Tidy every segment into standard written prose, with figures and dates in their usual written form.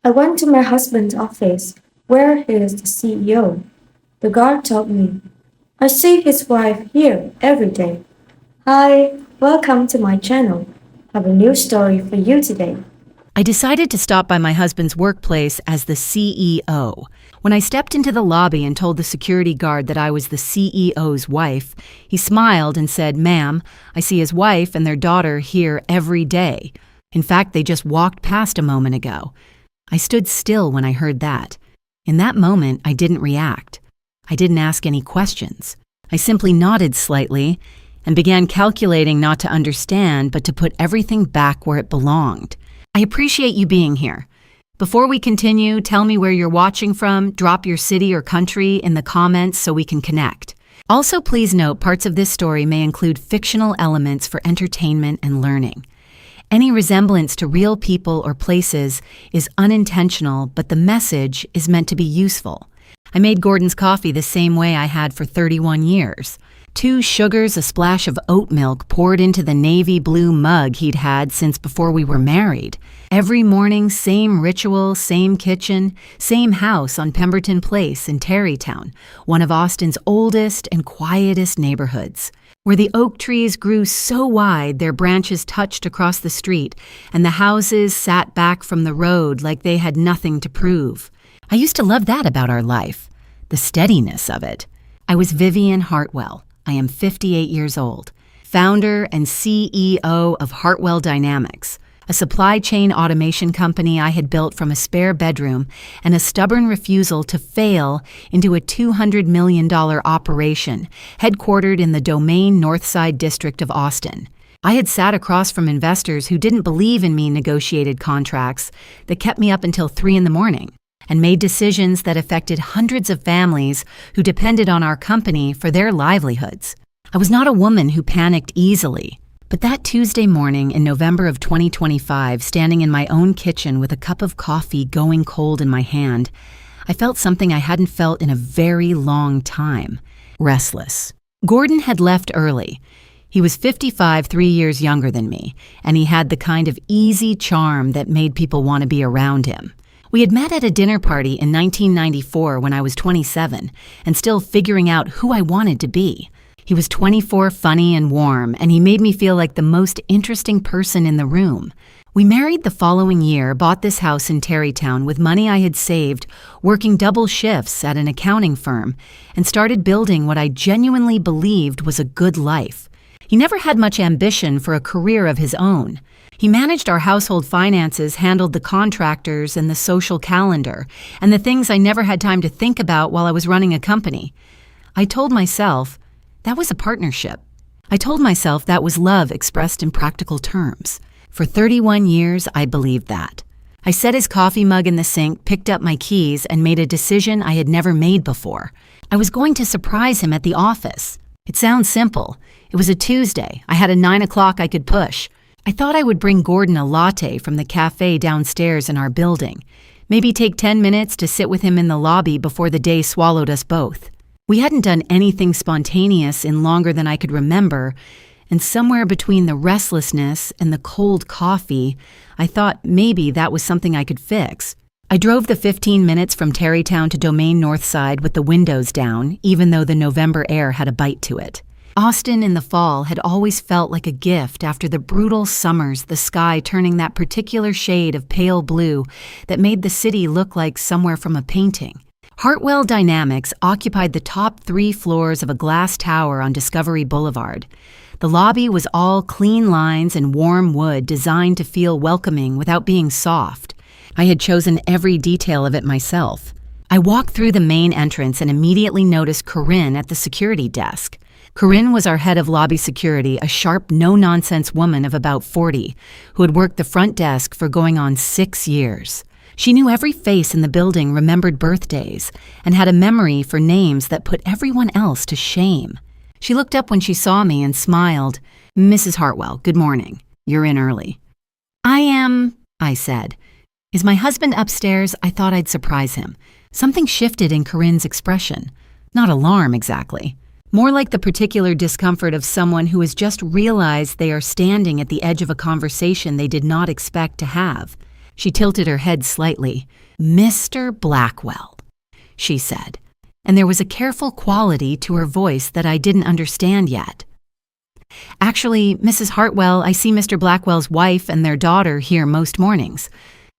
I went to my husband's office, where he is the CEO. The guard told me, I see his wife here every day. Hi, welcome to my channel. Have a new story for you today. I decided to stop by my husband's workplace as the CEO. When I stepped into the lobby and told the security guard that I was the CEO's wife, he smiled and said, "Ma'am, I see his wife and their daughter here every day. In fact, they just walked past a moment ago." I stood still when I heard that. In that moment, I didn't react. I didn't ask any questions. I simply nodded slightly and began calculating not to understand, but to put everything back where it belonged. I appreciate you being here. Before we continue, tell me where you're watching from, drop your city or country in the comments so we can connect. Also, please note parts of this story may include fictional elements for entertainment and learning. Any resemblance to real people or places is unintentional, but the message is meant to be useful. I made Gordon's coffee the same way I had for 31 years. 2 sugars, a splash of oat milk poured into the navy blue mug he'd had since before we were married. Every morning, same ritual, same kitchen, same house on Pemberton Place in Tarrytown, one of Austin's oldest and quietest neighborhoods, where the oak trees grew so wide their branches touched across the street, and the houses sat back from the road like they had nothing to prove. I used to love that about our life, the steadiness of it. I was Vivian Hartwell. I am 58 years old, founder and CEO of Hartwell Dynamics, a supply chain automation company I had built from a spare bedroom and a stubborn refusal to fail into a $200 million operation headquartered in the Domain Northside district of Austin. I had sat across from investors who didn't believe in me negotiated contracts that kept me up until 3 in the morning, and made decisions that affected hundreds of families who depended on our company for their livelihoods. I was not a woman who panicked easily, but that Tuesday morning in November of 2025, standing in my own kitchen with a cup of coffee going cold in my hand, I felt something I hadn't felt in a very long time: restless. Gordon had left early. He was 55, 3 years younger than me, and he had the kind of easy charm that made people want to be around him. We had met at a dinner party in 1994 when I was 27 and still figuring out who I wanted to be. He was 24, funny and warm, and he made me feel like the most interesting person in the room. We married the following year, bought this house in Tarrytown with money I had saved, working double shifts at an accounting firm, and started building what I genuinely believed was a good life. He never had much ambition for a career of his own. He managed our household finances, handled the contractors and the social calendar, and the things I never had time to think about while I was running a company. I told myself that was a partnership. I told myself that was love expressed in practical terms. For 31 years, I believed that. I set his coffee mug in the sink, picked up my keys, and made a decision I had never made before. I was going to surprise him at the office. It sounds simple. It was a Tuesday. I had a 9 o'clock I could push. I thought I would bring Gordon a latte from the cafe downstairs in our building. Maybe take 10 minutes to sit with him in the lobby before the day swallowed us both. We hadn't done anything spontaneous in longer than I could remember, and somewhere between the restlessness and the cold coffee, I thought maybe that was something I could fix. I drove the 15 minutes from Tarrytown to Domain Northside with the windows down, even though the November air had a bite to it. Austin in the fall had always felt like a gift after the brutal summers, the sky turning that particular shade of pale blue that made the city look like somewhere from a painting. Hartwell Dynamics occupied the top 3 floors of a glass tower on Discovery Boulevard. The lobby was all clean lines and warm wood designed to feel welcoming without being soft. I had chosen every detail of it myself. I walked through the main entrance and immediately noticed Corinne at the security desk. Corinne was our head of lobby security, a sharp, no-nonsense woman of about 40, who had worked the front desk for going on 6 years. She knew every face in the building, remembered birthdays, and had a memory for names that put everyone else to shame. She looked up when she saw me and smiled. "Mrs. Hartwell, good morning. You're in early." "I am," I said. "Is my husband upstairs?" I thought I'd surprise him. Something shifted in Corinne's expression. Not alarm, exactly. More like the particular discomfort of someone who has just realized they are standing at the edge of a conversation they did not expect to have. She tilted her head slightly. "Mr. Blackwell," she said, and there was a careful quality to her voice that I didn't understand yet. "Actually, Mrs. Hartwell, I see Mr. Blackwell's wife and their daughter here most mornings.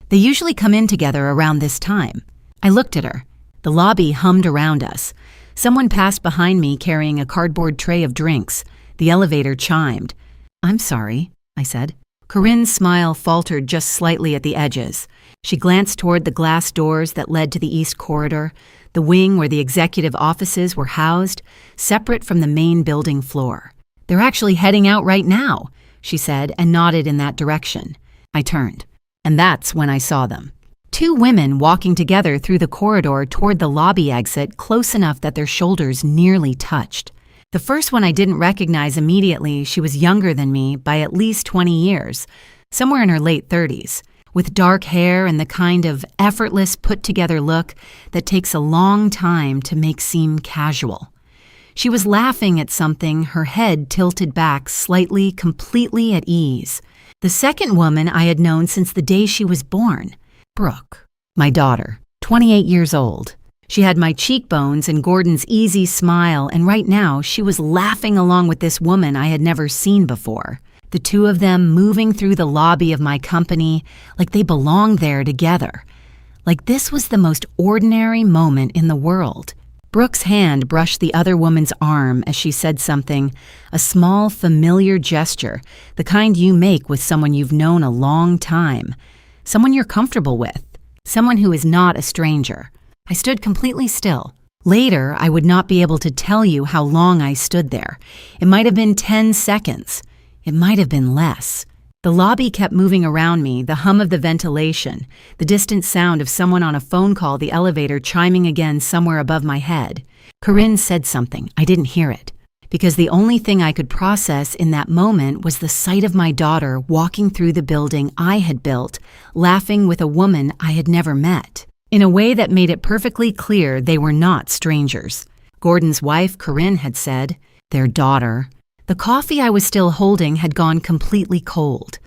They usually come in together around this time." I looked at her. The lobby hummed around us. Someone passed behind me carrying a cardboard tray of drinks. The elevator chimed. "I'm sorry," I said. Corinne's smile faltered just slightly at the edges. She glanced toward the glass doors that led to the east corridor, the wing where the executive offices were housed, separate from the main building floor. "They're actually heading out right now," she said, and nodded in that direction. I turned, and that's when I saw them. Two women walking together through the corridor toward the lobby exit, close enough that their shoulders nearly touched. The first one I didn't recognize immediately. She was younger than me by at least 20 years, somewhere in her late 30s, with dark hair and the kind of effortless, put-together look that takes a long time to make seem casual. She was laughing at something, her head tilted back slightly, completely at ease. The second woman I had known since the day she was born, Brooke, my daughter, 28 years old. She had my cheekbones and Gordon's easy smile, and right now she was laughing along with this woman I had never seen before. The two of them moving through the lobby of my company like they belonged there together. Like this was the most ordinary moment in the world. Brooke's hand brushed the other woman's arm as she said something, a small, familiar gesture, the kind you make with someone you've known a long time, someone you're comfortable with, someone who is not a stranger. I stood completely still. Later, I would not be able to tell you how long I stood there. It might have been 10 seconds. It might have been less. The lobby kept moving around me, the hum of the ventilation, the distant sound of someone on a phone call, the elevator chiming again somewhere above my head. Corinne said something. I didn't hear it, because the only thing I could process in that moment was the sight of my daughter walking through the building I had built, laughing with a woman I had never met, in a way that made it perfectly clear they were not strangers. Gordon's wife, Corinne, had said, their daughter. The coffee I was still holding had gone completely cold.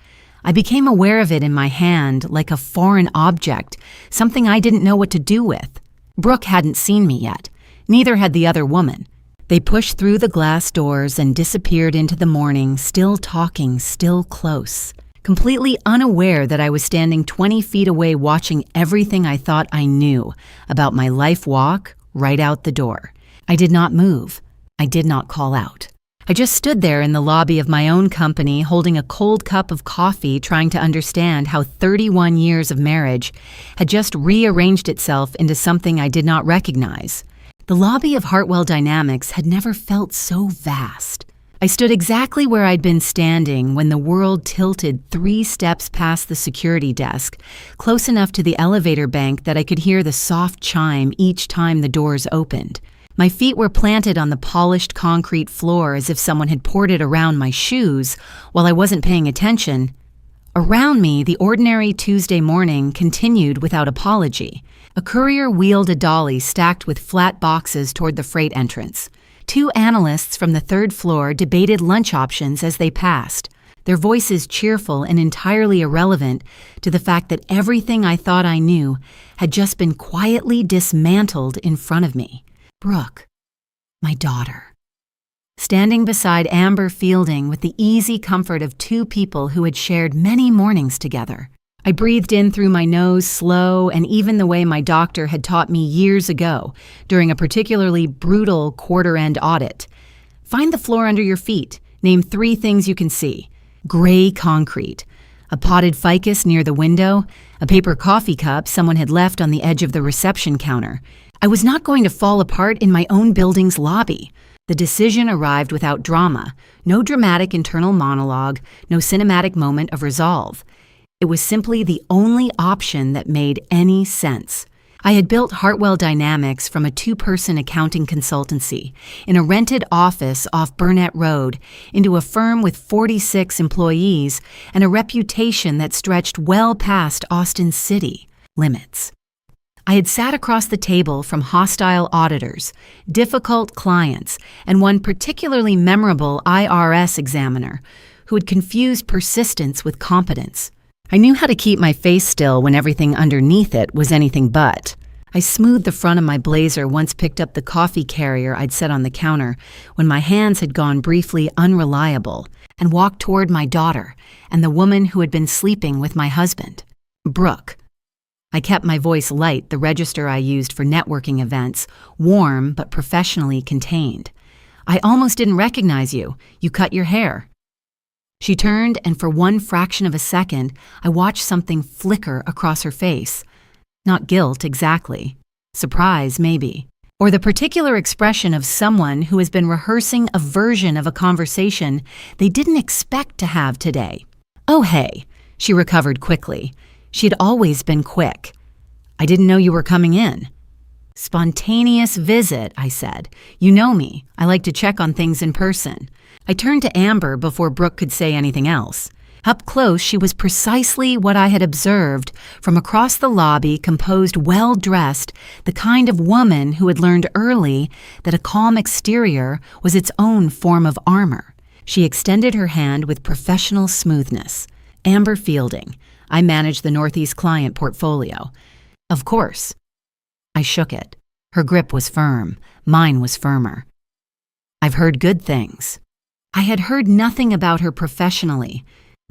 I became aware of it in my hand like a foreign object, something I didn't know what to do with. Brooke hadn't seen me yet. Neither had the other woman. They pushed through the glass doors and disappeared into the morning, still talking, still close, completely unaware that I was standing 20 feet away watching everything I thought I knew about my life walk right out the door. I did not move. I did not call out. I just stood there in the lobby of my own company holding a cold cup of coffee, trying to understand how 31 years of marriage had just rearranged itself into something I did not recognize. The lobby of Hartwell Dynamics had never felt so vast. I stood exactly where I'd been standing when the world tilted 3 steps past the security desk, close enough to the elevator bank that I could hear the soft chime each time the doors opened. My feet were planted on the polished concrete floor as if someone had poured it around my shoes while I wasn't paying attention. Around me, the ordinary Tuesday morning continued without apology. A courier wheeled a dolly stacked with flat boxes toward the freight entrance. 2 analysts from the 3rd floor debated lunch options as they passed, their voices cheerful and entirely irrelevant to the fact that everything I thought I knew had just been quietly dismantled in front of me. Brooke, my daughter, standing beside Amber Fielding with the easy comfort of 2 people who had shared many mornings together. I breathed in through my nose, slow, and even the way my doctor had taught me years ago during a particularly brutal quarter-end audit. Find the floor under your feet. Name 3 things you can see. Gray concrete, a potted ficus near the window, a paper coffee cup someone had left on the edge of the reception counter. I was not going to fall apart in my own building's lobby. The decision arrived without drama, no dramatic internal monologue, no cinematic moment of resolve. It was simply the only option that made any sense. I had built Hartwell Dynamics from a 2-person accounting consultancy in a rented office off Burnett Road into a firm with 46 employees and a reputation that stretched well past Austin's city limits. I had sat across the table from hostile auditors, difficult clients, and one particularly memorable IRS examiner who had confused persistence with competence. I knew how to keep my face still when everything underneath it was anything but. I smoothed the front of my blazer, once picked up the coffee carrier I'd set on the counter when my hands had gone briefly unreliable, and walked toward my daughter and the woman who had been sleeping with my husband, Brooke. I kept my voice light, the register I used for networking events, warm but professionally contained. I almost didn't recognize you. You cut your hair. She turned, and for one fraction of a second, I watched something flicker across her face. Not guilt, exactly. Surprise, maybe. Or the particular expression of someone who has been rehearsing a version of a conversation they didn't expect to have today. Oh, hey, she recovered quickly. She had always been quick. I didn't know you were coming in. Spontaneous visit, I said. You know me. I like to check on things in person. I turned to Amber before Brooke could say anything else. Up close, she was precisely what I had observed from across the lobby, composed, well-dressed, the kind of woman who had learned early that a calm exterior was its own form of armor. She extended her hand with professional smoothness. Amber Fielding. I manage the Northeast client portfolio. Of course. I shook it. Her grip was firm. Mine was firmer. I've heard good things. I had heard nothing about her professionally,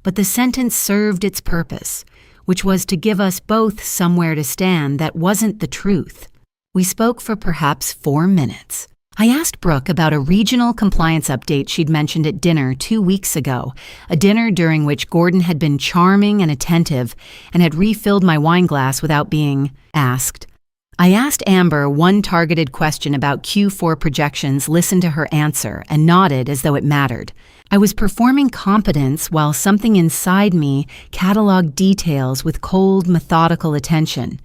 but the sentence served its purpose, which was to give us both somewhere to stand that wasn't the truth. We spoke for perhaps 4 minutes. I asked Brooke about a regional compliance update she'd mentioned at dinner 2 weeks ago, a dinner during which Gordon had been charming and attentive and had refilled my wine glass without being asked. I asked Amber one targeted question about Q4 projections, listened to her answer, and nodded as though it mattered. I was performing competence while something inside me cataloged details with cold, methodical attention.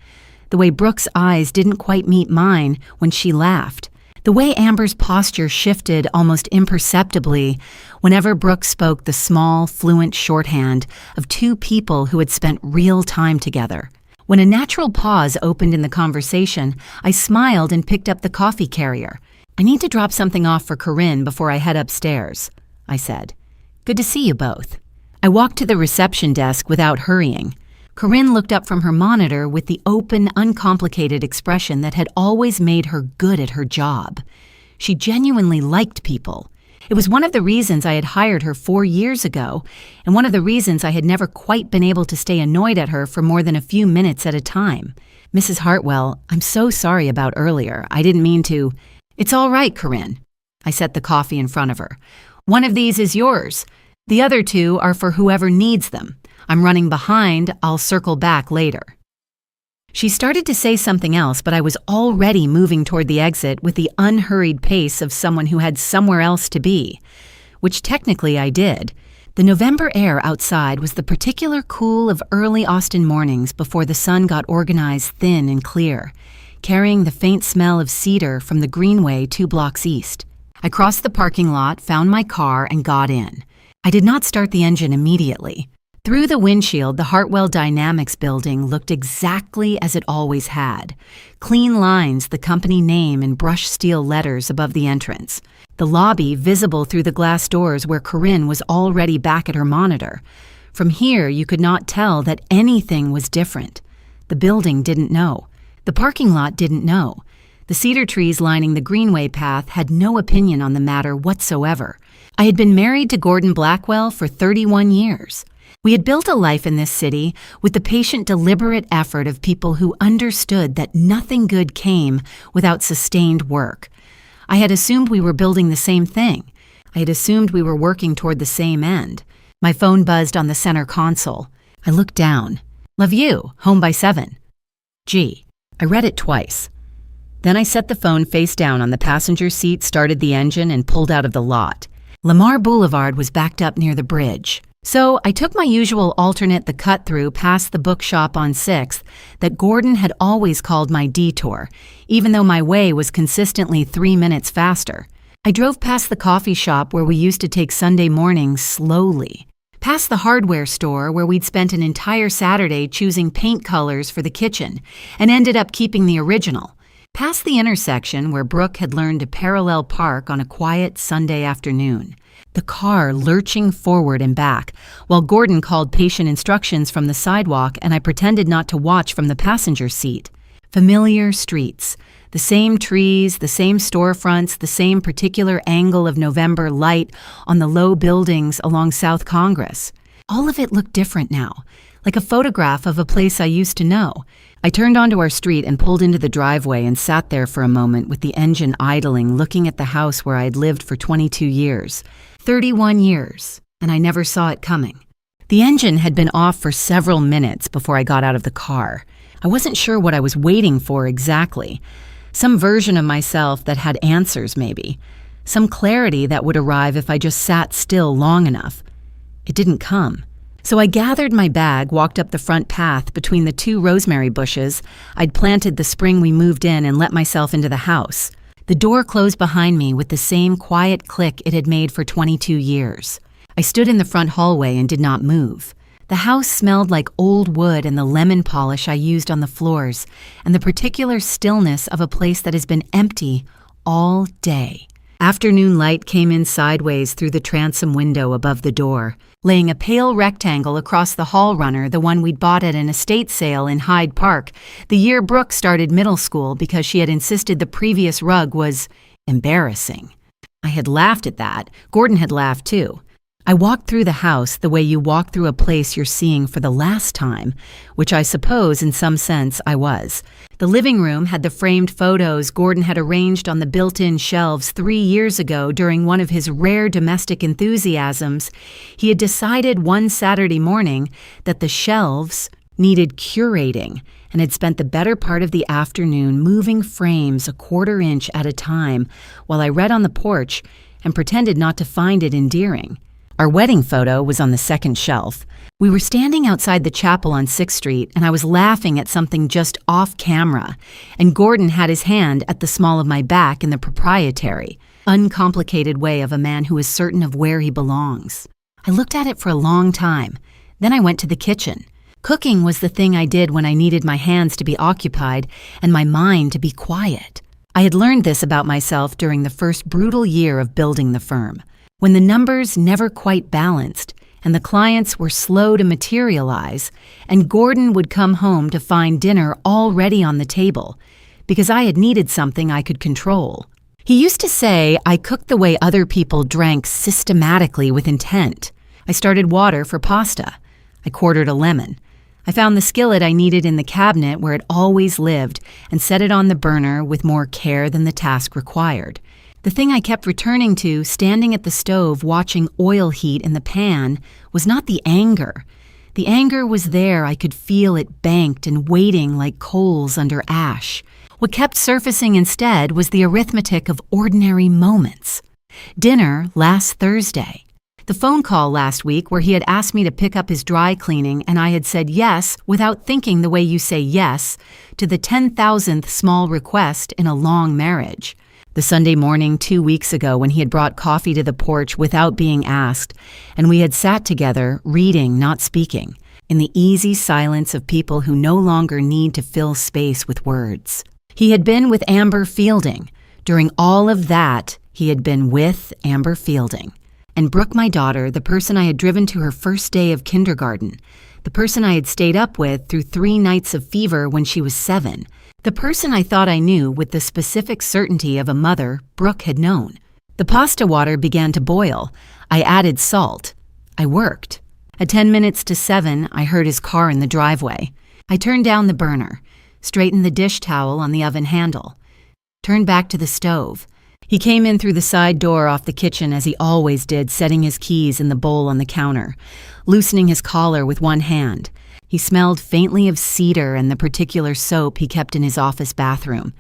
The way Brooke's eyes didn't quite meet mine when she laughed. The way Amber's posture shifted almost imperceptibly whenever Brooke spoke the small, fluent shorthand of two people who had spent real time together. When a natural pause opened in the conversation, I smiled and picked up the coffee carrier. I need to drop something off for Corinne before I head upstairs, I said. Good to see you both. I walked to the reception desk without hurrying. Corinne looked up from her monitor with the open, uncomplicated expression that had always made her good at her job. She genuinely liked people. It was one of the reasons I had hired her 4 years ago, and one of the reasons I had never quite been able to stay annoyed at her for more than a few minutes at a time. Mrs. Hartwell, I'm so sorry about earlier. I didn't mean to. It's all right, Corinne. I set the coffee in front of her. One of these is yours. The other 2 are for whoever needs them. I'm running behind. I'll circle back later. She started to say something else, but I was already moving toward the exit with the unhurried pace of someone who had somewhere else to be, which technically I did. The November air outside was the particular cool of early Austin mornings before the sun got organized thin and clear, carrying the faint smell of cedar from the greenway 2 blocks east. I crossed the parking lot, found my car, and got in. I did not start the engine immediately. Through the windshield, the Hartwell Dynamics building looked exactly as it always had. Clean lines, the company name in brushed steel letters above the entrance. The lobby visible through the glass doors where Corinne was already back at her monitor. From here, you could not tell that anything was different. The building didn't know. The parking lot didn't know. The cedar trees lining the greenway path had no opinion on the matter whatsoever. I had been married to Gordon Blackwell for 31 years. We had built a life in this city with the patient, deliberate effort of people who understood that nothing good came without sustained work. I had assumed we were building the same thing. I had assumed we were working toward the same end. My phone buzzed on the center console. I looked down. Love you, home by 7. Gee, I read it twice. Then I set the phone face down on the passenger seat, started the engine, and pulled out of the lot. Lamar Boulevard was backed up near the bridge. So I took my usual alternate, the cut-through, past the bookshop on 6th that Gordon had always called my detour, even though my way was consistently 3 minutes faster. I drove past the coffee shop where we used to take Sunday mornings slowly, past the hardware store where we'd spent an entire Saturday choosing paint colors for the kitchen and ended up keeping the original, Past the intersection where Brooke had learned to parallel park on a quiet Sunday afternoon, the car lurching forward and back, while Gordon called patient instructions from the sidewalk and I pretended not to watch from the passenger seat. Familiar streets, the same trees, the same storefronts, the same particular angle of November light on the low buildings along South Congress. All of it looked different now, like a photograph of a place I used to know. I turned onto our street and pulled into the driveway and sat there for a moment with the engine idling, looking at the house where I'd lived for 22 years. 31 years, and I never saw it coming. The engine had been off for several minutes before I got out of the car. I wasn't sure what I was waiting for exactly. Some version of myself that had answers, maybe. Some clarity that would arrive if I just sat still long enough. It didn't come. So I gathered my bag, walked up the front path between the 2 rosemary bushes I'd planted the spring we moved in, and let myself into the house. The door closed behind me with the same quiet click it had made for 22 years. I stood in the front hallway and did not move. The house smelled like old wood and the lemon polish I used on the floors, and the particular stillness of a place that has been empty all day. Afternoon light came in sideways through the transom window above the door, laying a pale rectangle across the hall runner, the one we'd bought at an estate sale in Hyde Park the year Brooke started middle school because she had insisted the previous rug was embarrassing. I had laughed at that. Gordon had laughed too. I walked through the house the way you walk through a place you're seeing for the last time, which I suppose in some sense I was. The living room had the framed photos Gordon had arranged on the built-in shelves 3 years ago during one of his rare domestic enthusiasms. He had decided one Saturday morning that the shelves needed curating and had spent the better part of the afternoon moving frames a 1/4 inch at a time while I read on the porch and pretended not to find it endearing. Our wedding photo was on the second shelf. We were standing outside the chapel on 6th Street, and I was laughing at something just off camera, and Gordon had his hand at the small of my back in the proprietary, uncomplicated way of a man who is certain of where he belongs. I looked at it for a long time. Then I went to the kitchen. Cooking was the thing I did when I needed my hands to be occupied and my mind to be quiet. I had learned this about myself during the first brutal year of building the firm. When the numbers never quite balanced, and the clients were slow to materialize, and Gordon would come home to find dinner already on the table, because I had needed something I could control. He used to say I cooked the way other people drank systematically with intent. I started water for pasta. I quartered a lemon. I found the skillet I needed in the cabinet where it always lived and set it on the burner with more care than the task required. The thing I kept returning to, standing at the stove watching oil heat in the pan, was not the anger. The anger was there. I could feel it banked and waiting like coals under ash. What kept surfacing instead was the arithmetic of ordinary moments. Dinner last Thursday. The phone call last week where he had asked me to pick up his dry cleaning and I had said yes without thinking the way you say yes to the 10,000th small request in a long marriage. The Sunday morning 2 weeks ago when he had brought coffee to the porch without being asked, and we had sat together, reading, not speaking, in the easy silence of people who no longer need to fill space with words. He had been with Amber Fielding. During all of that, he had been with Amber Fielding. And Brooke, my daughter, the person I had driven to her first day of kindergarten, the person I had stayed up with through 3 nights of fever when she was 7, the person I thought I knew with the specific certainty of a mother Brooke had known. The pasta water began to boil. I added salt. I worked. At 10 minutes to 7, I heard his car in the driveway. I turned down the burner, straightened the dish towel on the oven handle, turned back to the stove. He came in through the side door off the kitchen as he always did, setting his keys in the bowl on the counter, loosening his collar with one hand. He smelled faintly of cedar and the particular soap he kept in his office bathroom.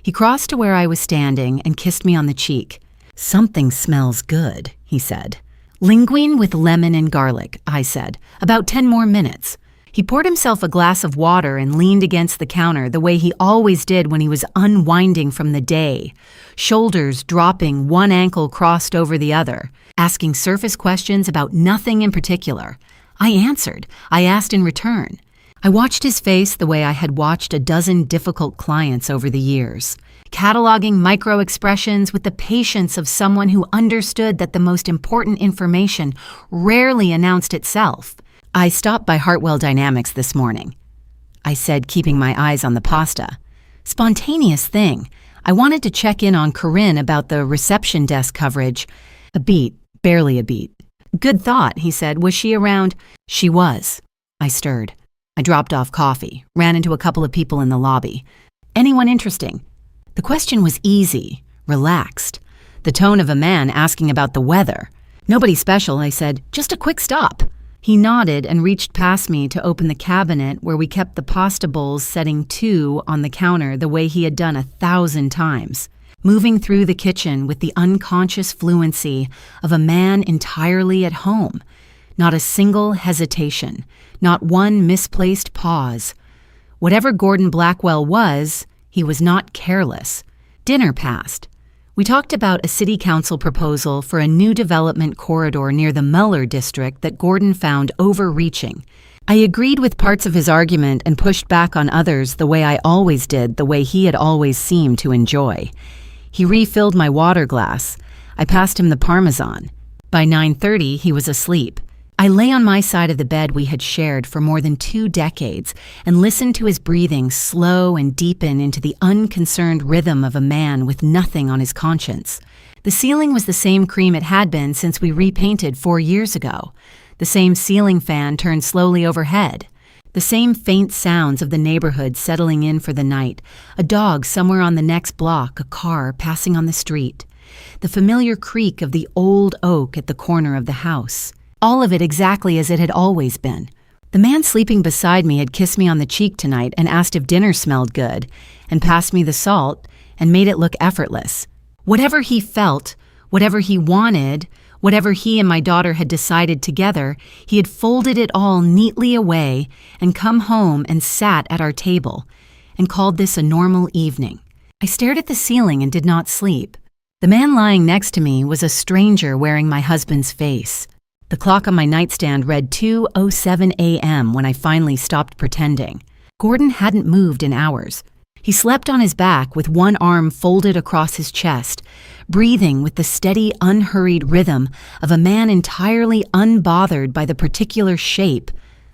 He crossed to where I was standing and kissed me on the cheek. "Something smells good," he said. "Linguine with lemon and garlic," I said. "About 10 more minutes." He poured himself a glass of water and leaned against the counter the way he always did when he was unwinding from the day, shoulders dropping, one ankle crossed over the other, asking surface questions about nothing in particular. I answered. I asked in return. I watched his face the way I had watched a dozen difficult clients over the years, cataloging micro-expressions with the patience of someone who understood that the most important information rarely announced itself. "I stopped by Hartwell Dynamics this morning," I said, keeping my eyes on the pasta. Spontaneous thing. I wanted to check in on Corinne about the reception desk coverage. A beat, barely a beat. "Good thought," he said. "Was she around?" "She was." I stirred. I dropped off coffee, ran into a couple of people in the lobby. "Anyone interesting?" The question was easy, relaxed. The tone of a man asking about the weather. "Nobody special," I said. "Just a quick stop." He nodded and reached past me to open the cabinet where we kept the pasta bowls, setting 2 on the counter the way he had done 1,000 times, moving through the kitchen with the unconscious fluency of a man entirely at home. Not a single hesitation, not one misplaced pause. Whatever Gordon Blackwell was, he was not careless. Dinner passed. We talked about a city council proposal for a new development corridor near the Muller district that Gordon found overreaching. I agreed with parts of his argument and pushed back on others the way I always did, the way he had always seemed to enjoy. He refilled my water glass. I passed him the Parmesan. By 9:30, he was asleep. I lay on my side of the bed we had shared for more than 2 decades and listened to his breathing slow and deepen into the unconcerned rhythm of a man with nothing on his conscience. The ceiling was the same cream it had been since we repainted 4 years ago. The same ceiling fan turned slowly overhead. The same faint sounds of the neighborhood settling in for the night, a dog somewhere on the next block, a car passing on the street. The familiar creak of the old oak at the corner of the house. All of it exactly as it had always been. The man sleeping beside me had kissed me on the cheek tonight and asked if dinner smelled good, and passed me the salt and made it look effortless. Whatever he felt, whatever he wanted, whatever he and my daughter had decided together, he had folded it all neatly away and come home and sat at our table and called this a normal evening. I stared at the ceiling and did not sleep. The man lying next to me was a stranger wearing my husband's face. The clock on my nightstand read 2:07 a.m. when I finally stopped pretending. Gordon hadn't moved in hours. He slept on his back with one arm folded across his chest, breathing with the steady, unhurried rhythm of a man entirely unbothered by the particular shape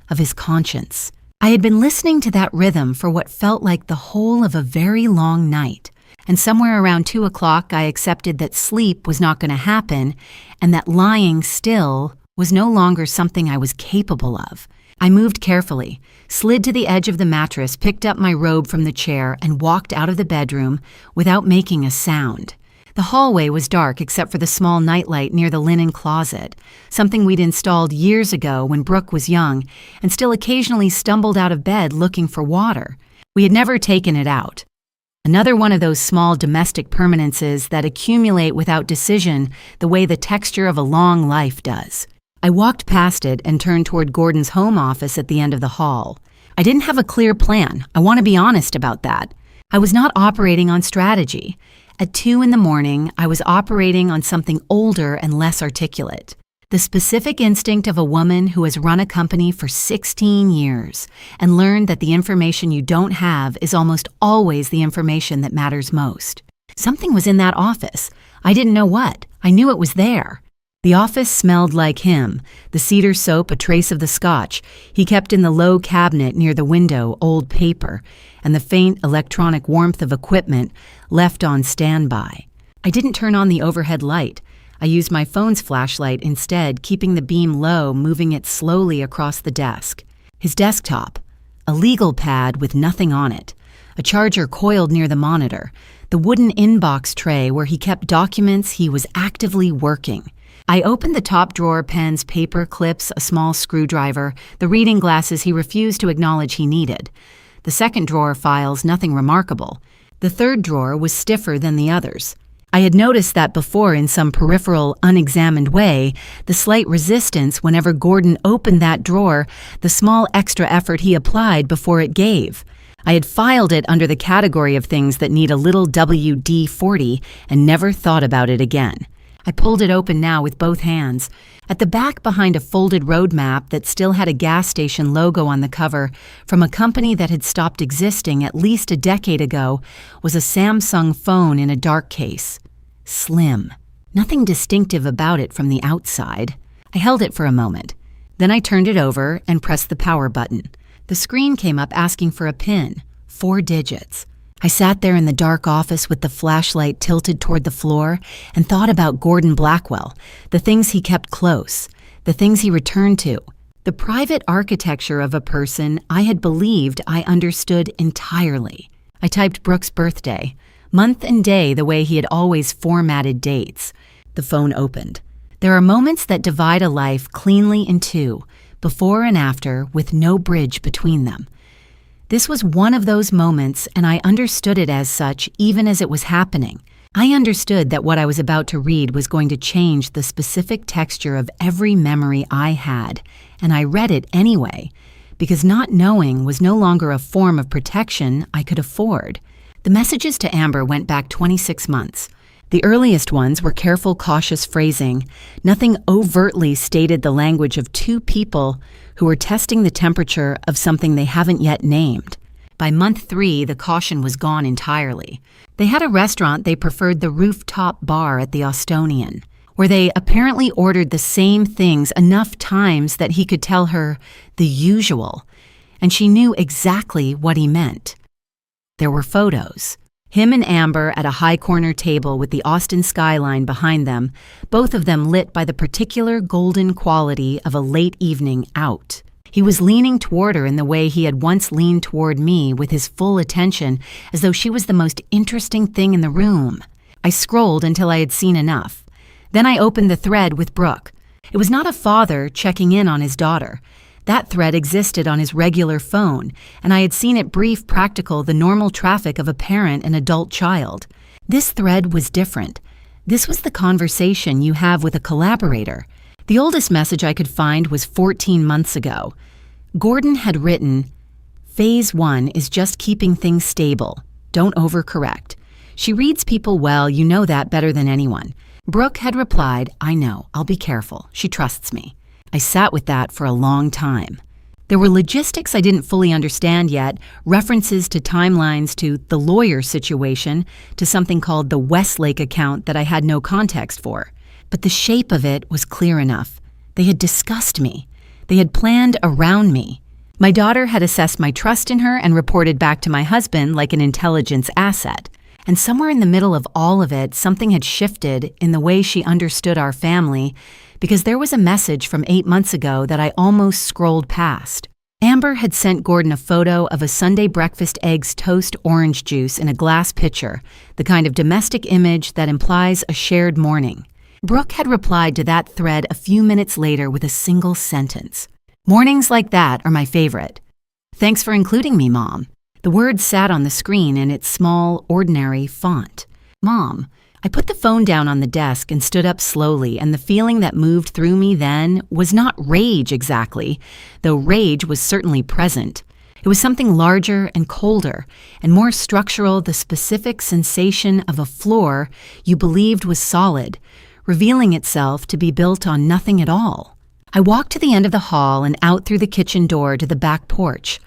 of his conscience. I had been listening to that rhythm for what felt like the whole of a very long night, and somewhere around 2 o'clock I accepted that sleep was not going to happen and that lying still was no longer something I was capable of. I moved carefully, slid to the edge of the mattress, picked up my robe from the chair, and walked out of the bedroom without making a sound. The hallway was dark except for the small nightlight near the linen closet, something we'd installed years ago when Brooke was young and still occasionally stumbled out of bed looking for water. We had never taken it out. Another one of those small domestic permanences that accumulate without decision the way the texture of a long life does. I walked past it and turned toward Gordon's home office at the end of the hall. I didn't have a clear plan. I want to be honest about that. I was not operating on strategy. At 2 in the morning, I was operating on something older and less articulate. The specific instinct of a woman who has run a company for 16 years and learned that the information you don't have is almost always the information that matters most. Something was in that office. I didn't know what. I knew it was there. The office smelled like him, the cedar soap a trace of the scotch he kept in the low cabinet near the window, old paper, and the faint electronic warmth of equipment left on standby. I didn't turn on the overhead light. I used my phone's flashlight instead, keeping the beam low, moving it slowly across the desk. His desktop, a legal pad with nothing on it, a charger coiled near the monitor, the wooden inbox tray where he kept documents he was actively working. I opened the top drawer, pens, paper, clips, a small screwdriver, the reading glasses he refused to acknowledge he needed. The second drawer, files, nothing remarkable. The third drawer was stiffer than the others. I had noticed that before in some peripheral, unexamined way, the slight resistance whenever Gordon opened that drawer, the small extra effort he applied before it gave. I had filed it under the category of things that need a little WD-40 and never thought about it again. I pulled it open now with both hands. At the back, behind a folded road map that still had a gas station logo on the cover from a company that had stopped existing at least a decade ago, was a Samsung phone in a dark case. Slim. Nothing distinctive about it from the outside. I held it for a moment. Then I turned it over and pressed the power button. The screen came up asking for a PIN, 4 digits. I sat there in the dark office with the flashlight tilted toward the floor and thought about Gordon Blackwell, the things he kept close, the things he returned to, the private architecture of a person I had believed I understood entirely. I typed Brooke's birthday, month and day the way he had always formatted dates. The phone opened. There are moments that divide a life cleanly in two, before and after, with no bridge between them. This was one of those moments, and I understood it as such even as it was happening. I understood that what I was about to read was going to change the specific texture of every memory I had, and I read it anyway, because not knowing was no longer a form of protection I could afford. The messages to Amber went back 26 months. The earliest ones were careful, cautious phrasing. Nothing overtly stated the language of two people who were testing the temperature of something they haven't yet named. By month 3, the caution was gone entirely. They had a restaurant they preferred the rooftop bar at the Austonian, where they apparently ordered the same things enough times that he could tell her the usual, and she knew exactly what he meant. There were photos. Him and Amber at a high corner table with the Austin skyline behind them, both of them lit by the particular golden quality of a late evening out. He was leaning toward her in the way he had once leaned toward me, with his full attention, as though she was the most interesting thing in the room. I scrolled until I had seen enough. Then I opened the thread with Brooke. It was not a father checking in on his daughter. That thread existed on his regular phone, and I had seen it brief practical the normal traffic of a parent and adult child. This thread was different. This was the conversation you have with a collaborator. The oldest message I could find was 14 months ago. Gordon had written, "Phase 1 is just keeping things stable. Don't overcorrect. She reads people well, you know that better than anyone." Brooke had replied, "I know, I'll be careful. She trusts me." I sat with that for a long time. There were logistics I didn't fully understand yet, references to timelines, to the lawyer situation, to something called the Westlake account that I had no context for. But the shape of it was clear enough. They had discussed me. They had planned around me. My daughter had assessed my trust in her and reported back to my husband like an intelligence asset. And somewhere in the middle of all of it, something had shifted in the way she understood our family, because there was a message from 8 months ago that I almost scrolled past. Amber had sent Gordon a photo of a Sunday breakfast eggs toast orange juice in a glass pitcher, the kind of domestic image that implies a shared morning. Brooke had replied to that thread a few minutes later with a single sentence. "Mornings like that are my favorite. Thanks for including me, Mom." The word sat on the screen in its small, ordinary font. Mom. I put the phone down on the desk and stood up slowly, and the feeling that moved through me then was not rage exactly, though rage was certainly present. It was something larger and colder, and more structural, the specific sensation of a floor you believed was solid, revealing itself to be built on nothing at all. I walked to the end of the hall and out through the kitchen door to the back porch.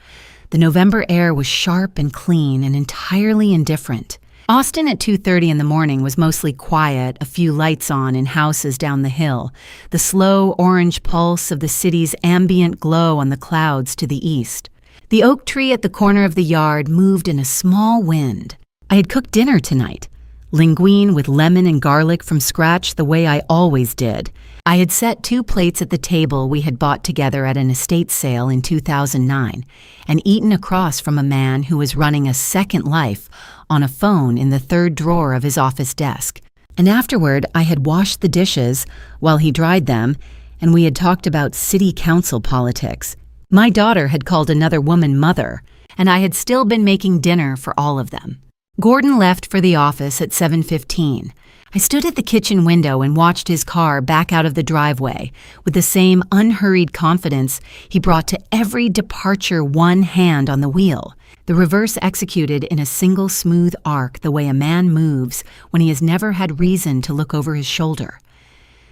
The November air was sharp and clean and entirely indifferent. Austin at 2:30 in the morning was mostly quiet, a few lights on in houses down the hill, the slow orange pulse of the city's ambient glow on the clouds to the east. The oak tree at the corner of the yard moved in a small wind. I had cooked dinner tonight. Linguine with lemon and garlic from scratch the way I always did. I had set 2 plates at the table we had bought together at an estate sale in 2009 and eaten across from a man who was running a second life on a phone in the 3rd drawer of his office desk. And afterward, I had washed the dishes while he dried them, and we had talked about city council politics. My daughter had called another woman mother, and I had still been making dinner for all of them. Gordon left for the office at 7:15. I stood at the kitchen window and watched his car back out of the driveway with the same unhurried confidence he brought to every departure, one hand on the wheel, the reverse executed in a single smooth arc the way a man moves when he has never had reason to look over his shoulder.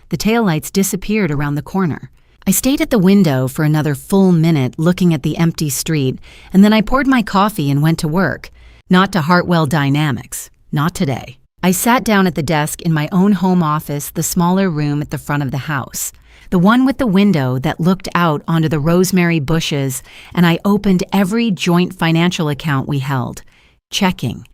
The taillights disappeared around the corner. I stayed at the window for another full minute looking at the empty street, and then I poured my coffee and went to work. Not to Hartwell Dynamics. Not today. I sat down at the desk in my own home office, the smaller room at the front of the house. The one with the window that looked out onto the rosemary bushes, and I opened every joint financial account we held. Checking.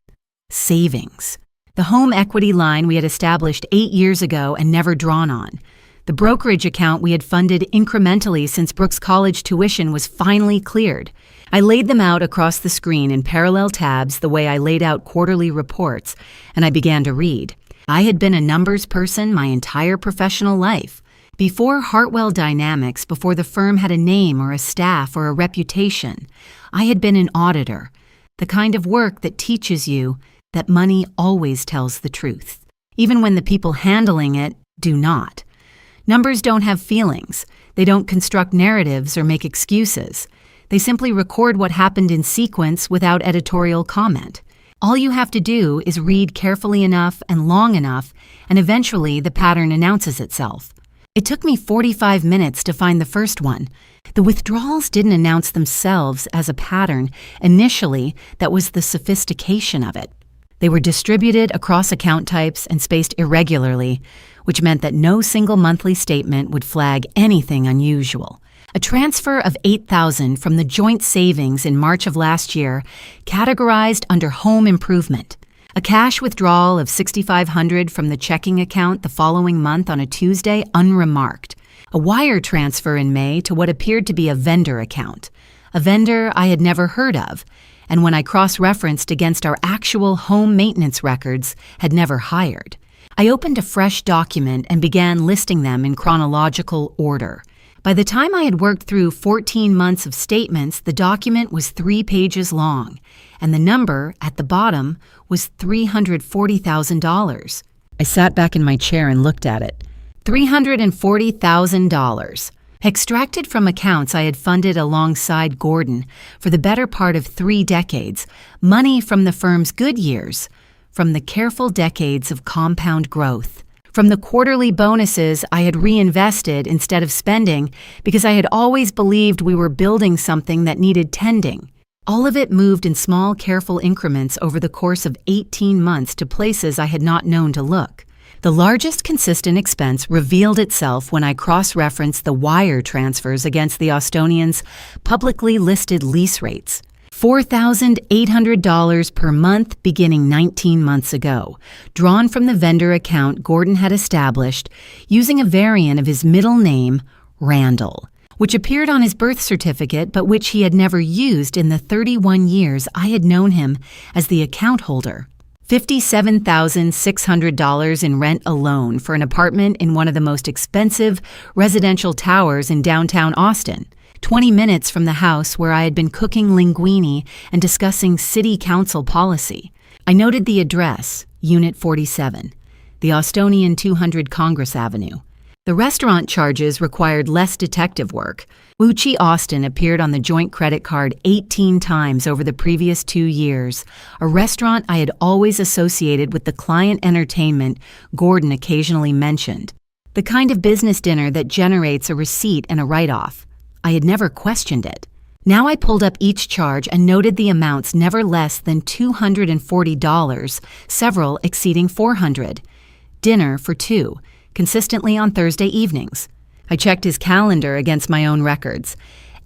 Savings. The home equity line we had established 8 years ago and never drawn on. The brokerage account we had funded incrementally since Brooks College tuition was finally cleared. I laid them out across the screen in parallel tabs the way I laid out quarterly reports, and I began to read. I had been a numbers person my entire professional life. Before Hartwell Dynamics, before the firm had a name or a staff or a reputation, I had been an auditor, the kind of work that teaches you that money always tells the truth, even when the people handling it do not. Numbers don't have feelings. They don't construct narratives or make excuses. They simply record what happened in sequence without editorial comment. All you have to do is read carefully enough and long enough, and eventually the pattern announces itself. It took me 45 minutes to find the first one. The withdrawals didn't announce themselves as a pattern. Initially, that was the sophistication of it. They were distributed across account types and spaced irregularly, which meant that no single monthly statement would flag anything unusual. A transfer of $8,000 from the joint savings in March of last year, categorized under home improvement. A cash withdrawal of $6,500 from the checking account the following month on a Tuesday, unremarked. A wire transfer in May to what appeared to be a vendor account. A vendor I had never heard of, and when I cross-referenced against our actual home maintenance records, had never hired. I opened a fresh document and began listing them in chronological order. By the time I had worked through 14 months of statements, the document was 3 pages long, and the number at the bottom was $340,000. I sat back in my chair and looked at it. $340,000. Extracted from accounts I had funded alongside Gordon for the better part of 3 decades, money from the firm's good years, from the careful decades of compound growth, from the quarterly bonuses I had reinvested instead of spending because I had always believed we were building something that needed tending. All of it moved in small, careful increments over the course of 18 months to places I had not known to look. The largest consistent expense revealed itself when I cross-referenced the wire transfers against the Austonians' publicly listed lease rates. $4,800 per month beginning 19 months ago, drawn from the vendor account Gordon had established using a variant of his middle name, Randall, which appeared on his birth certificate but which he had never used in the 31 years I had known him as the account holder. $57,600 in rent alone for an apartment in one of the most expensive residential towers in downtown Austin, 20 minutes from the house where I had been cooking linguine and discussing city council policy. I noted the address, Unit 47, the Austonian 200 Congress Avenue. The restaurant charges required less detective work. Uchi Austin appeared on the joint credit card 18 times over the previous 2 years, a restaurant I had always associated with the client entertainment Gordon occasionally mentioned, the kind of business dinner that generates a receipt and a write-off. I had never questioned it. Now I pulled up each charge and noted the amounts never less than $240, several exceeding $400. Dinner for 2. Consistently on Thursday evenings. I checked his calendar against my own records.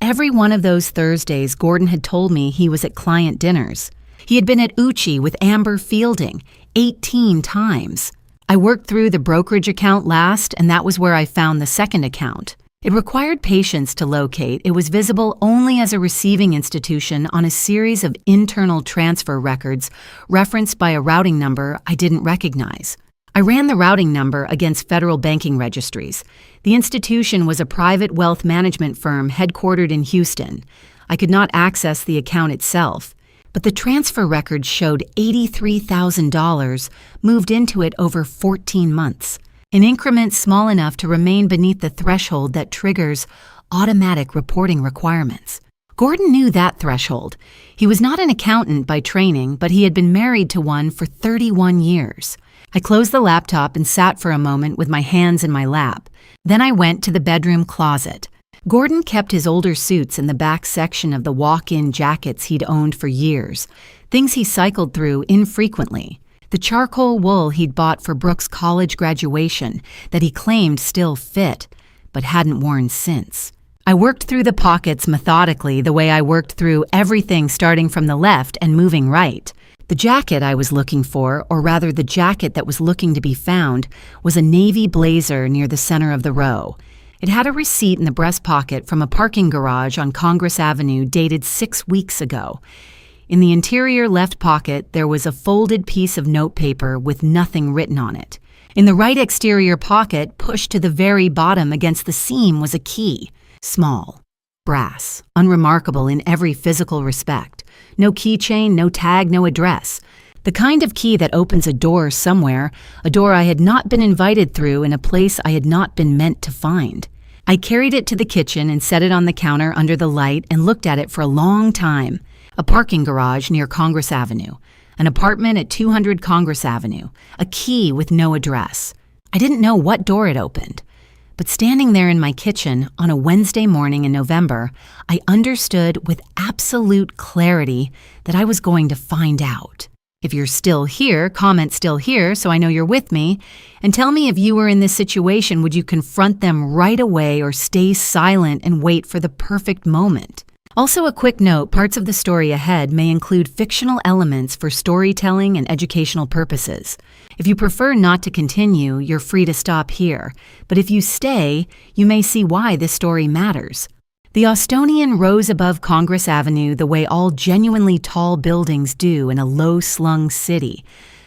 Every one of those Thursdays, Gordon had told me he was at client dinners. He had been at Uchi with Amber Fielding 18 times. I worked through the brokerage account last, and that was where I found the second account. It required patience to locate. It was visible only as a receiving institution on a series of internal transfer records referenced by a routing number I didn't recognize. I ran the routing number against federal banking registries. The institution was a private wealth management firm headquartered in Houston. I could not access the account itself, but the transfer records showed $83,000 moved into it over 14 months, in increments small enough to remain beneath the threshold that triggers automatic reporting requirements. Gordon knew that threshold. He was not an accountant by training, but he had been married to one for 31 years. I closed the laptop and sat for a moment with my hands in my lap. Then I went to the bedroom closet. Gordon kept his older suits in the back section of the walk-in jackets he'd owned for years, things he cycled through infrequently. The charcoal wool he'd bought for Brooke's college graduation that he claimed still fit, but hadn't worn since. I worked through the pockets methodically the way I worked through everything starting from the left and moving right. The jacket I was looking for, or rather the jacket that was looking to be found, was a navy blazer near the center of the row. It had a receipt in the breast pocket from a parking garage on Congress Avenue dated 6 weeks ago. In the interior left pocket, there was a folded piece of notepaper with nothing written on it. In the right exterior pocket, pushed to the very bottom against the seam, was a key. Small, brass, unremarkable in every physical respect. No keychain, no tag, no address. The kind of key that opens a door somewhere, a door I had not been invited through in a place I had not been meant to find. I carried it to the kitchen and set it on the counter under the light and looked at it for a long time. A parking garage near Congress Avenue. An apartment at 200 Congress Avenue. A key with no address. I didn't know what door it opened. But standing there in my kitchen on a Wednesday morning in November, I understood with absolute clarity that I was going to find out. If you're still here, comment "still here" so I know you're with me, and tell me if you were in this situation, would you confront them right away or stay silent and wait for the perfect moment? Also, a quick note, parts of the story ahead may include fictional elements for storytelling and educational purposes. If you prefer not to continue, you're free to stop here. But if you stay, you may see why this story matters. The Austonian rose above Congress Avenue the way all genuinely tall buildings do in a low-slung city.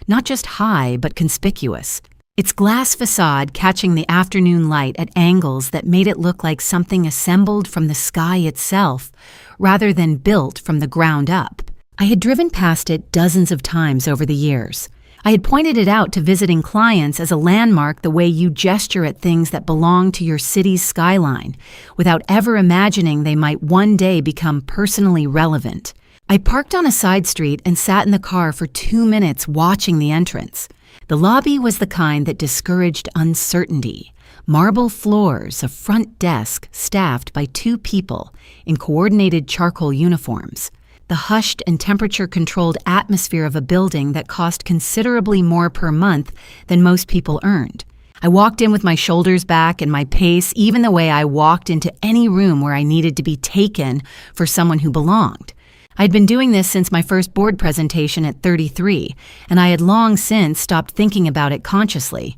Not just high, but conspicuous. Its glass facade catching the afternoon light at angles that made it look like something assembled from the sky itself, rather than built from the ground up. I had driven past it dozens of times over the years. I had pointed it out to visiting clients as a landmark the way you gesture at things that belong to your city's skyline, without ever imagining they might one day become personally relevant. I parked on a side street and sat in the car for 2 minutes watching the entrance. The lobby was the kind that discouraged uncertainty. Marble floors, a front desk staffed by 2 people in coordinated charcoal uniforms. The hushed and temperature-controlled atmosphere of a building that cost considerably more per month than most people earned. I walked in with my shoulders back and my pace even the way I walked into any room where I needed to be taken for someone who belonged. I'd been doing this since my first board presentation at 33, and I had long since stopped thinking about it consciously.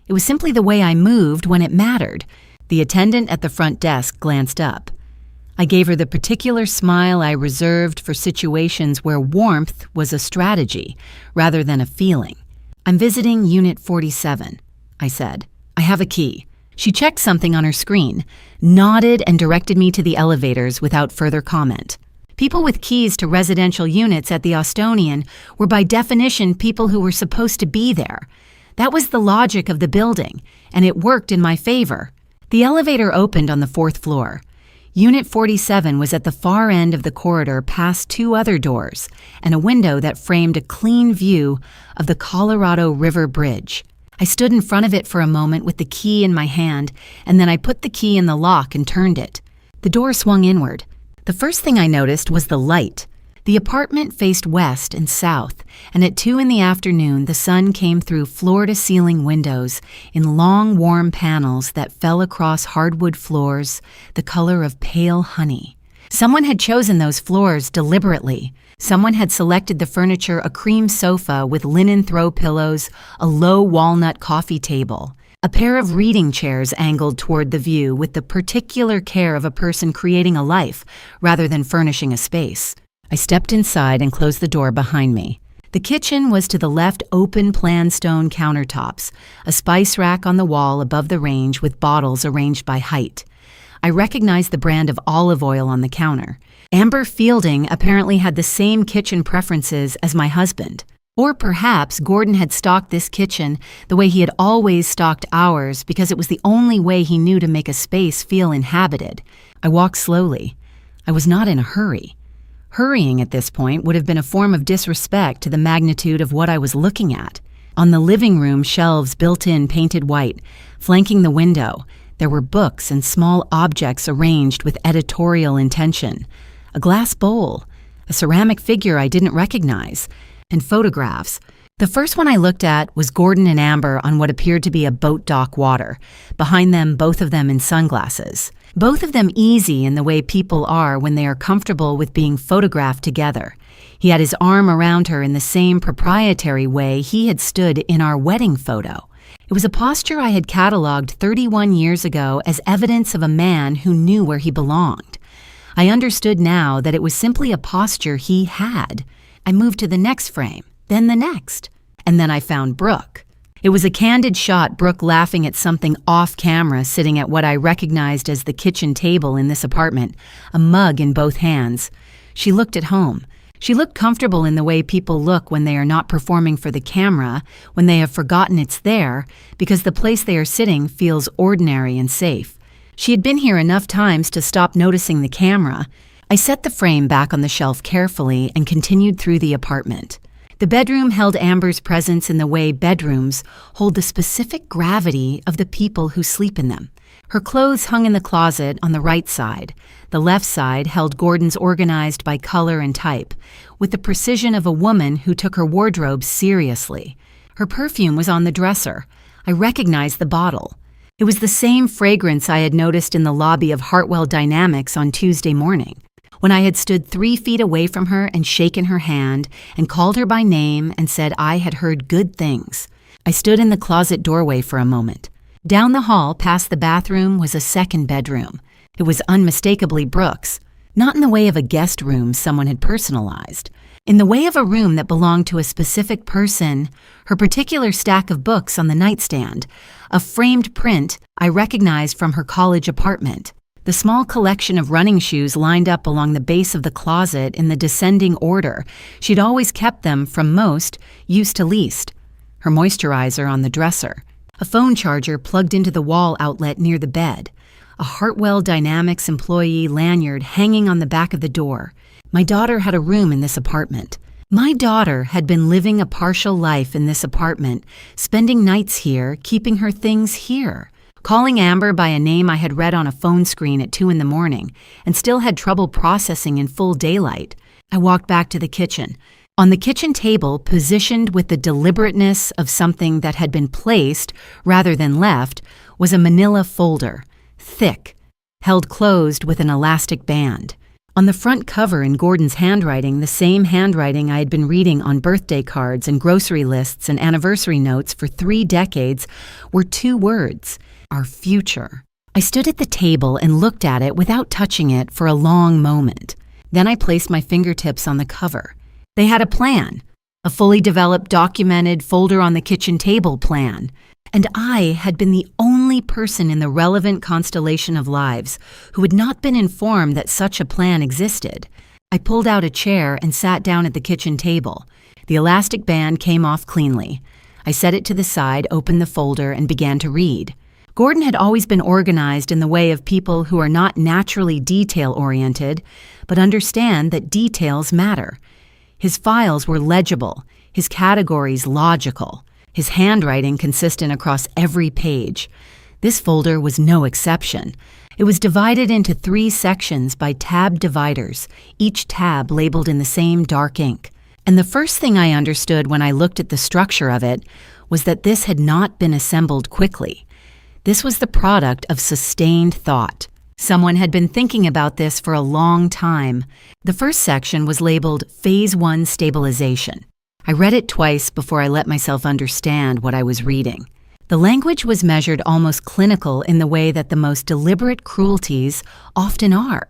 It was simply the way I moved when it mattered. The attendant at the front desk glanced up. I gave her the particular smile I reserved for situations where warmth was a strategy rather than a feeling. "I'm visiting Unit 47, I said. "I have a key." She checked something on her screen, nodded, and directed me to the elevators without further comment. People with keys to residential units at the Austonian were by definition people who were supposed to be there. That was the logic of the building, and it worked in my favor. The elevator opened on the 4th floor. Unit 47 was at the far end of the corridor past 2 other doors and a window that framed a clean view of the Colorado River Bridge. I stood in front of it for a moment with the key in my hand, and then I put the key in the lock and turned it. The door swung inward. The first thing I noticed was the light. The apartment faced west and south, and at 2 in the afternoon the sun came through floor-to-ceiling windows in long, warm panels that fell across hardwood floors the color of pale honey. Someone had chosen those floors deliberately. Someone had selected the furniture a cream sofa with linen throw pillows, a low walnut coffee table, a pair of reading chairs angled toward the view with the particular care of a person creating a life rather than furnishing a space. I stepped inside and closed the door behind me. The kitchen was to the left, open plan stone countertops, a spice rack on the wall above the range with bottles arranged by height. I recognized the brand of olive oil on the counter. Amber Fielding apparently had the same kitchen preferences as my husband. Or perhaps Gordon had stocked this kitchen the way he had always stocked ours because it was the only way he knew to make a space feel inhabited. I walked slowly. I was not in a hurry. Hurrying at this point would have been a form of disrespect to the magnitude of what I was looking at. On the living room shelves built-in painted white, flanking the window, there were books and small objects arranged with editorial intention. A glass bowl, a ceramic figure I didn't recognize, and photographs. The first one I looked at was Gordon and Amber on what appeared to be a boat dock water, behind them both of them in sunglasses. Both of them easy in the way people are when they are comfortable with being photographed together. He had his arm around her in the same proprietary way he had stood in our wedding photo. It was a posture I had catalogued 31 years ago as evidence of a man who knew where he belonged. I understood now that it was simply a posture he had. I moved to the next frame, then the next, and then I found Brooke. It was a candid shot, Brooke laughing at something off camera, sitting at what I recognized as the kitchen table in this apartment, a mug in both hands. She looked at home. She looked comfortable in the way people look when they are not performing for the camera, when they have forgotten it's there, because the place they are sitting feels ordinary and safe. She had been here enough times to stop noticing the camera. I set the frame back on the shelf carefully and continued through the apartment. The bedroom held Amber's presence in the way bedrooms hold the specific gravity of the people who sleep in them. Her clothes hung in the closet on the right side. The left side held Gordon's organized by color and type, with the precision of a woman who took her wardrobe seriously. Her perfume was on the dresser. I recognized the bottle. It was the same fragrance I had noticed in the lobby of Hartwell Dynamics on Tuesday morning, when I had stood 3 feet away from her and shaken her hand and called her by name and said I had heard good things. I stood in the closet doorway for a moment. Down the hall, past the bathroom, was a second bedroom. It was unmistakably Brooke's, not in the way of a guest room someone had personalized. In the way of a room that belonged to a specific person, her particular stack of books on the nightstand, a framed print I recognized from her college apartment, the small collection of running shoes lined up along the base of the closet in the descending order. She'd always kept them from most, used to least. Her moisturizer on the dresser, a phone charger plugged into the wall outlet near the bed, a Hartwell Dynamics employee lanyard hanging on the back of the door. My daughter had a room in this apartment. My daughter had been living a partial life in this apartment, spending nights here, keeping her things here, calling Amber by a name I had read on a phone screen at 2 a.m, and still had trouble processing in full daylight. I walked back to the kitchen. On the kitchen table, positioned with the deliberateness of something that had been placed rather than left, was a manila folder, thick, held closed with an elastic band. On the front cover in Gordon's handwriting, the same handwriting I had been reading on birthday cards and grocery lists and anniversary notes for 3 decades, were 2 words: our future. I stood at the table and looked at it without touching it for a long moment. Then I placed my fingertips on the cover. They had a plan, a fully developed, documented, folder on the kitchen table plan. And I had been the only person in the relevant constellation of lives who had not been informed that such a plan existed. I pulled out a chair and sat down at the kitchen table. The elastic band came off cleanly. I set it to the side, opened the folder, and began to read. Gordon had always been organized in the way of people who are not naturally detail-oriented, but understand that details matter. His files were legible, his categories logical, his handwriting consistent across every page. This folder was no exception. It was divided into 3 sections by tab dividers, each tab labeled in the same dark ink. And the first thing I understood when I looked at the structure of it was that this had not been assembled quickly. This was the product of sustained thought. Someone had been thinking about this for a long time. The first section was labeled Phase 1 Stabilization. I read it twice before I let myself understand what I was reading. The language was measured almost clinical in the way that the most deliberate cruelties often are.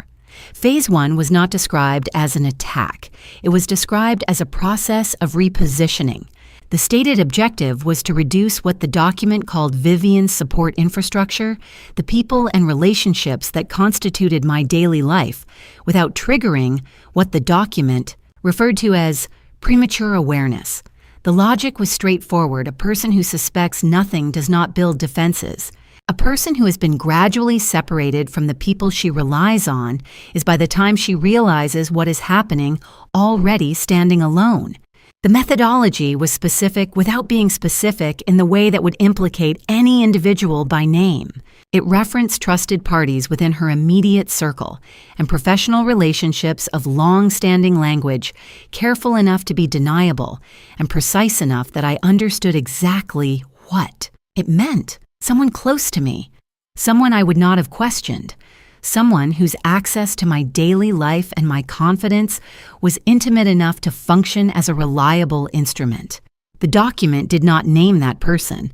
Phase 1 was not described as an attack. It was described as a process of repositioning. The stated objective was to reduce what the document called Vivian's support infrastructure, the people and relationships that constituted my daily life, without triggering what the document referred to as premature awareness. The logic was straightforward. A person who suspects nothing does not build defenses. A person who has been gradually separated from the people she relies on is, by the time she realizes what is happening, already standing alone. The methodology was specific without being specific in the way that would implicate any individual by name. It referenced trusted parties within her immediate circle and professional relationships of long-standing language, careful enough to be deniable and precise enough that I understood exactly what it meant. Someone close to me, someone I would not have questioned, someone whose access to my daily life and my confidence was intimate enough to function as a reliable instrument. The document did not name that person,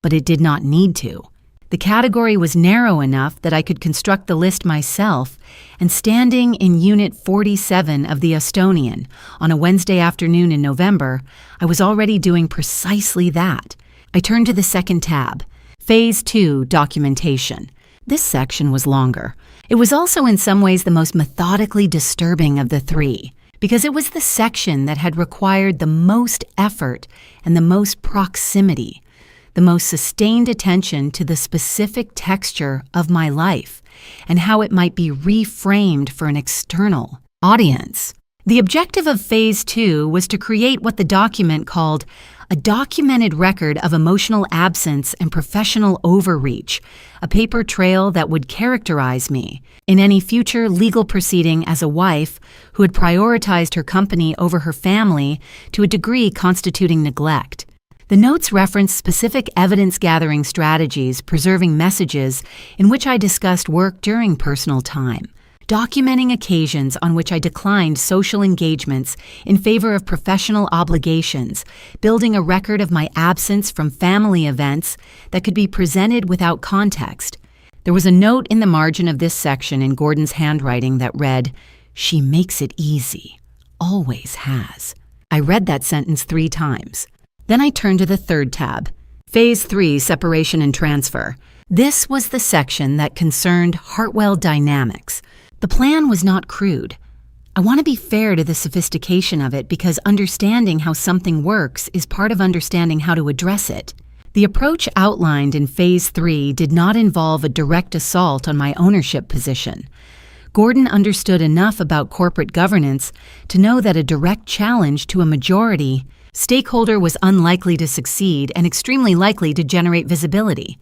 but it did not need to. The category was narrow enough that I could construct the list myself, and standing in Unit 47 of the Estonian on a Wednesday afternoon in November, I was already doing precisely that. I turned to the second tab, Phase 2, Documentation. This section was longer. It was also in some ways the most methodically disturbing of the three, because it was the section that had required the most effort and the most proximity, the most sustained attention to the specific texture of my life and how it might be reframed for an external audience. The objective of Phase 2 was to create what the document called a documented record of emotional absence and professional overreach, a paper trail that would characterize me in any future legal proceeding as a wife who had prioritized her company over her family to a degree constituting neglect. The notes reference specific evidence-gathering strategies, preserving messages in which I discussed work during personal time, documenting occasions on which I declined social engagements in favor of professional obligations, building a record of my absence from family events that could be presented without context. There was a note in the margin of this section in Gordon's handwriting that read, "She makes it easy, always has." I read that sentence 3 times. Then I turned to the third tab, Phase 3, Separation and Transfer. This was the section that concerned Hartwell dynamics. The plan was not crude. I want to be fair to the sophistication of it because understanding how something works is part of understanding how to address it. The approach outlined in Phase 3 did not involve a direct assault on my ownership position. Gordon understood enough about corporate governance to know that a direct challenge to a majority stakeholder was unlikely to succeed and extremely likely to generate visibility.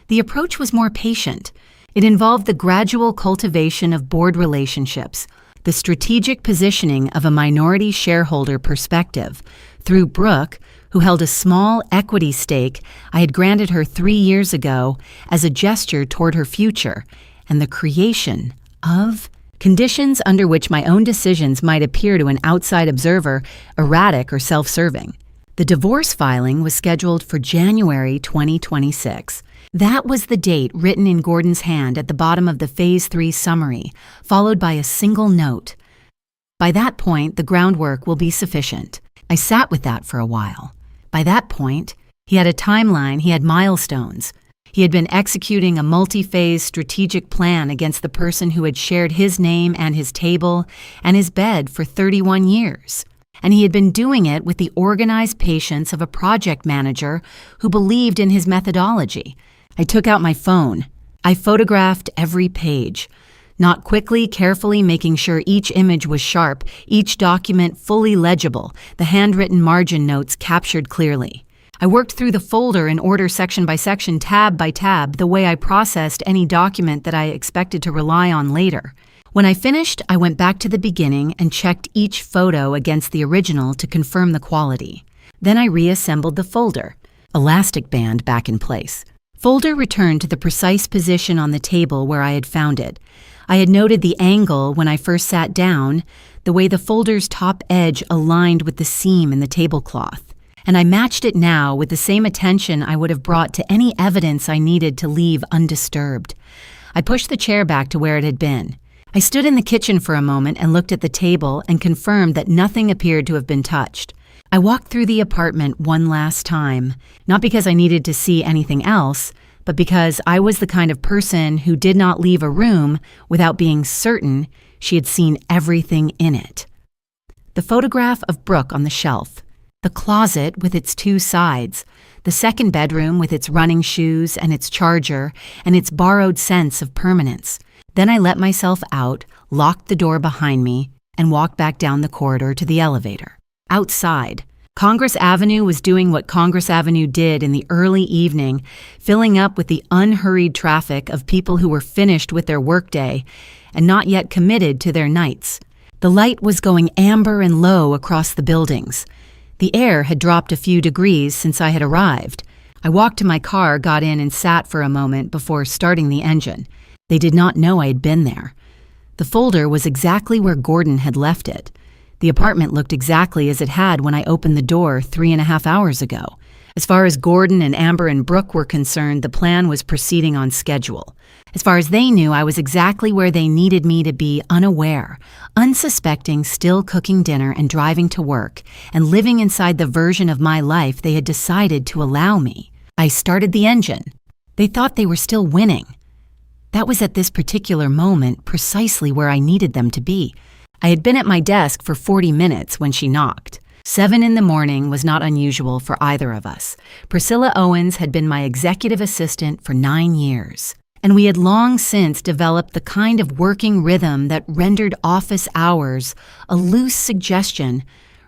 The approach was more patient. It involved the gradual cultivation of board relationships, the strategic positioning of a minority shareholder perspective through Brooke, who held a small equity stake I had granted her 3 years ago as a gesture toward her future, and the creation of conditions under which my own decisions might appear to an outside observer erratic or self-serving. The divorce filing was scheduled for January 2026. That was the date written in Gordon's hand at the bottom of the Phase 3 summary, followed by a single note. By that point, the groundwork will be sufficient. I sat with that for a while. By that point, he had a timeline, he had milestones. He had been executing a multi-phase strategic plan against the person who had shared his name and his table and his bed for 31 years. And he had been doing it with the organized patience of a project manager who believed in his methodology. I took out my phone. I photographed every page, not quickly, carefully making sure each image was sharp, each document fully legible, the handwritten margin notes captured clearly. I worked through the folder in order section by section, tab by tab, the way I processed any document that I expected to rely on later. When I finished, I went back to the beginning and checked each photo against the original to confirm the quality. Then I reassembled the folder, elastic band back in place. Folder returned to the precise position on the table where I had found it. I had noted the angle when I first sat down, the way the folder's top edge aligned with the seam in the tablecloth, and I matched it now with the same attention I would have brought to any evidence I needed to leave undisturbed. I pushed the chair back to where it had been. I stood in the kitchen for a moment and looked at the table and confirmed that nothing appeared to have been touched. I walked through the apartment one last time, not because I needed to see anything else, but because I was the kind of person who did not leave a room without being certain she had seen everything in it. The photograph of Brooke on the shelf, the closet with its 2 sides, The second bedroom with its running shoes and its charger and its borrowed sense of permanence. Then I let myself out, locked the door behind me, and walked back down the corridor to the elevator. Outside, Congress Avenue was doing what Congress Avenue did in the early evening, filling up with the unhurried traffic of people who were finished with their workday and not yet committed to their nights. The light was going amber and low across the buildings. The air had dropped a few degrees since I had arrived. I walked to my car, got in, and sat for a moment before starting the engine. They did not know I had been there. The folder was exactly where Gordon had left it. The apartment looked exactly as it had when I opened the door 3.5 hours ago. As far as Gordon and Amber and Brooke were concerned, the plan was proceeding on schedule. As far as they knew, I was exactly where they needed me to be, unaware, unsuspecting, still cooking dinner and driving to work, and living inside the version of my life they had decided to allow me. I started the engine. They thought they were still winning. That was at this particular moment precisely where I needed them to be. I had been at my desk for 40 minutes when she knocked. 7 in the morning was not unusual for either of us. Priscilla Owens had been my executive assistant for 9 years, and we had long since developed the kind of working rhythm that rendered office hours a loose suggestion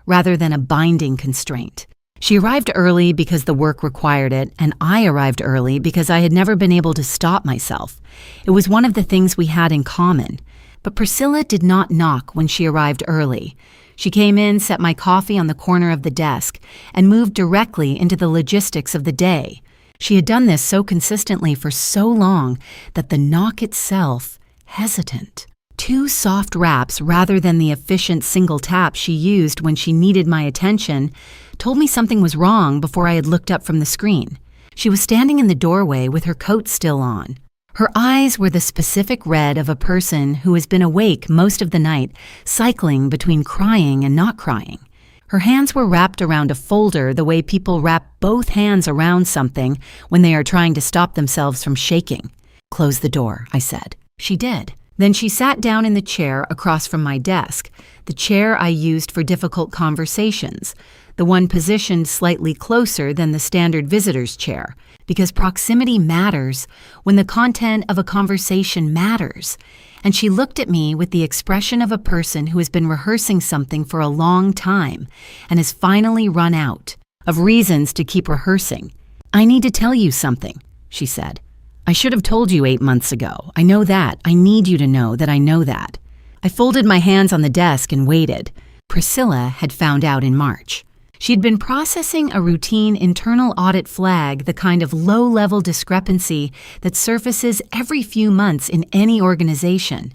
rather than a binding constraint. She arrived early because the work required it, and I arrived early because I had never been able to stop myself. It was one of the things we had in common. But Priscilla did not knock when she arrived early. She came in, set my coffee on the corner of the desk, and moved directly into the logistics of the day. She had done this so consistently for so long that the knock itself, hesitant. 2 soft raps rather than the efficient single tap she used when she needed my attention, told me something was wrong before I had looked up from the screen. She was standing in the doorway with her coat still on. Her eyes were the specific red of a person who has been awake most of the night, cycling between crying and not crying. Her hands were wrapped around a folder the way people wrap both hands around something when they are trying to stop themselves from shaking. "Close the door," I said. She did. Then she sat down in the chair across from my desk, the chair I used for difficult conversations, the one positioned slightly closer than the standard visitor's chair, because proximity matters when the content of a conversation matters. And she looked at me with the expression of a person who has been rehearsing something for a long time and has finally run out of reasons to keep rehearsing. "I need to tell you something," she said. "I should have told you 8 months ago. I know that. I need you to know that I know that." I folded my hands on the desk and waited. Priscilla had found out in March. She'd been processing a routine internal audit flag, the kind of low-level discrepancy that surfaces every few months in any organization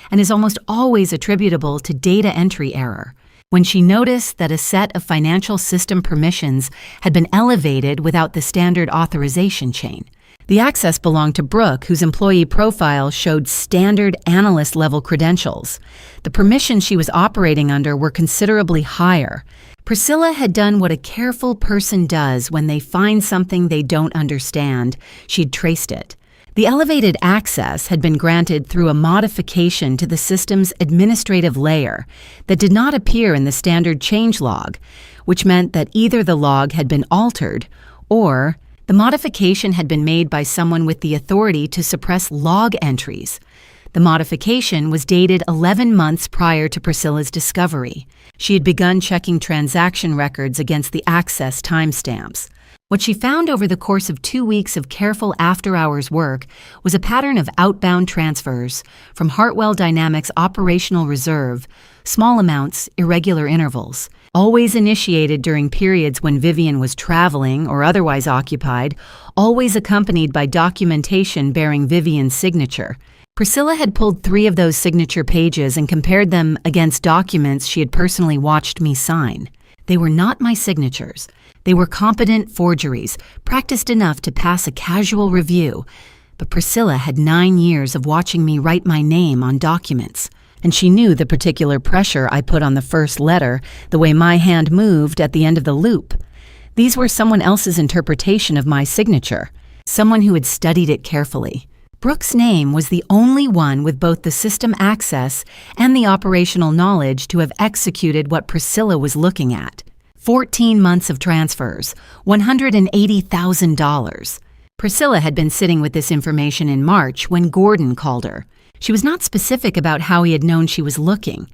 and is almost always attributable to data entry error, when she noticed that a set of financial system permissions had been elevated without the standard authorization chain. The access belonged to Brooke, whose employee profile showed standard analyst-level credentials. The permissions she was operating under were considerably higher. Priscilla had done what a careful person does when they find something they don't understand. She'd traced it. The elevated access had been granted through a modification to the system's administrative layer that did not appear in the standard change log, which meant that either the log had been altered or the modification had been made by someone with the authority to suppress log entries. The modification was dated 11 months prior to Priscilla's discovery. She had begun checking transaction records against the access timestamps. What she found over the course of 2 weeks of careful after-hours work was a pattern of outbound transfers from Hartwell Dynamics operational reserve, small amounts, irregular intervals, always initiated during periods when Vivian was traveling or otherwise occupied, always accompanied by documentation bearing Vivian's signature. Priscilla had pulled 3 of those signature pages and compared them against documents she had personally watched me sign. They were not my signatures. They were competent forgeries, practiced enough to pass a casual review. But Priscilla had 9 years of watching me write my name on documents, and she knew the particular pressure I put on the first letter, the way my hand moved at the end of the loop. These were someone else's interpretation of my signature, someone who had studied it carefully. Brooke's name was the only one with both the system access and the operational knowledge to have executed what Priscilla was looking at. 14 months of transfers, $180,000. Priscilla had been sitting with this information in March when Gordon called her. She was not specific about how he had known she was looking.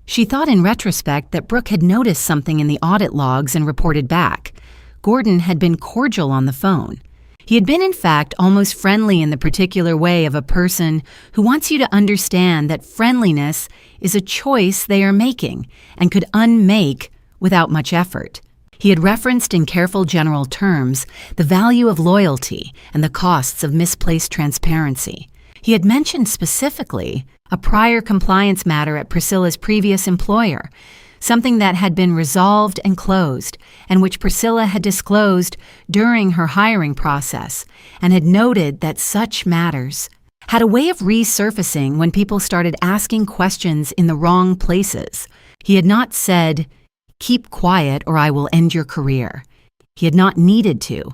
She thought in retrospect that Brooke had noticed something in the audit logs and reported back. Gordon had been cordial on the phone. He had been, in fact, almost friendly in the particular way of a person who wants you to understand that friendliness is a choice they are making and could unmake without much effort. He had referenced in careful general terms the value of loyalty and the costs of misplaced transparency. He had mentioned specifically a prior compliance matter at Priscilla's previous employer, something that had been resolved and closed, and which Priscilla had disclosed during her hiring process, and had noted that such matters had a way of resurfacing when people started asking questions in the wrong places. He had not said, "Keep quiet or I will end your career." He had not needed to.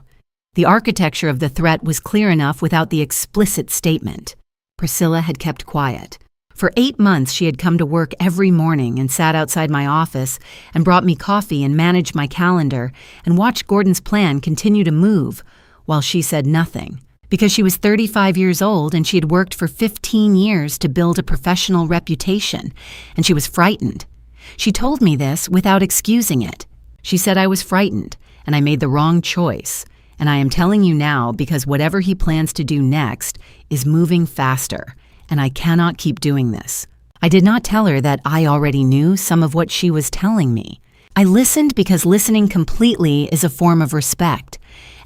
The architecture of the threat was clear enough without the explicit statement. Priscilla had kept quiet. For 8 months, she had come to work every morning and sat outside my office and brought me coffee and managed my calendar and watched Gordon's plan continue to move while she said nothing. Because she was 35 years old and she had worked for 15 years to build a professional reputation, and she was frightened. She told me this without excusing it. She said I was frightened and I made the wrong choice. And I am telling you now because whatever he plans to do next is moving faster, and I cannot keep doing this. I did not tell her that I already knew some of what she was telling me. I listened because listening completely is a form of respect,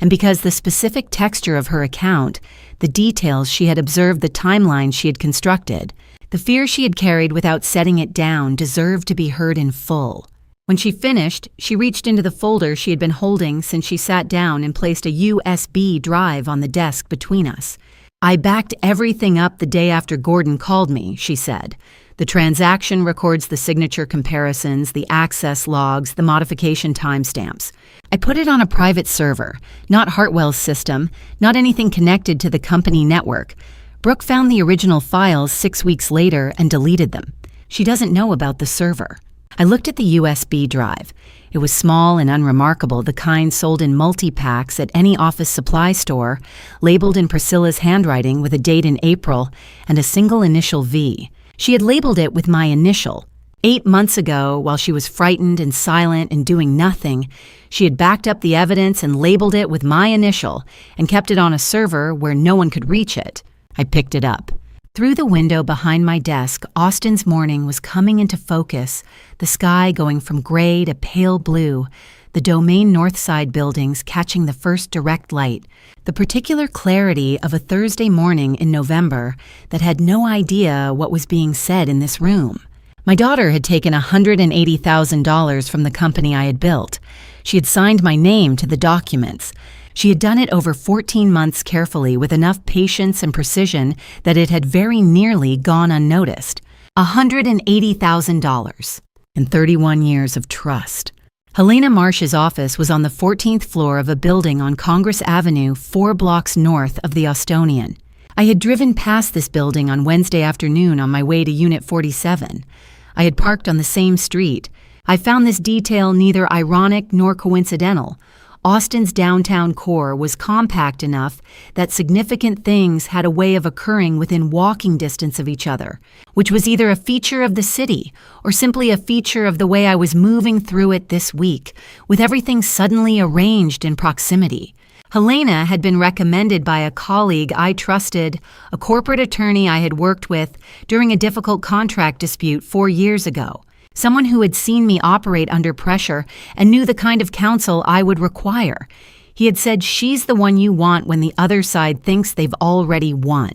and because the specific texture of her account, the details she had observed, the timeline she had constructed, the fear she had carried without setting it down deserved to be heard in full. When she finished, she reached into the folder she had been holding since she sat down and placed a USB drive on the desk between us. "I backed everything up the day after Gordon called me," she said. "The transaction records the signature comparisons, the access logs, the modification timestamps. I put it on a private server, not Hartwell's system, not anything connected to the company network. Brooke found the original files 6 weeks later and deleted them. She doesn't know about the server." I looked at the USB drive. It was small and unremarkable, the kind sold in multi-packs at any office supply store, labeled in Priscilla's handwriting with a date in April and a single initial V. She had labeled it with my initial. 8 months ago, while she was frightened and silent and doing nothing, she had backed up the evidence and labeled it with my initial and kept it on a server where no one could reach it. I picked it up. Through the window behind my desk, Austin's morning was coming into focus, the sky going from gray to pale blue, the Domain Northside buildings catching the first direct light, the particular clarity of a Thursday morning in November that had no idea what was being said in this room. My daughter had taken $180,000 from the company I had built. She had signed my name to the documents. She had done it over 14 months carefully with enough patience and precision that it had very nearly gone unnoticed. $180,000 and 31 years of trust. Helena Marsh's office was on the 14th floor of a building on Congress Avenue, 4 blocks north of the Austonian. I had driven past this building on Wednesday afternoon on my way to Unit 47. I had parked on the same street. I found this detail neither ironic nor coincidental. Austin's downtown core was compact enough that significant things had a way of occurring within walking distance of each other, which was either a feature of the city or simply a feature of the way I was moving through it this week, with everything suddenly arranged in proximity. Helena had been recommended by a colleague I trusted, a corporate attorney I had worked with during a difficult contract dispute 4 years ago. Someone who had seen me operate under pressure and knew the kind of counsel I would require. He had said, "She's the one you want when the other side thinks they've already won."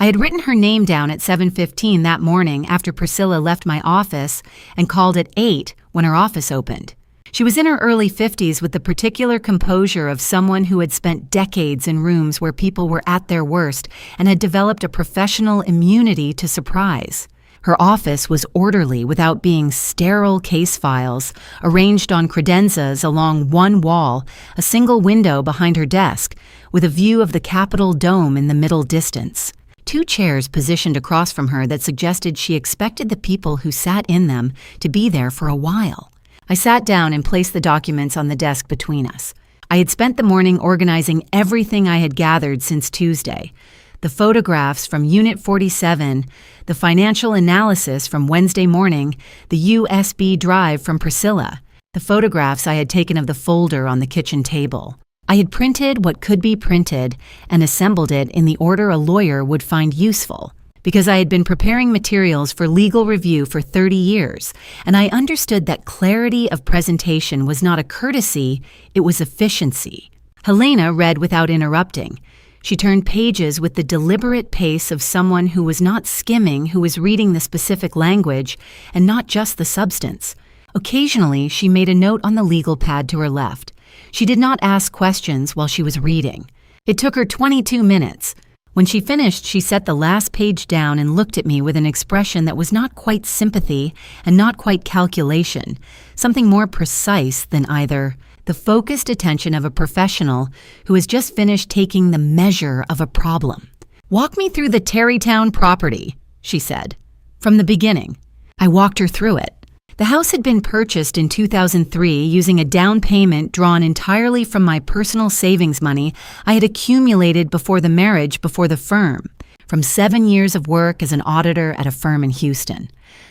I had written her name down at 7:15 that morning after Priscilla left my office and called at 8 when her office opened. She was in her early 50s with the particular composure of someone who had spent decades in rooms where people were at their worst and had developed a professional immunity to surprise. Her office was orderly without being sterile case files arranged on credenzas along one wall, a single window behind her desk, with a view of the Capitol dome in the middle distance. 2 chairs positioned across from her that suggested she expected the people who sat in them to be there for a while. I sat down and placed the documents on the desk between us. I had spent the morning organizing everything I had gathered since Tuesday. The photographs from Unit 47, the financial analysis from Wednesday morning, the USB drive from Priscilla, the photographs I had taken of the folder on the kitchen table. I had printed what could be printed and assembled it in the order a lawyer would find useful, because I had been preparing materials for legal review for 30 years, and I understood that clarity of presentation was not a courtesy, it was efficiency. Helena read without interrupting. She turned pages with the deliberate pace of someone who was not skimming, who was reading the specific language and not just the substance. Occasionally, she made a note on the legal pad to her left. She did not ask questions while she was reading. It took her 22 minutes. When she finished, she set the last page down and looked at me with an expression that was not quite sympathy and not quite calculation, something more precise than either. The focused attention of a professional who has just finished taking the measure of a problem. "Walk me through the Terrytown property," she said. From the beginning. I walked her through it. The house had been purchased in 2003 using a down payment drawn entirely from my personal savings money I had accumulated before the marriage before the firm, from 7 years of work as an auditor at a firm in Houston.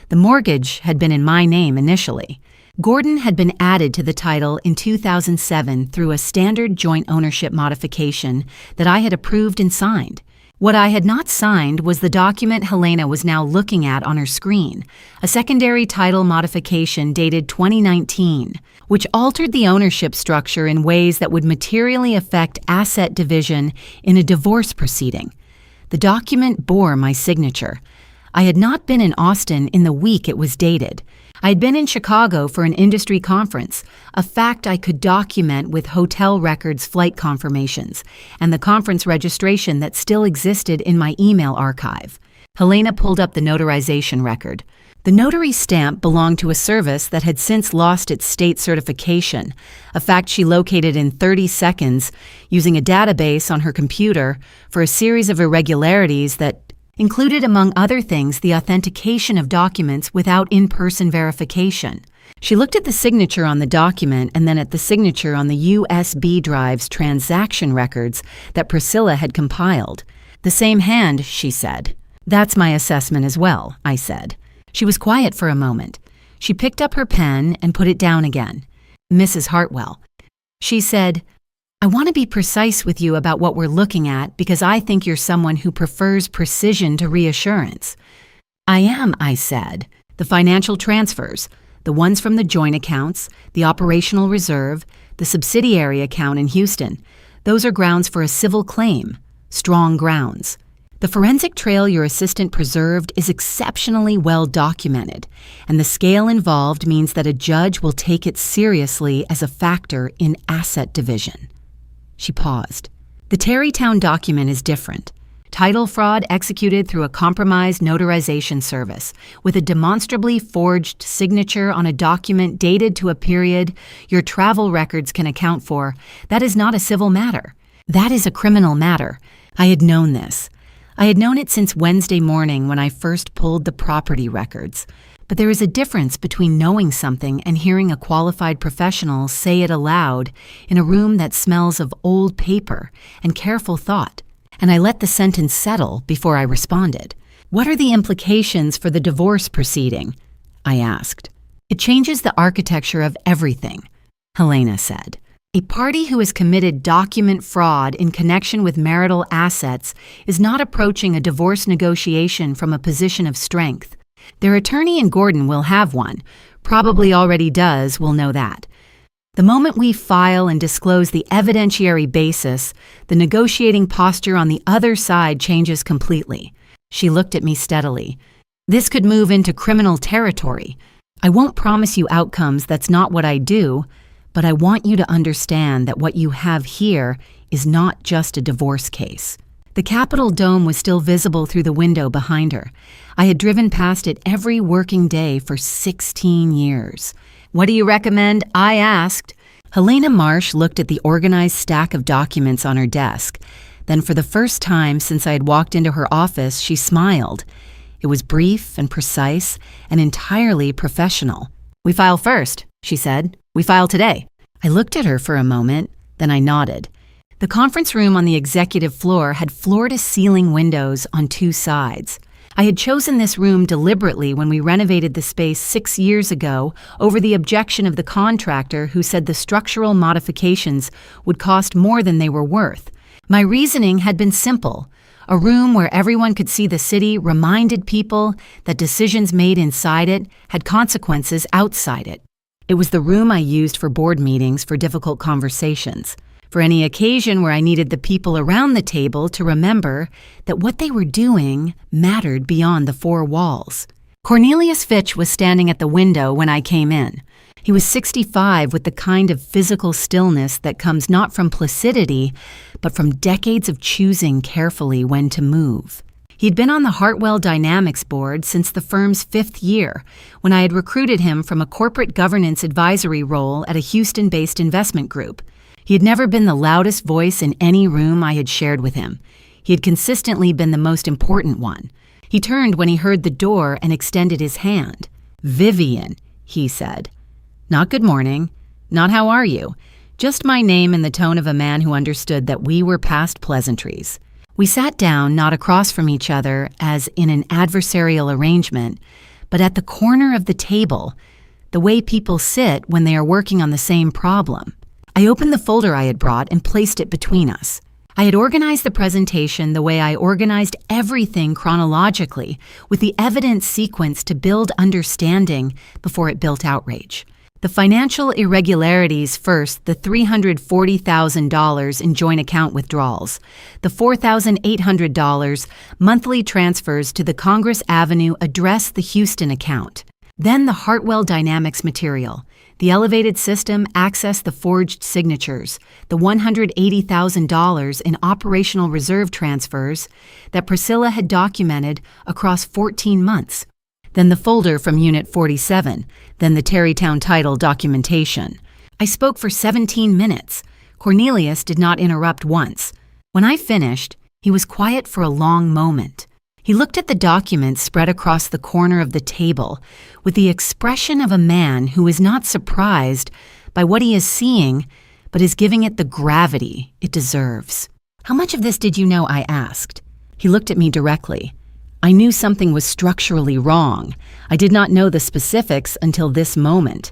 The mortgage had been in my name initially. Gordon had been added to the title in 2007 through a standard joint ownership modification that I had approved and signed. What I had not signed was the document Helena was now looking at on her screen, a secondary title modification dated 2019, which altered the ownership structure in ways that would materially affect asset division in a divorce proceeding. The document bore my signature. I had not been in Austin in the week it was dated. I had been in Chicago for an industry conference, a fact I could document with hotel records, flight confirmations, and the conference registration that still existed in my email archive. Helena pulled up the notarization record. The notary stamp belonged to a service that had since lost its state certification, a fact she located in 30 seconds using a database on her computer for a series of irregularities that included, among other things, the authentication of documents without in-person verification. She looked at the signature on the document and then at the signature on the USB drive's transaction records that Priscilla had compiled. "The same hand," she said. "That's my assessment as well," I said. She was quiet for a moment. She picked up her pen and put it down again. "Mrs. Hartwell," she said, "I want to be precise with you about what we're looking at because I think you're someone who prefers precision to reassurance." "I am," I said. "The financial transfers, the ones from the joint accounts, the operational reserve, the subsidiary account in Houston, those are grounds for a civil claim, strong grounds. The forensic trail your assistant preserved is exceptionally well documented, and the scale involved means that a judge will take it seriously as a factor in asset division." She paused. "The Terrytown document is different. Title fraud executed through a compromised notarization service, with a demonstrably forged signature on a document dated to a period your travel records can account for. That is not a civil matter. That is a criminal matter. I had known this. I had known it since Wednesday morning when I first pulled the property records. But there is a difference between knowing something and hearing a qualified professional say it aloud in a room that smells of old paper and careful thought. And I let the sentence settle before I responded. "What are the implications for the divorce proceeding?" I asked. "It changes the architecture of everything," Helena said. "A party who has committed document fraud in connection with marital assets is not approaching a divorce negotiation from a position of strength. Their attorney in Gordon will have one, probably already does, we'll know that. The moment we file and disclose the evidentiary basis, the negotiating posture on the other side changes completely." She looked at me steadily. "This could move into criminal territory. I won't promise you outcomes, that's not what I do, but I want you to understand that what you have here is not just a divorce case." The Capitol dome was still visible through the window behind her. I had driven past it every working day for 16 years. "What do you recommend?" I asked. Helena Marsh looked at the organized stack of documents on her desk. Then for the first time since I had walked into her office, she smiled. It was brief and precise and entirely professional. "We file first," she said. "We file today." I looked at her for a moment, then I nodded. The conference room on the executive floor had floor-to-ceiling windows on two sides. I had chosen this room deliberately when we renovated the space 6 years ago over the objection of the contractor who said the structural modifications would cost more than they were worth. My reasoning had been simple. A room where everyone could see the city reminded people that decisions made inside it had consequences outside it. It was the room I used for board meetings for difficult conversations, for any occasion where I needed the people around the table to remember that what they were doing mattered beyond the four walls. Cornelius Fitch was standing at the window when I came in. He was 65 with the kind of physical stillness that comes not from placidity, but from decades of choosing carefully when to move. He'd been on the Hartwell Dynamics board since the firm's 5th year, when I had recruited him from a corporate governance advisory role at a Houston-based investment group. He had never been the loudest voice in any room I had shared with him. He had consistently been the most important one. He turned when he heard the door and extended his hand. "Vivian," he said. Not "good morning," not "how are you," just my name in the tone of a man who understood that we were past pleasantries. We sat down not across from each other as in an adversarial arrangement, but at the corner of the table, the way people sit when they are working on the same problem. I opened the folder I had brought and placed it between us. I had organized the presentation the way I organized everything chronologically, with the evidence sequence to build understanding before it built outrage. The financial irregularities first, the $340,000 in joint account withdrawals, the $4,800 monthly transfers to the Congress Avenue address the Houston account. Then the Hartwell Dynamics material, the elevated system accessed the forged signatures, the $180,000 in operational reserve transfers that Priscilla had documented across 14 months. Then the folder from Unit 47, then the Terrytown title documentation. I spoke for 17 minutes. Cornelius did not interrupt once. When I finished, he was quiet for a long moment. He looked at the documents spread across the corner of the table with the expression of a man who is not surprised by what he is seeing, but is giving it the gravity it deserves. "How much of this did you know?" I asked. He looked at me directly. I knew something was structurally wrong. I did not know the specifics until this moment.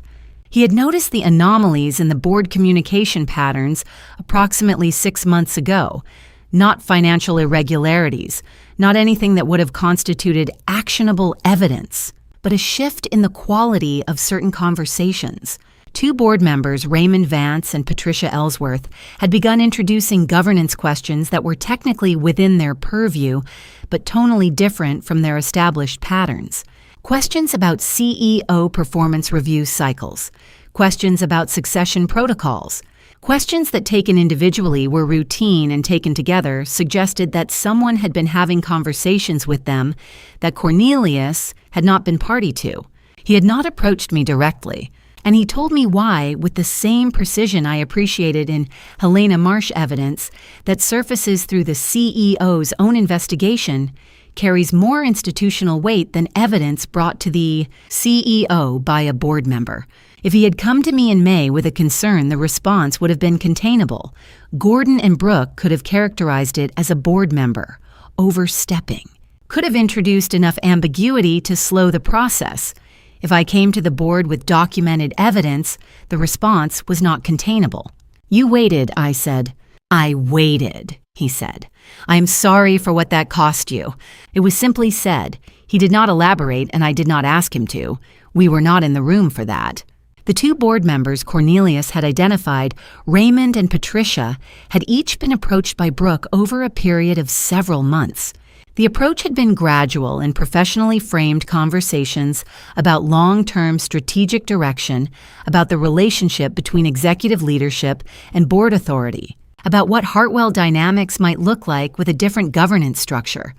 He had noticed the anomalies in the board communication patterns approximately 6 months ago. Not financial irregularities, not anything that would have constituted actionable evidence, but a shift in the quality of certain conversations. 2 board members, Raymond Vance and Patricia Ellsworth, had begun introducing governance questions that were technically within their purview, but tonally different from their established patterns. Questions about CEO performance review cycles, questions about succession protocols, questions that taken individually were routine and taken together suggested that someone had been having conversations with them that Cornelius had not been party to. He had not approached me directly, and he told me why with the same precision I appreciated in Helena Marsh evidence that surfaces through the CEO's own investigation carries more institutional weight than evidence brought to the CEO by a board member. If he had come to me in May with a concern, the response would have been containable. Gordon and Brooke could have characterized it as a board member, overstepping, could have introduced enough ambiguity to slow the process. If I came to the board with documented evidence, the response was not containable. "You waited," I said. "I waited," he said. "I am sorry for what that cost you." It was simply said. He did not elaborate, and I did not ask him to. We were not in the room for that. The 2 board members Cornelius had identified, Raymond and Patricia, had each been approached by Brooke over a period of several months. The approach had been gradual in professionally framed conversations about long-term strategic direction, about the relationship between executive leadership and board authority, about what Hartwell Dynamics might look like with a different governance structure.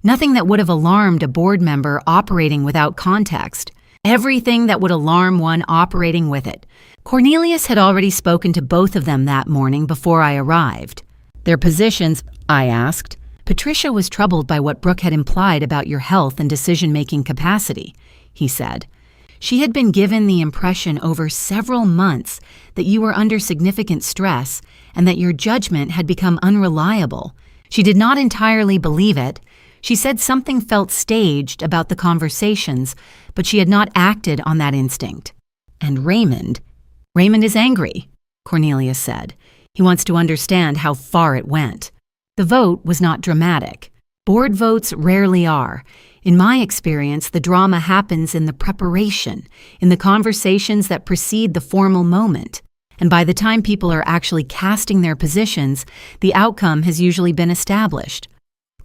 Nothing that would have alarmed a board member operating without context. Everything that would alarm one operating with it. Cornelius had already spoken to both of them that morning before I arrived. "Their positions?" I asked. "Patricia was troubled by what Brooke had implied about your health and decision-making capacity," he said. She had been given the impression over several months that you were under significant stress and that your judgment had become unreliable. She did not entirely believe it. She said something felt staged about the conversations, but she had not acted on that instinct. And Raymond is angry, Cornelius said. He wants to understand how far it went. The vote was not dramatic. Board votes rarely are. In my experience, the drama happens in the preparation, in the conversations that precede the formal moment. And by the time people are actually casting their positions, the outcome has usually been established.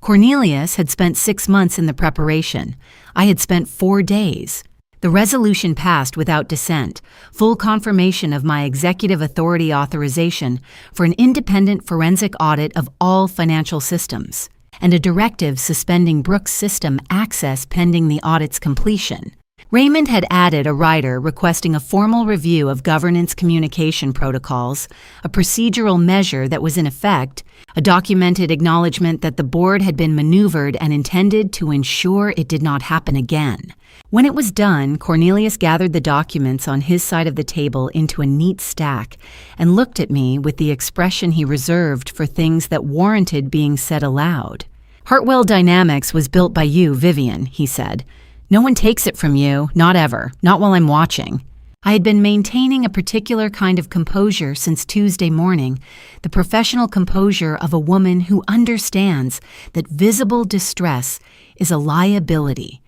Cornelius had spent 6 months in the preparation. I had spent 4 days. The resolution passed without dissent, full confirmation of my executive authority authorization for an independent forensic audit of all financial systems, and a directive suspending Brooks' system access pending the audit's completion. Raymond had added a rider requesting a formal review of governance communication protocols, a procedural measure that was in effect, a documented acknowledgement that the board had been maneuvered and intended to ensure it did not happen again. When it was done, Cornelius gathered the documents on his side of the table into a neat stack and looked at me with the expression he reserved for things that warranted being said aloud. "Hartwell Dynamics was built by you, Vivian," he said. "No one takes it from you, not ever, not while I'm watching." I had been maintaining a particular kind of composure since Tuesday morning, the professional composure of a woman who understands that visible distress is a liability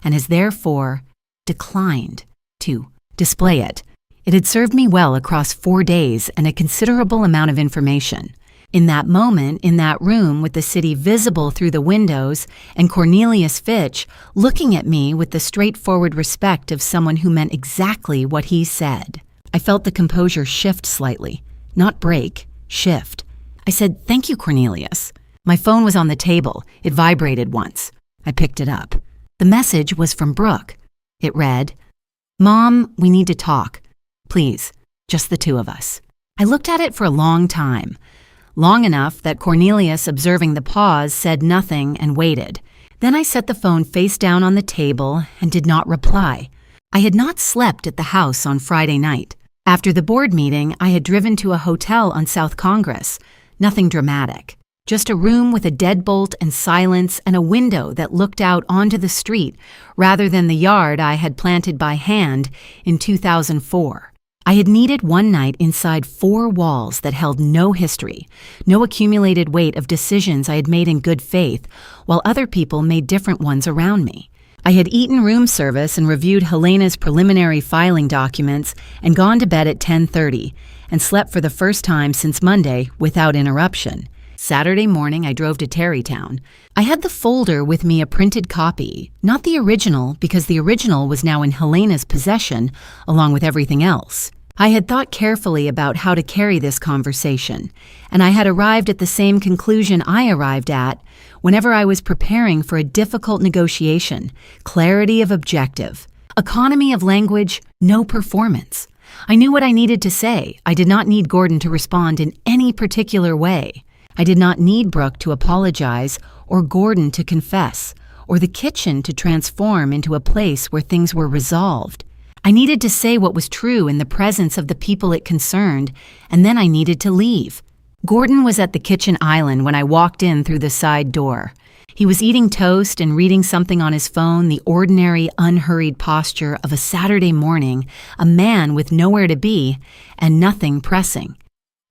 and has therefore declined to display it. It had served me well across 4 days and a considerable amount of information. In that moment, in that room with the city visible through the windows and Cornelius Fitch looking at me with the straightforward respect of someone who meant exactly what he said, I felt the composure shift slightly, not break, shift. I said, "Thank you, Cornelius." My phone was on the table. It vibrated once. I picked it up. The message was from Brooke. It read, "Mom, we need to talk. Please, just the two of us." I looked at it for a long time. Long enough that Cornelius, observing the pause, said nothing and waited. Then I set the phone face down on the table and did not reply. I had not slept at the house on Friday night. After the board meeting, I had driven to a hotel on South Congress. Nothing dramatic. Just a room with a deadbolt and silence and a window that looked out onto the street rather than the yard I had planted by hand in 2004. I had needed one night inside 4 walls that held no history, no accumulated weight of decisions I had made in good faith, while other people made different ones around me. I had eaten room service and reviewed Helena's preliminary filing documents and gone to bed at 10:30 and slept for the first time since Monday without interruption. Saturday morning, I drove to Tarrytown. I had the folder with me, a printed copy, not the original because the original was now in Helena's possession along with everything else. I had thought carefully about how to carry this conversation, and I had arrived at the same conclusion I arrived at whenever I was preparing for a difficult negotiation: clarity of objective, economy of language, no performance. I knew what I needed to say. I did not need Gordon to respond in any particular way. I did not need Brooke to apologize or Gordon to confess or the kitchen to transform into a place where things were resolved. I needed to say what was true in the presence of the people it concerned, and then I needed to leave. Gordon was at the kitchen island when I walked in through the side door. He was eating toast and reading something on his phone, the ordinary, unhurried posture of a Saturday morning, a man with nowhere to be and nothing pressing.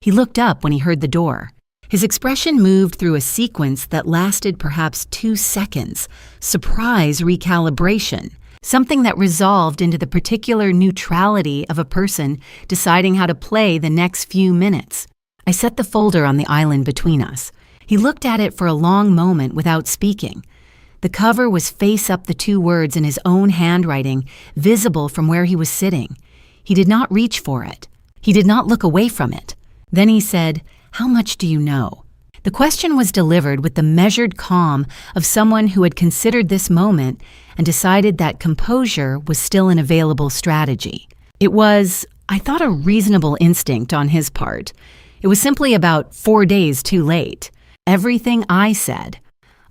He looked up when he heard the door. His expression moved through a sequence that lasted perhaps 2 seconds. Surprise recalibration. Something that resolved into the particular neutrality of a person deciding how to play the next few minutes. I set the folder on the island between us. He looked at it for a long moment without speaking. The cover was face up, the 2 words in his own handwriting, visible from where he was sitting. He did not reach for it. He did not look away from it. Then he said, "How much do you know?" The question was delivered with the measured calm of someone who had considered this moment and decided that composure was still an available strategy. It was, I thought, a reasonable instinct on his part. It was simply about 4 days too late. Everything I said.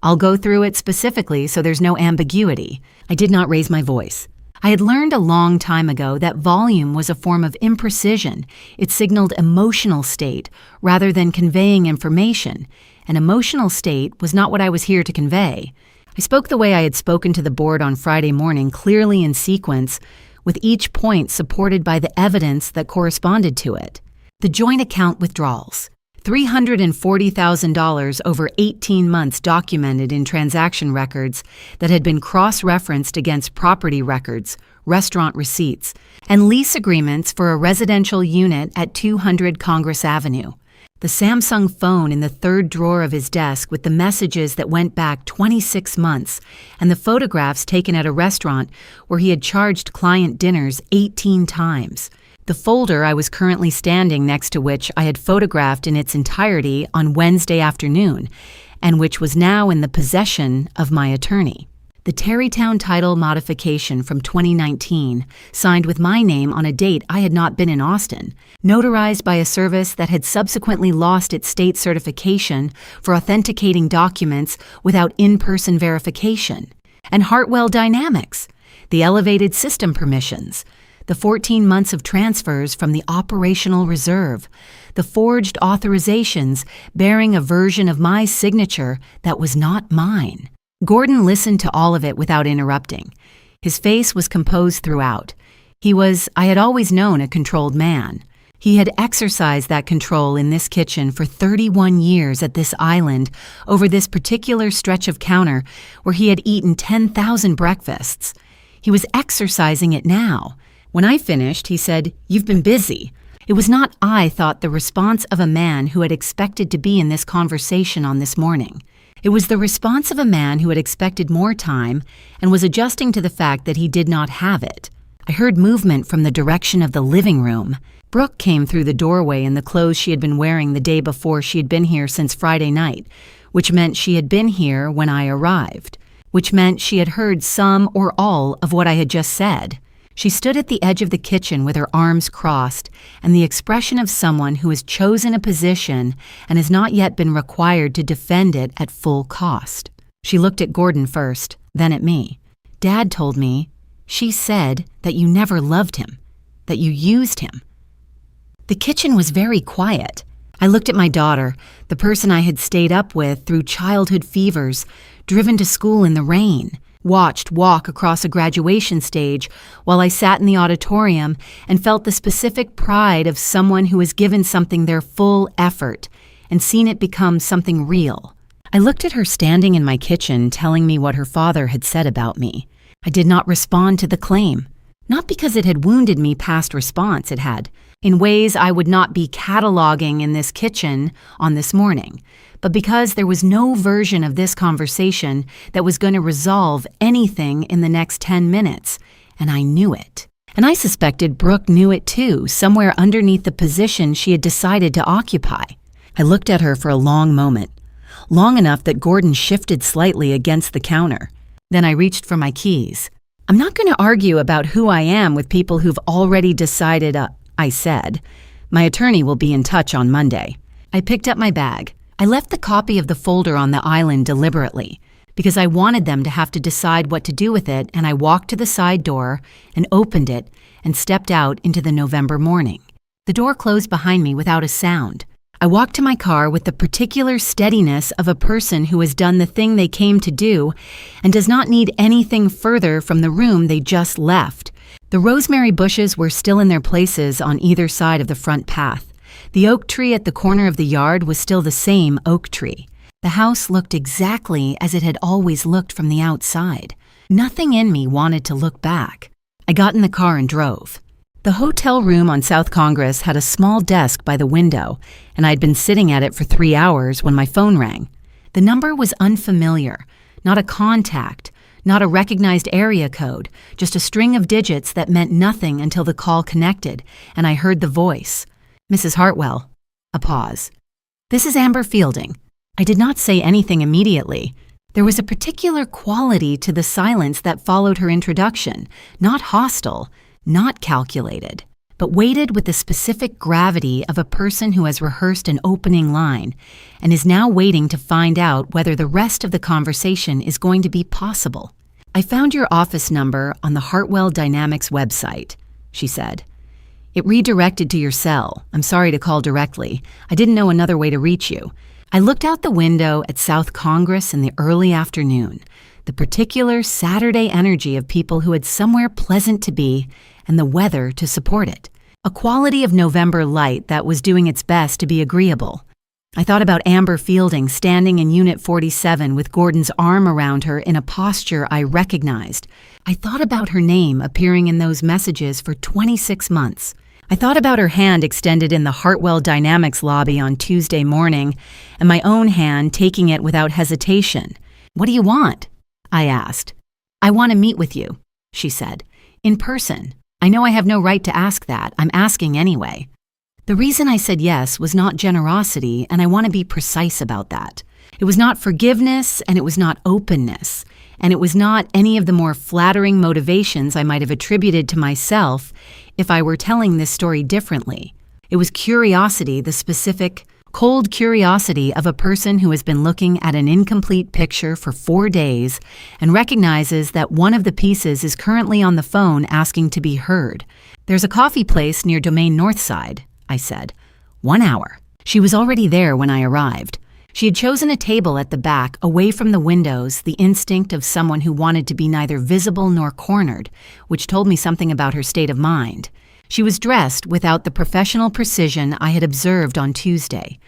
I'll go through it specifically so there's no ambiguity. I did not raise my voice. I had learned a long time ago that volume was a form of imprecision. It signaled emotional state rather than conveying information. An emotional state was not what I was here to convey. I spoke the way I had spoken to the board on Friday morning, clearly in sequence, with each point supported by the evidence that corresponded to it. The joint account withdrawals. $340,000 over 18 months documented in transaction records that had been cross-referenced against property records, restaurant receipts, and lease agreements for a residential unit at 200 Congress Avenue. The Samsung phone in the third drawer of his desk with the messages that went back 26 months, and the photographs taken at a restaurant where he had charged client dinners 18 times. The folder I was currently standing next to, which I had photographed in its entirety on Wednesday afternoon, and which was now in the possession of my attorney. The Tarrytown title modification from 2019, signed with my name on a date I had not been in Austin, notarized by a service that had subsequently lost its state certification for authenticating documents without in-person verification. And Hartwell Dynamics, the elevated system permissions, the 14 months of transfers from the operational reserve, the forged authorizations bearing a version of my signature that was not mine. Gordon listened to all of it without interrupting. His face was composed throughout. He was, I had always known, a controlled man. He had exercised that control in this kitchen for 31 years at this island over this particular stretch of counter where he had eaten 10,000 breakfasts. He was exercising it now. When I finished, he said, "You've been busy." It was not, I thought, the response of a man who had expected to be in this conversation on this morning. It was the response of a man who had expected more time and was adjusting to the fact that he did not have it. I heard movement from the direction of the living room. Brooke came through the doorway in the clothes she had been wearing the day before she had been here since Friday night, which meant she had been here when I arrived, which meant she had heard some or all of what I had just said. She stood at the edge of the kitchen with her arms crossed and the expression of someone who has chosen a position and has not yet been required to defend it at full cost. She looked at Gordon first, then at me. "Dad told me," she said, "that you never loved him, that you used him." The kitchen was very quiet. I looked at my daughter, the person I had stayed up with through childhood fevers, driven to school in the rain, watched walk across a graduation stage while I sat in the auditorium and felt the specific pride of someone who has given something their full effort and seen it become something real. I looked at her standing in my kitchen telling me what her father had said about me. I did not respond to the claim, not because it had wounded me past response, it had, in ways I would not be cataloging in this kitchen on this morning, but because there was no version of this conversation that was going to resolve anything in the next 10 minutes, and I knew it. And I suspected Brooke knew it too, somewhere underneath the position she had decided to occupy. I looked at her for a long moment, long enough that Gordon shifted slightly against the counter. Then I reached for my keys. "I'm not going to argue about who I am with people who've already decided," I said. "My attorney will be in touch on Monday." I picked up my bag. I left the copy of the folder on the island deliberately because I wanted them to have to decide what to do with it, and I walked to the side door and opened it and stepped out into the November morning. The door closed behind me without a sound. I walked to my car with the particular steadiness of a person who has done the thing they came to do and does not need anything further from the room they just left. The rosemary bushes were still in their places on either side of the front path. The oak tree at the corner of the yard was still the same oak tree. The house looked exactly as it had always looked from the outside. Nothing in me wanted to look back. I got in the car and drove. The hotel room on South Congress had a small desk by the window, and I'd been sitting at it for 3 hours when my phone rang. The number was unfamiliar, not a contact, not a recognized area code, just a string of digits that meant nothing until the call connected, and I heard the voice. "Mrs. Hartwell." A pause. "This is Amber Fielding." I did not say anything immediately. There was a particular quality to the silence that followed her introduction, not hostile, not calculated, but weighted with the specific gravity of a person who has rehearsed an opening line and is now waiting to find out whether the rest of the conversation is going to be possible. I found your office number on the Hartwell Dynamics website, she said. It redirected to your cell. I'm sorry to call directly. I didn't know another way to reach you. I looked out the window at South Congress in the early afternoon, the particular Saturday energy of people who had somewhere pleasant to be and the weather to support it. A quality of November light that was doing its best to be agreeable. I thought about Amber Fielding standing in Unit 47 with Gordon's arm around her in a posture I recognized. I thought about her name appearing in those messages for 26 months. I thought about her hand extended in the Hartwell Dynamics lobby on Tuesday morning, and my own hand taking it without hesitation. What do you want? I asked. I want to meet with you, she said. In person. I know I have no right to ask that. I'm asking anyway. The reason I said yes was not generosity, and I want to be precise about that. It was not forgiveness, and it was not openness, and it was not any of the more flattering motivations I might have attributed to myself if I were telling this story differently. It was curiosity, the specific, cold curiosity of a person who has been looking at an incomplete picture for 4 days and recognizes that one of the pieces is currently on the phone asking to be heard. There's a coffee place near Domain Northside, I said. 1 hour. She was already there when I arrived. She had chosen a table at the back, away from the windows, the instinct of someone who wanted to be neither visible nor cornered, which told me something about her state of mind. She was dressed without the professional precision I had observed on Tuesday.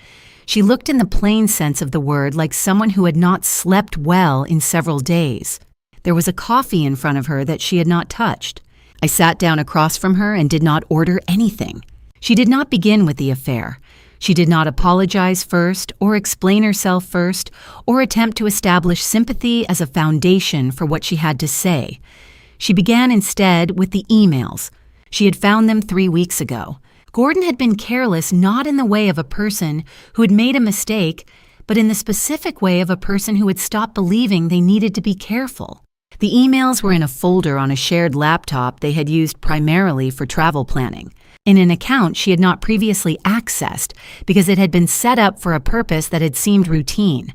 She looked in the plain sense of the word like someone who had not slept well in several days. There was a coffee in front of her that she had not touched. I sat down across from her and did not order anything. She did not begin with the affair. She did not apologize first, or explain herself first, or attempt to establish sympathy as a foundation for what she had to say. She began instead with the emails. She had found them 3 weeks ago. Gordon had been careless not in the way of a person who had made a mistake, but in the specific way of a person who had stopped believing they needed to be careful. The emails were in a folder on a shared laptop they had used primarily for travel planning, in an account she had not previously accessed because it had been set up for a purpose that had seemed routine.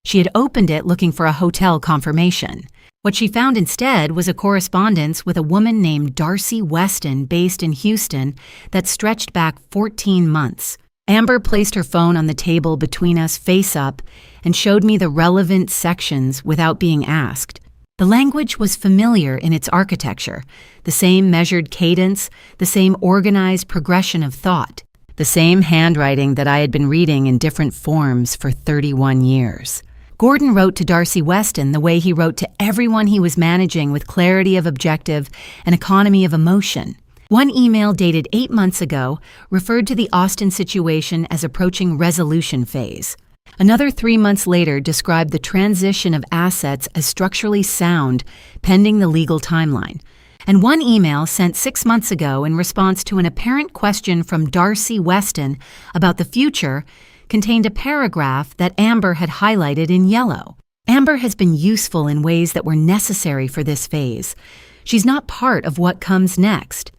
She had opened it looking for a hotel confirmation. What she found instead was a correspondence with a woman named Darcy Weston based in Houston that stretched back 14 months. Amber placed her phone on the table between us face up and showed me the relevant sections without being asked. The language was familiar in its architecture, the same measured cadence, the same organized progression of thought, the same handwriting that I had been reading in different forms for 31 years. Gordon wrote to Darcy Weston the way he wrote to everyone he was managing with clarity of objective and economy of emotion. One email dated 8 months ago referred to the Austin situation as approaching resolution phase. Another 3 months later described the transition of assets as structurally sound, pending the legal timeline. And one email sent 6 months ago in response to an apparent question from Darcy Weston about the future contained a paragraph that Amber had highlighted in yellow. Amber has been useful in ways that were necessary for this phase. She's not part of what comes next.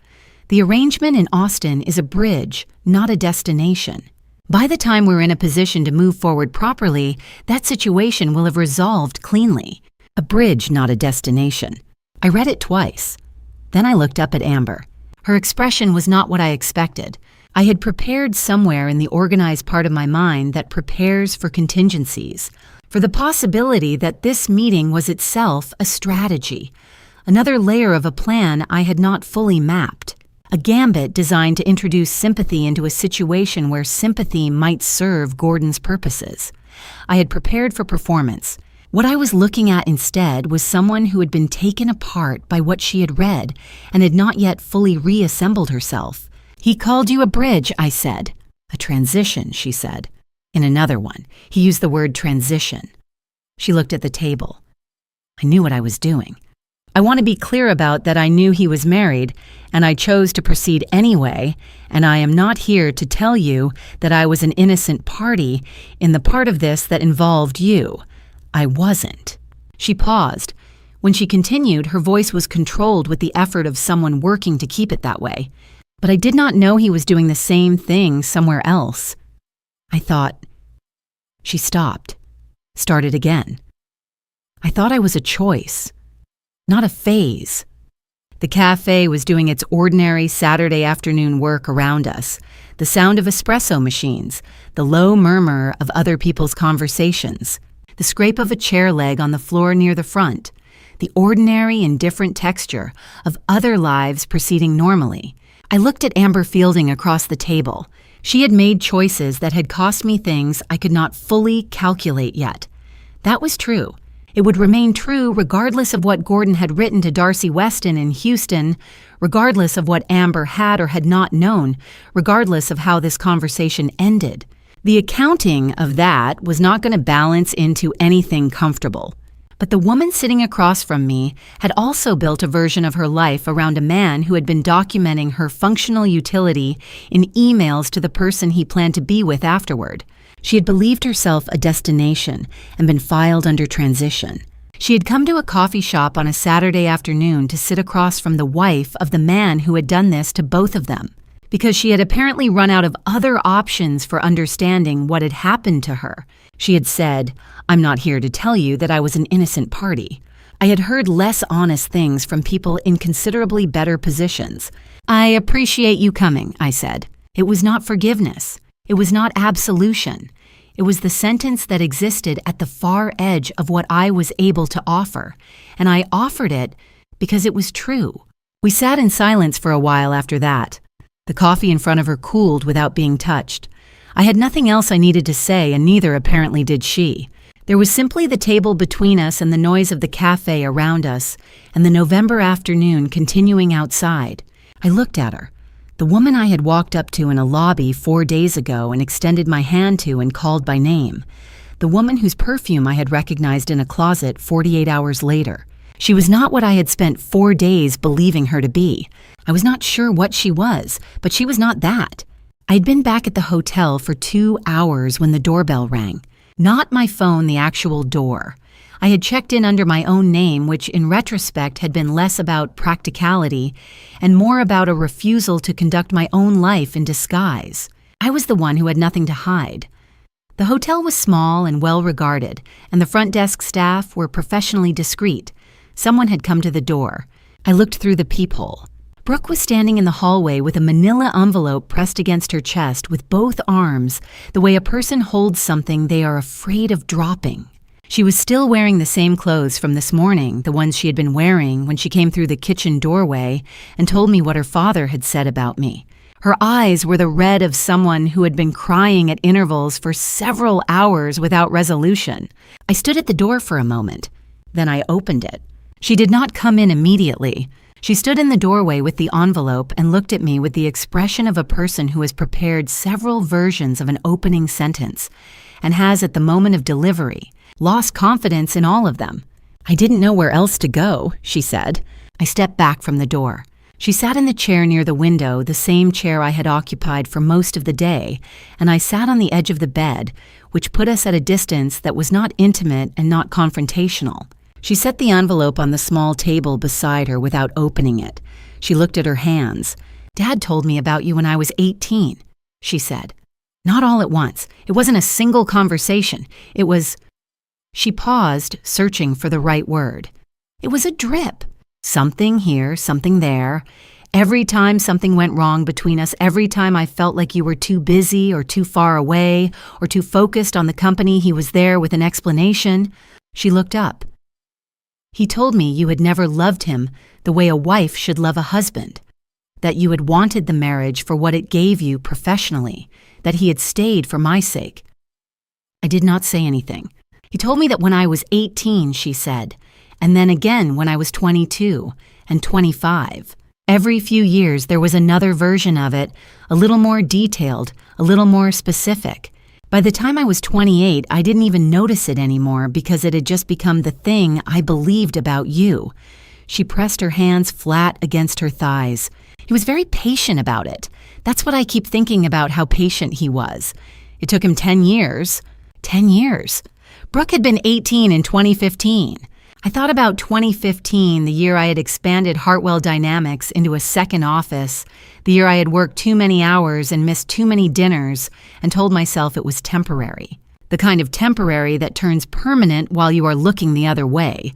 The arrangement in Austin is a bridge, not a destination. By the time we're in a position to move forward properly, that situation will have resolved cleanly. A bridge, not a destination. I read it twice. Then I looked up at Amber. Her expression was not what I expected. I had prepared somewhere in the organized part of my mind that prepares for contingencies, for the possibility that this meeting was itself a strategy, another layer of a plan I had not fully mapped. A gambit designed to introduce sympathy into a situation where sympathy might serve Gordon's purposes. I had prepared for performance. What I was looking at instead was someone who had been taken apart by what she had read and had not yet fully reassembled herself. He called you a bridge, I said. A transition, she said. In another one, he used the word transition. She looked at the table. I knew what I was doing. I want to be clear about that I knew he was married, and I chose to proceed anyway, and I am not here to tell you that I was an innocent party in the part of this that involved you. I wasn't. She paused. When she continued, her voice was controlled with the effort of someone working to keep it that way. But I did not know he was doing the same thing somewhere else. I thought. She stopped. Started again. I thought I was a choice. not a phase. The cafe was doing its ordinary Saturday afternoon work around us. The sound of espresso machines, the low murmur of other people's conversations, the scrape of a chair leg on the floor near the front, the ordinary indifferent texture of other lives proceeding normally. I looked at Amber Fielding across the table. She had made choices that had cost me things I could not fully calculate yet. That was true. It would remain true regardless of what Gordon had written to Darcy Weston in Houston, regardless of what Amber had or had not known, regardless of how this conversation ended. The accounting of that was not going to balance into anything comfortable. But the woman sitting across from me had also built a version of her life around a man who had been documenting her functional utility in emails to the person he planned to be with afterward. She had believed herself a destination and been filed under transition. She had come to a coffee shop on a Saturday afternoon to sit across from the wife of the man who had done this to both of them, because she had apparently run out of other options for understanding what had happened to her. She had said, "I'm not here to tell you that I was an innocent party." I had heard less honest things from people in considerably better positions. "I appreciate you coming," I said. It was not forgiveness. It was not absolution. It was the sentence that existed at the far edge of what I was able to offer, and I offered it because it was true. We sat in silence for a while after that. The coffee in front of her cooled without being touched. I had nothing else I needed to say, and neither apparently did she. There was simply the table between us and the noise of the cafe around us, and the November afternoon continuing outside. I looked at her. The woman I had walked up to in a lobby 4 days ago and extended my hand to and called by name. The woman whose perfume I had recognized in a closet 48 hours later. She was not what I had spent 4 days believing her to be. I was not sure what she was, but she was not that. I had been back at the hotel for 2 hours when the doorbell rang. Not my phone, the actual door. I had checked in under my own name, which in retrospect had been less about practicality and more about a refusal to conduct my own life in disguise. I was the one who had nothing to hide. The hotel was small and well regarded, and the front desk staff were professionally discreet. Someone had come to the door. I looked through the peephole. Brooke was standing in the hallway with a manila envelope pressed against her chest with both arms, the way a person holds something they are afraid of dropping. She was still wearing the same clothes from this morning, the ones she had been wearing when she came through the kitchen doorway and told me what her father had said about me. Her eyes were the red of someone who had been crying at intervals for several hours without resolution. I stood at the door for a moment. Then I opened it. She did not come in immediately. She stood in the doorway with the envelope and looked at me with the expression of a person who has prepared several versions of an opening sentence and has, at the moment of delivery, lost confidence in all of them. "I didn't know where else to go," she said. I stepped back from the door. She sat in the chair near the window, the same chair I had occupied for most of the day, and I sat on the edge of the bed, which put us at a distance that was not intimate and not confrontational. She set the envelope on the small table beside her without opening it. She looked at her hands. "Dad told me about you when I was 18, she said. Not all at once. It wasn't a single conversation. It was... She paused, searching for the right word. It was a drip. Something here, something there. Every time something went wrong between us, every time I felt like you were too busy or too far away or too focused on the company, he was there with an explanation." She looked up. "He told me you had never loved him the way a wife should love a husband, that you had wanted the marriage for what it gave you professionally, that he had stayed for my sake." I did not say anything. "He told me that when I was 18, she said, and then again when I was 22 and 25. Every few years there was another version of it, a little more detailed, a little more specific. By the time I was 28, I didn't even notice it anymore because it had just become the thing I believed about you." She pressed her hands flat against her thighs. "He was very patient about it. That's what I keep thinking about, how patient he was. It took him 10 years. 10 years. Brooke had been 18 in 2015. I thought about 2015, the year I had expanded Hartwell Dynamics into a second office, the year I had worked too many hours and missed too many dinners and told myself it was temporary. The kind of temporary that turns permanent while you are looking the other way.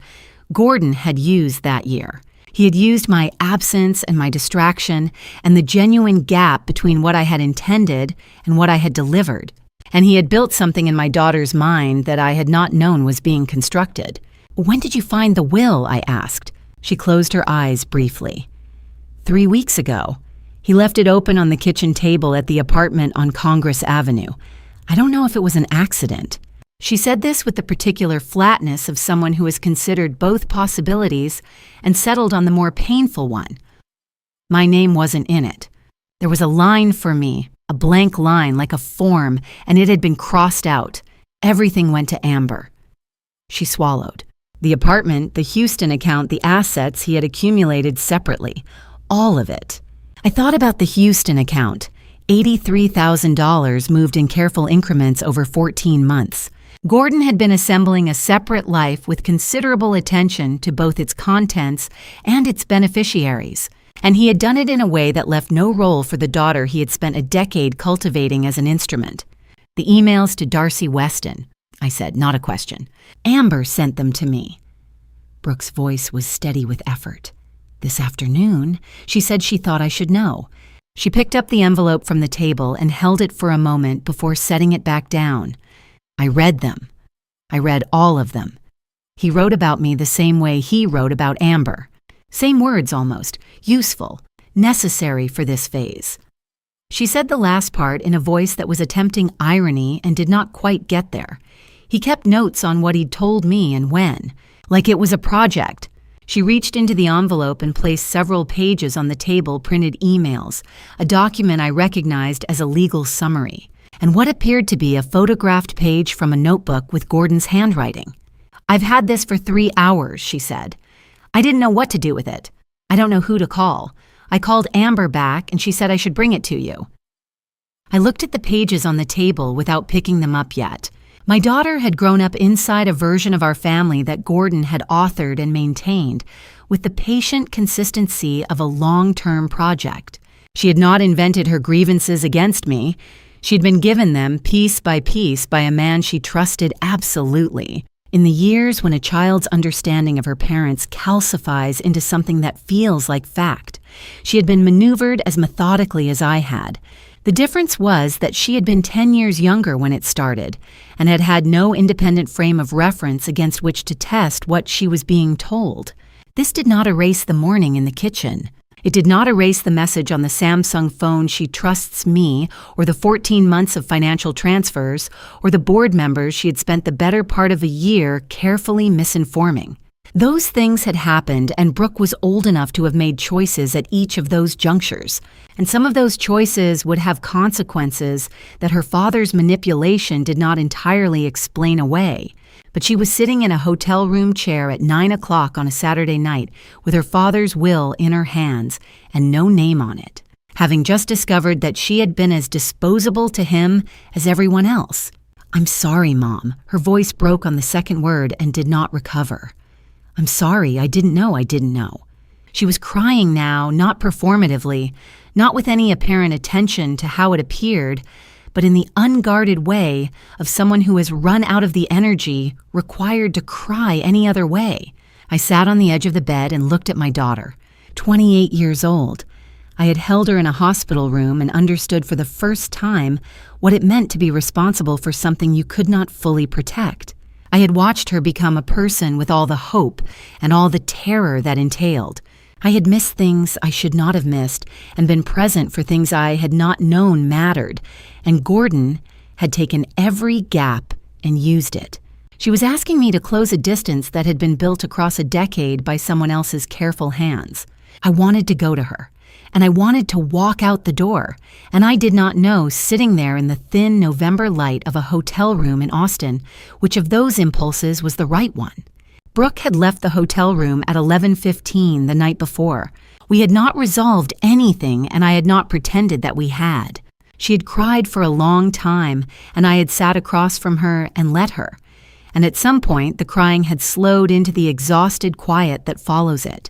Gordon had used that year. He had used my absence and my distraction and the genuine gap between what I had intended and what I had delivered. And he had built something in my daughter's mind that I had not known was being constructed. "When did you find the will?" I asked. She closed her eyes briefly. 3 weeks ago. He left it open on the kitchen table at the apartment on Congress Avenue. I don't know if it was an accident. She said this with the particular flatness of someone who has considered both possibilities and settled on the more painful one. My name wasn't in it. There was a line for me, a blank line like a form, and it had been crossed out. Everything went to Amber. She swallowed. The apartment, the Houston account, the assets he had accumulated separately. All of it. I thought about the Houston account. $83,000 moved in careful increments over 14 months. Gordon had been assembling a separate life with considerable attention to both its contents and its beneficiaries, and he had done it in a way that left no role for the daughter he had spent a decade cultivating as an instrument. The emails to Darcy Weston, I said, not a question. Amber sent them to me. Brooke's voice was steady with effort. This afternoon, she said she thought I should know. She picked up the envelope from the table and held it for a moment before setting it back down. I read them. I read all of them. He wrote about me the same way he wrote about Amber. Same words almost. Useful. Necessary for this phase. She said the last part in a voice that was attempting irony and did not quite get there. He kept notes on what he'd told me and when, like it was a project. She reached into the envelope and placed several pages on the table printed emails, a document I recognized as a legal summary, and what appeared to be a photographed page from a notebook with Gordon's handwriting. "I've had this for 3 hours," she said. "I didn't know what to do with it. I don't know who to call. I called Amber back and she said I should bring it to you." I looked at the pages on the table without picking them up yet. My daughter had grown up inside a version of our family that Gordon had authored and maintained, with the patient consistency of a long-term project. She had not invented her grievances against me. She'd been given them piece by a man she trusted absolutely. In the years when a child's understanding of her parents calcifies into something that feels like fact, she had been maneuvered as methodically as I had. The difference was that she had been 10 years younger when it started and had had no independent frame of reference against which to test what she was being told. This did not erase the morning in the kitchen. It did not erase the message on the Samsung phone she trusts me, or the 14 months of financial transfers, or the board members she had spent the better part of a year carefully misinforming. Those things had happened, and Brooke was old enough to have made choices at each of those junctures. And some of those choices would have consequences that her father's manipulation did not entirely explain away. But she was sitting in a hotel room chair at 9 o'clock on a Saturday night with her father's will in her hands and no name on it, having just discovered that she had been as disposable to him as everyone else. "I'm sorry, Mom." Her voice broke on the second word and did not recover. "I'm sorry, I didn't know. She was crying now, not performatively, not with any apparent attention to how it appeared, but in the unguarded way of someone who has run out of the energy required to cry any other way. I sat on the edge of the bed and looked at my daughter, 28 years old. I had held her in a hospital room and understood for the first time what it meant to be responsible for something you could not fully protect. I had watched her become a person with all the hope and all the terror that entailed. I had missed things I should not have missed and been present for things I had not known mattered, and Gordon had taken every gap and used it. She was asking me to close a distance that had been built across a decade by someone else's careful hands. I wanted to go to her, and I wanted to walk out the door, and I did not know, sitting there in the thin November light of a hotel room in Austin, which of those impulses was the right one. Brooke had left the hotel room at 11:15 the night before. We had not resolved anything, and I had not pretended that we had. She had cried for a long time, and I had sat across from her and let her. And at some point, the crying had slowed into the exhausted quiet that follows it.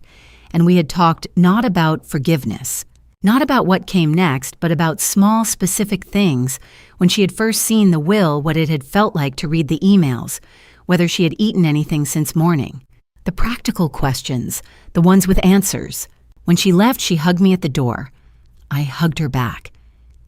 And we had talked not about forgiveness, not about what came next, but about small, specific things when she had first seen the will, what it had felt like to read the emails, whether she had eaten anything since morning. The practical questions, the ones with answers. When she left, she hugged me at the door. I hugged her back.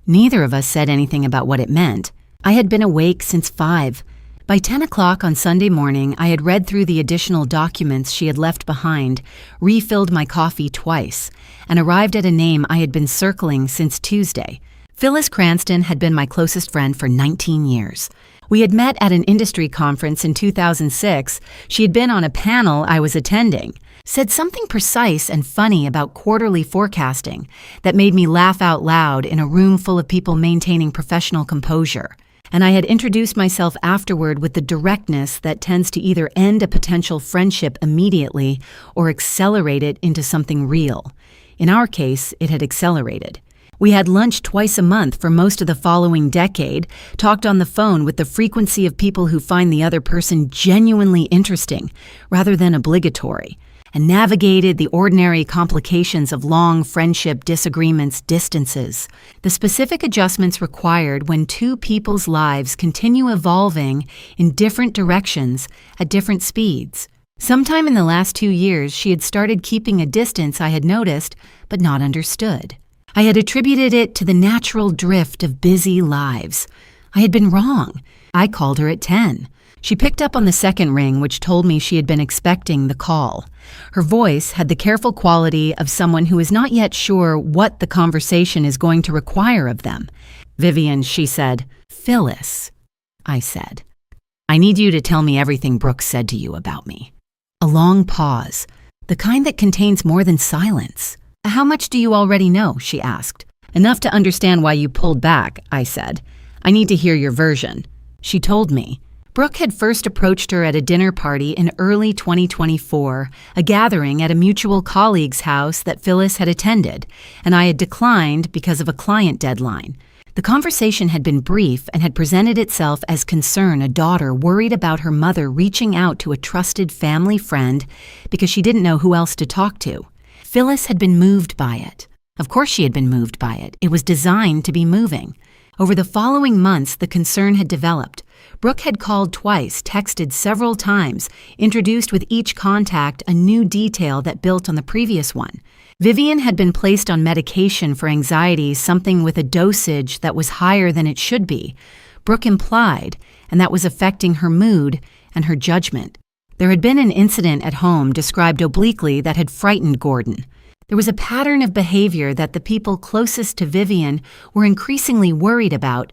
Neither of us said anything about what it meant. I had been awake since 5. By 10 o'clock on Sunday morning, I had read through the additional documents she had left behind, refilled my coffee twice, and arrived at a name I had been circling since Tuesday. Phyllis Cranston had been my closest friend for 19 years. We had met at an industry conference in 2006. She had been on a panel I was attending, said something precise and funny about quarterly forecasting that made me laugh out loud in a room full of people maintaining professional composure. And I had introduced myself afterward with the directness that tends to either end a potential friendship immediately or accelerate it into something real. In our case, it had accelerated. We had lunch twice a month for most of the following decade, talked on the phone with the frequency of people who find the other person genuinely interesting rather than obligatory, and navigated the ordinary complications of long friendship disagreements, distances, the specific adjustments required when two people's lives continue evolving in different directions at different speeds. Sometime in the last 2 years, she had started keeping a distance I had noticed but not understood. I had attributed it to the natural drift of busy lives. I had been wrong. I called her at 10. She picked up on the second ring, which told me she had been expecting the call. Her voice had the careful quality of someone who is not yet sure what the conversation is going to require of them. "Vivian," she said. "Phyllis," I said. "I need you to tell me everything Brooke said to you about me." A long pause, the kind that contains more than silence. "How much do you already know?" she asked. "Enough to understand why you pulled back," I said. "I need to hear your version." She told me. Brooke had first approached her at a dinner party in early 2024, a gathering at a mutual colleague's house that Phyllis had attended, and I had declined because of a client deadline. The conversation had been brief and had presented itself as concern a daughter worried about her mother reaching out to a trusted family friend because she didn't know who else to talk to. Phyllis had been moved by it. Of course she had been moved by it. It was designed to be moving. Over the following months, the concern had developed. Brooke had called twice, texted several times, introduced with each contact a new detail that built on the previous one. Vivian had been placed on medication for anxiety, something with a dosage that was higher than it should be. Brooke implied, and that was affecting her mood and her judgment. There had been an incident at home described obliquely that had frightened Gordon. There was a pattern of behavior that the people closest to Vivian were increasingly worried about,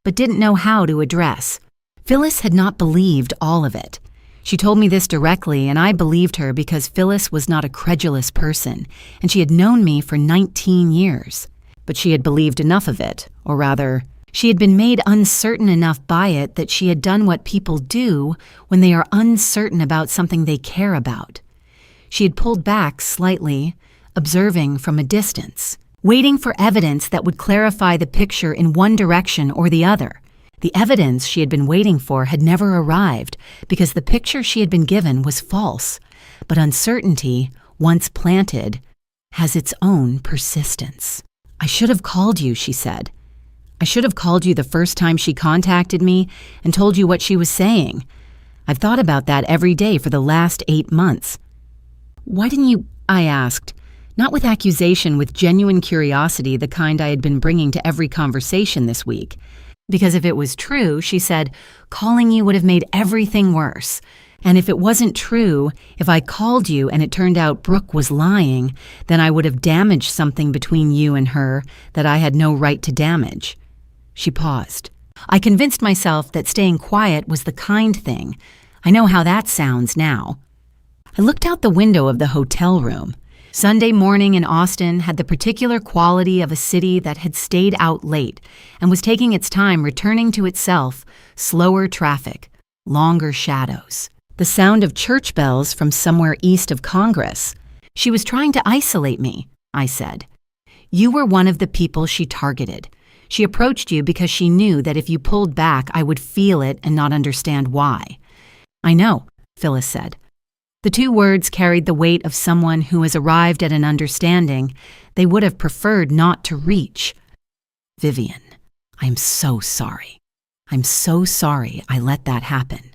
but didn't know how to address. Phyllis had not believed all of it. She told me this directly, and I believed her because Phyllis was not a credulous person, and she had known me for 19 years. But she had believed enough of it, or rather, she had been made uncertain enough by it that she had done what people do when they are uncertain about something they care about. She had pulled back slightly, observing from a distance, waiting for evidence that would clarify the picture in one direction or the other. The evidence she had been waiting for had never arrived because the picture she had been given was false. But uncertainty, once planted, has its own persistence. "I should have called you," she said. "I should have called you the first time she contacted me and told you what she was saying. I've thought about that every day for the last 8 months." "Why didn't you?" I asked, not with accusation, with genuine curiosity, the kind I had been bringing to every conversation this week. Because if it was true, she said, calling you would have made everything worse. And if it wasn't true, if I called you and it turned out Brooke was lying, then I would have damaged something between you and her that I had no right to damage. She paused. I convinced myself that staying quiet was the kind thing. I know how that sounds now. I looked out the window of the hotel room. Sunday morning in Austin had the particular quality of a city that had stayed out late and was taking its time returning to itself, slower traffic, longer shadows. The sound of church bells from somewhere east of Congress. She was trying to isolate me, I said. You were one of the people she targeted. She approached you because she knew that if you pulled back, I would feel it and not understand why. I know, Phyllis said. The 2 words carried the weight of someone who has arrived at an understanding they would have preferred not to reach. Vivian, I'm so sorry. I'm so sorry I let that happen.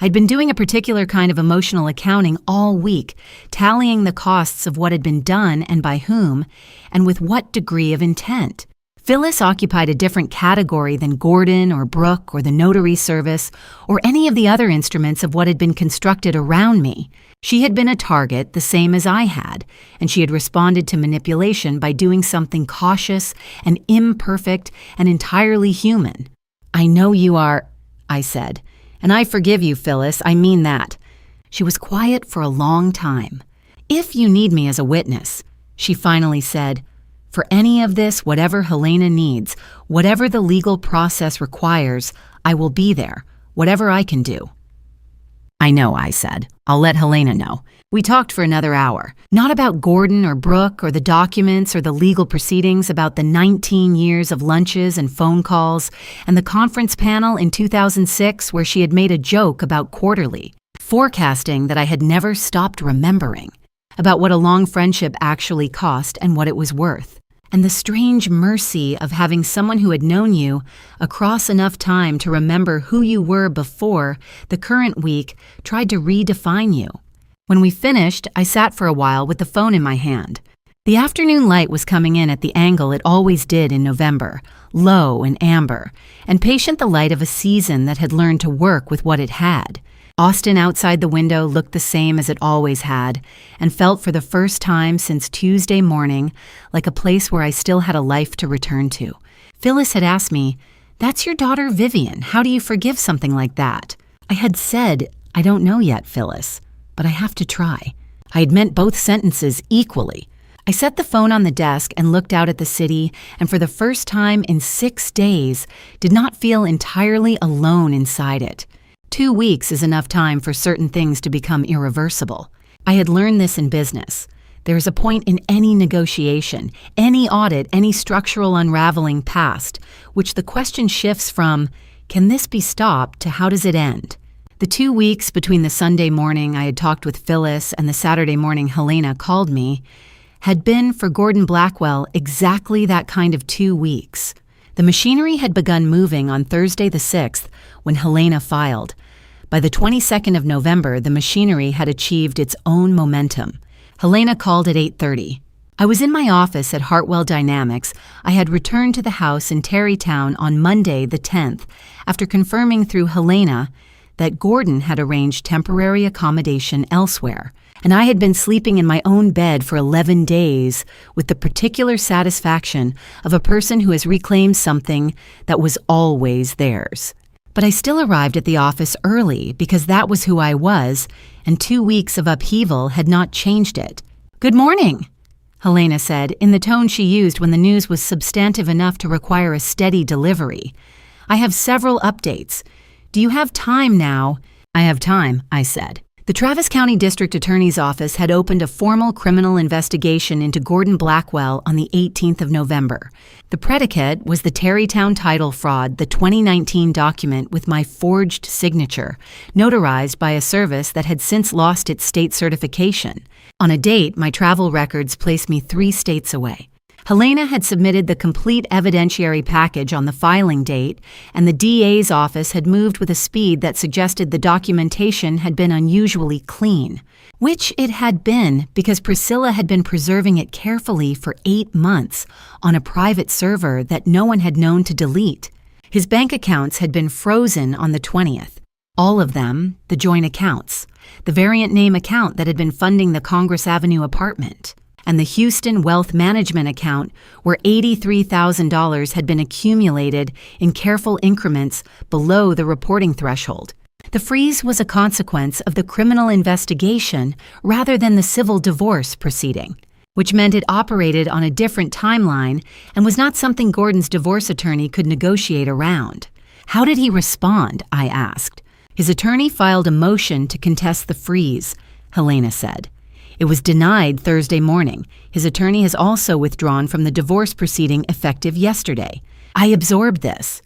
I'd been doing a particular kind of emotional accounting all week, tallying the costs of what had been done and by whom, and with what degree of intent. Phyllis occupied a different category than Gordon or Brooke or the notary service or any of the other instruments of what had been constructed around me. She had been a target the same as I had, and she had responded to manipulation by doing something cautious and imperfect and entirely human. "I know you are," I said, "and I forgive you, Phyllis, I mean that." She was quiet for a long time. "If you need me as a witness," she finally said, "for any of this, whatever Helena needs, whatever the legal process requires, I will be there, whatever I can do." "I know," I said. "I'll let Helena know." We talked for another hour, not about Gordon or Brooke or the documents or the legal proceedings, about the 19 years of lunches and phone calls and the conference panel in 2006 where she had made a joke about quarterly, forecasting that I had never stopped remembering, about what a long friendship actually cost and what it was worth, and the strange mercy of having someone who had known you across enough time to remember who you were before the current week tried to redefine you. When we finished, I sat for a while with the phone in my hand. The afternoon light was coming in at the angle it always did in November, low and amber, and patient the light of a season that had learned to work with what it had. Austin outside the window looked the same as it always had, and felt for the first time since Tuesday morning like a place where I still had a life to return to. Phyllis had asked me, "That's your daughter Vivian. How do you forgive something like that?" I had said, "I don't know yet, Phyllis, but I have to try." I had meant both sentences equally. I set the phone on the desk and looked out at the city, and for the first time in 6 days, did not feel entirely alone inside it. 2 weeks is enough time for certain things to become irreversible. I had learned this in business. There is a point in any negotiation, any audit, any structural unraveling past, which the question shifts from, can this be stopped, to how does it end? The 2 weeks between the Sunday morning I had talked with Phyllis and the Saturday morning Helena called me had been, for Gordon Blackwell, exactly that kind of 2 weeks. The machinery had begun moving on Thursday the 6th when Helena filed. By the 22nd of November, the machinery had achieved its own momentum. Helena called at 8:30. I was in my office at Hartwell Dynamics. I had returned to the house in Terrytown on Monday the 10th after confirming through Helena that Gordon had arranged temporary accommodation elsewhere, and I had been sleeping in my own bed for 11 days with the particular satisfaction of a person who has reclaimed something that was always theirs. But I still arrived at the office early because that was who I was, and 2 weeks of upheaval had not changed it. "Good morning," Helena said, in the tone she used when the news was substantive enough to require a steady delivery. "I have several updates. Do you have time now?" "I have time," I said. The Travis County District Attorney's Office had opened a formal criminal investigation into Gordon Blackwell on the 18th of November. The predicate was the Terrytown title fraud, the 2019 document with my forged signature, notarized by a service that had since lost its state certification. On a date, my travel records placed me 3 states away. Helena had submitted the complete evidentiary package on the filing date, and the DA's office had moved with a speed that suggested the documentation had been unusually clean, which it had been because Priscilla had been preserving it carefully for 8 months on a private server that no one had known to delete. His bank accounts had been frozen on the 20th. All of them, the joint accounts, the variant name account that had been funding the Congress Avenue apartment, and the Houston Wealth Management account where $83,000 had been accumulated in careful increments below the reporting threshold. The freeze was a consequence of the criminal investigation rather than the civil divorce proceeding, which meant it operated on a different timeline and was not something Gordon's divorce attorney could negotiate around. How did he respond? I asked. His attorney filed a motion to contest the freeze, Helena said. It was denied Thursday morning. His attorney has also withdrawn from the divorce proceeding effective yesterday. I absorbed this.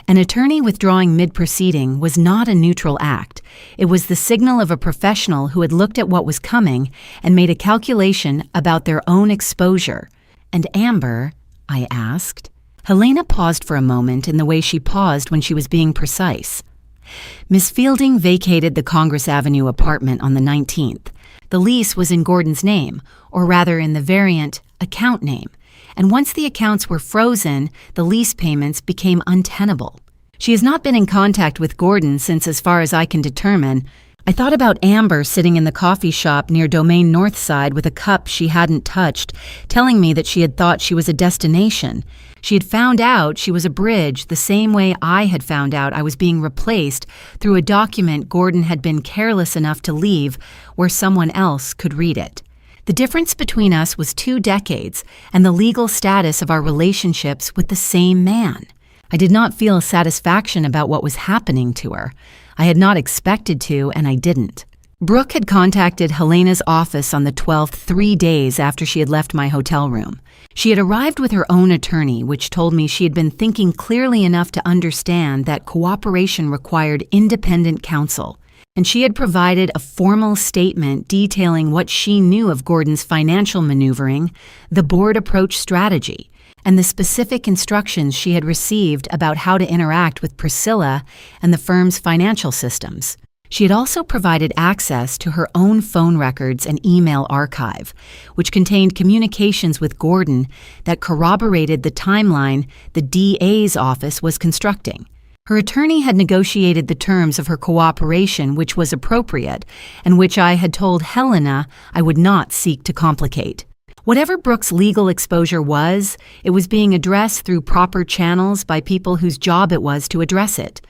An attorney withdrawing mid-proceeding was not a neutral act. It was the signal of a professional who had looked at what was coming and made a calculation about their own exposure. And Amber, I asked. Helena paused for a moment in the way she paused when she was being precise. Miss Fielding vacated the Congress Avenue apartment on the 19th. The lease was in Gordon's name, or rather in the variant account name, and once the accounts were frozen, the lease payments became untenable. She has not been in contact with Gordon since, as far as I can determine. I thought about Amber sitting in the coffee shop near Domain Northside with a cup she hadn't touched, telling me that she had thought she was a destination. She had found out she was a bridge the same way I had found out I was being replaced through a document Gordon had been careless enough to leave where someone else could read it. The difference between us was 2 decades and the legal status of our relationships with the same man. I did not feel satisfaction about what was happening to her. I had not expected to, and I didn't. Brooke had contacted Helena's office on the 12th 3 days after she had left my hotel room. She had arrived with her own attorney, which told me she had been thinking clearly enough to understand that cooperation required independent counsel, and she had provided a formal statement detailing what she knew of Gordon's financial maneuvering, the board approach strategy, and the specific instructions she had received about how to interact with Priscilla and the firm's financial systems. She had also provided access to her own phone records and email archive, which contained communications with Gordon that corroborated the timeline the DA's office was constructing. Her attorney had negotiated the terms of her cooperation, which was appropriate, and which I had told Helena I would not seek to complicate. Whatever Brooke's legal exposure was, it was being addressed through proper channels by people whose job it was to address it.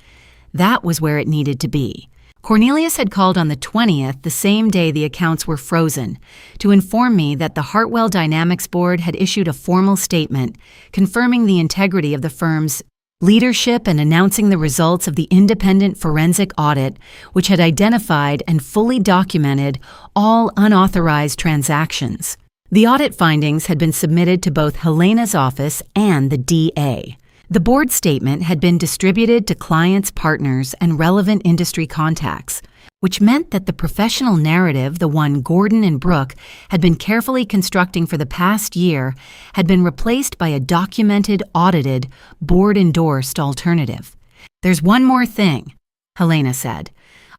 That was where it needed to be. Cornelius had called on the 20th, the same day the accounts were frozen, to inform me that the Hartwell Dynamics Board had issued a formal statement confirming the integrity of the firm's leadership and announcing the results of the independent forensic audit, which had identified and fully documented all unauthorized transactions. The audit findings had been submitted to both Helena's office and the DA. The board statement had been distributed to clients, partners, and relevant industry contacts, which meant that the professional narrative, the one Gordon and Brooke had been carefully constructing for the past year, had been replaced by a documented, audited, board-endorsed alternative. "There's one more thing," Helena said.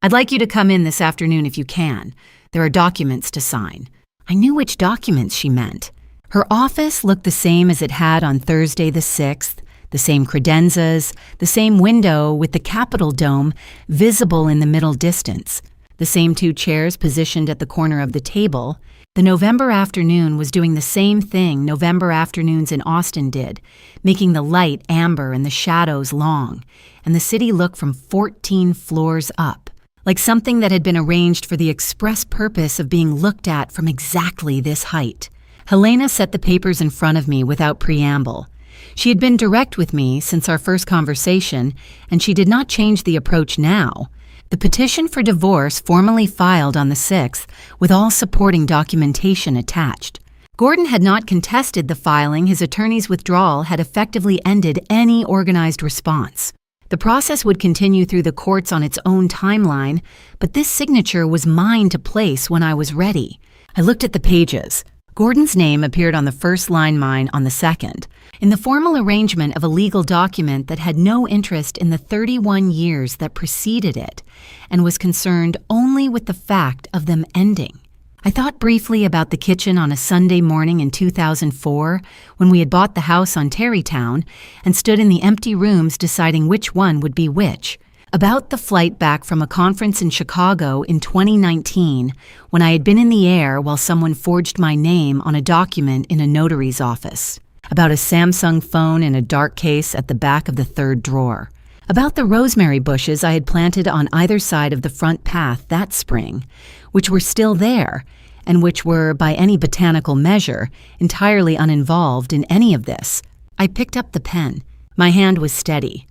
"I'd like you to come in this afternoon if you can. There are documents to sign." I knew which documents she meant. Her office looked the same as it had on Thursday the 6th, the same credenzas, the same window with the Capitol dome visible in the middle distance, the same 2 chairs positioned at the corner of the table. The November afternoon was doing the same thing November afternoons in Austin did, making the light amber and the shadows long, and the city look from 14 floors up, like something that had been arranged for the express purpose of being looked at from exactly this height. Helena set the papers in front of me without preamble. She had been direct with me since our first conversation, and she did not change the approach now. The petition for divorce formally filed on the 6th, with all supporting documentation attached. Gordon had not contested the filing. His attorney's withdrawal had effectively ended any organized response. The process would continue through the courts on its own timeline, but this signature was mine to place when I was ready. I looked at the pages. Gordon's name appeared on the first line, mine on the second, in the formal arrangement of a legal document that had no interest in the 31 years that preceded it and was concerned only with the fact of them ending. I thought briefly about the kitchen on a Sunday morning in 2004 when we had bought the house on Terrytown and stood in the empty rooms deciding which one would be which. About the flight back from a conference in Chicago in 2019 when I had been in the air while someone forged my name on a document in a notary's office. About a Samsung phone in a dark case at the back of the 3rd drawer. About the rosemary bushes I had planted on either side of the front path that spring, which were still there, and which were, by any botanical measure, entirely uninvolved in any of this. I picked up the pen. My hand was steady.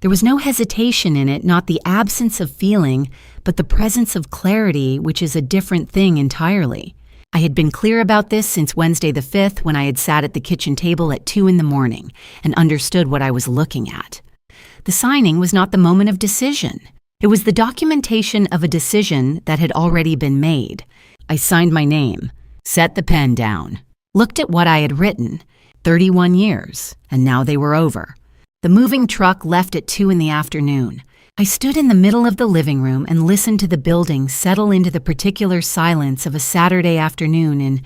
There was no hesitation in it, not the absence of feeling, but the presence of clarity, which is a different thing entirely. I had been clear about this since Wednesday the 5th when I had sat at the kitchen table at 2 a.m. and understood what I was looking at. The signing was not the moment of decision. It was the documentation of a decision that had already been made. I signed my name, set the pen down, looked at what I had written, 31 years, and now they were over. The moving truck left at 2 in the afternoon. I stood in the middle of the living room and listened to the building settle into the particular silence of a Saturday afternoon in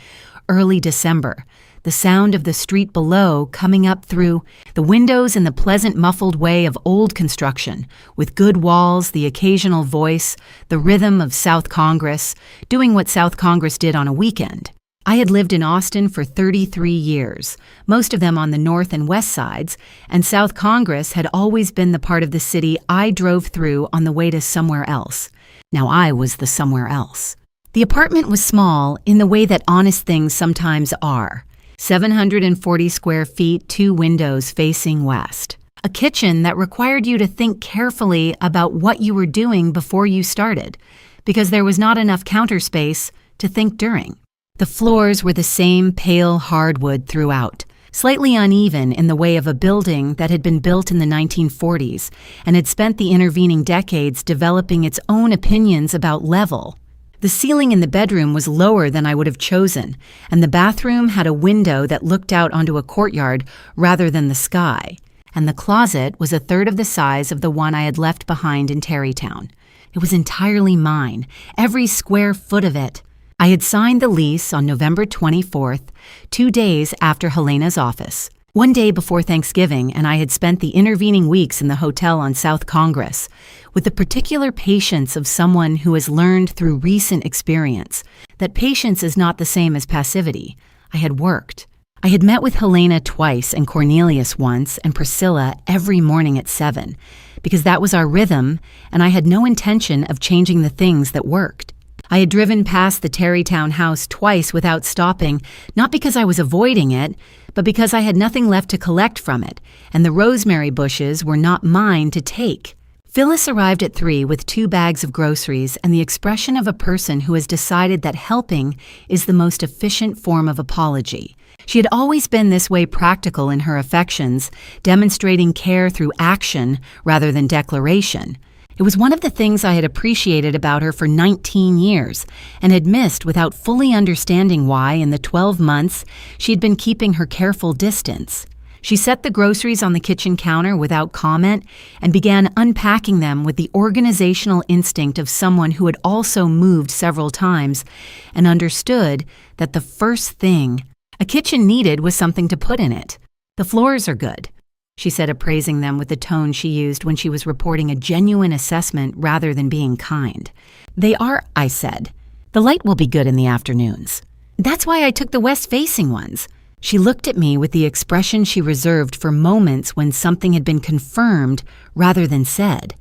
early December, the sound of the street below coming up through the windows in the pleasant muffled way of old construction, with good walls, the occasional voice, the rhythm of South Congress, doing what South Congress did on a weekend. I had lived in Austin for 33 years, most of them on the north and west sides, and South Congress had always been the part of the city I drove through on the way to somewhere else. Now I was the somewhere else. The apartment was small in the way that honest things sometimes are. 740 square feet, 2 windows facing west. A kitchen that required you to think carefully about what you were doing before you started, because there was not enough counter space to think during. The floors were the same pale hardwood throughout, slightly uneven in the way of a building that had been built in the 1940s and had spent the intervening decades developing its own opinions about level. The ceiling in the bedroom was lower than I would have chosen, and the bathroom had a window that looked out onto a courtyard rather than the sky, and the closet was a third of the size of the one I had left behind in Tarrytown. It was entirely mine, every square foot of it. I had signed the lease on November 24th, 2 days after Helena's office, 1 day before Thanksgiving, and I had spent the intervening weeks in the hotel on South Congress, with the particular patience of someone who has learned through recent experience that patience is not the same as passivity. I had worked. I had met with Helena twice and Cornelius once and Priscilla every morning at 7, because that was our rhythm, and I had no intention of changing the things that worked. I had driven past the Tarrytown house twice without stopping, not because I was avoiding it, but because I had nothing left to collect from it, and the rosemary bushes were not mine to take. Phyllis arrived at 3 with 2 bags of groceries and the expression of a person who has decided that helping is the most efficient form of apology. She had always been this way practical in her affections, demonstrating care through action rather than declaration. It was one of the things I had appreciated about her for 19 years and had missed without fully understanding why in the 12 months she had been keeping her careful distance. She set the groceries on the kitchen counter without comment and began unpacking them with the organizational instinct of someone who had also moved several times and understood that the first thing a kitchen needed was something to put in it. "The floors are good," she said, appraising them with the tone she used when she was reporting a genuine assessment rather than being kind. "They are," I said. "The light will be good in the afternoons. That's why I took the west-facing ones." She looked at me with the expression she reserved for moments when something had been confirmed rather than said.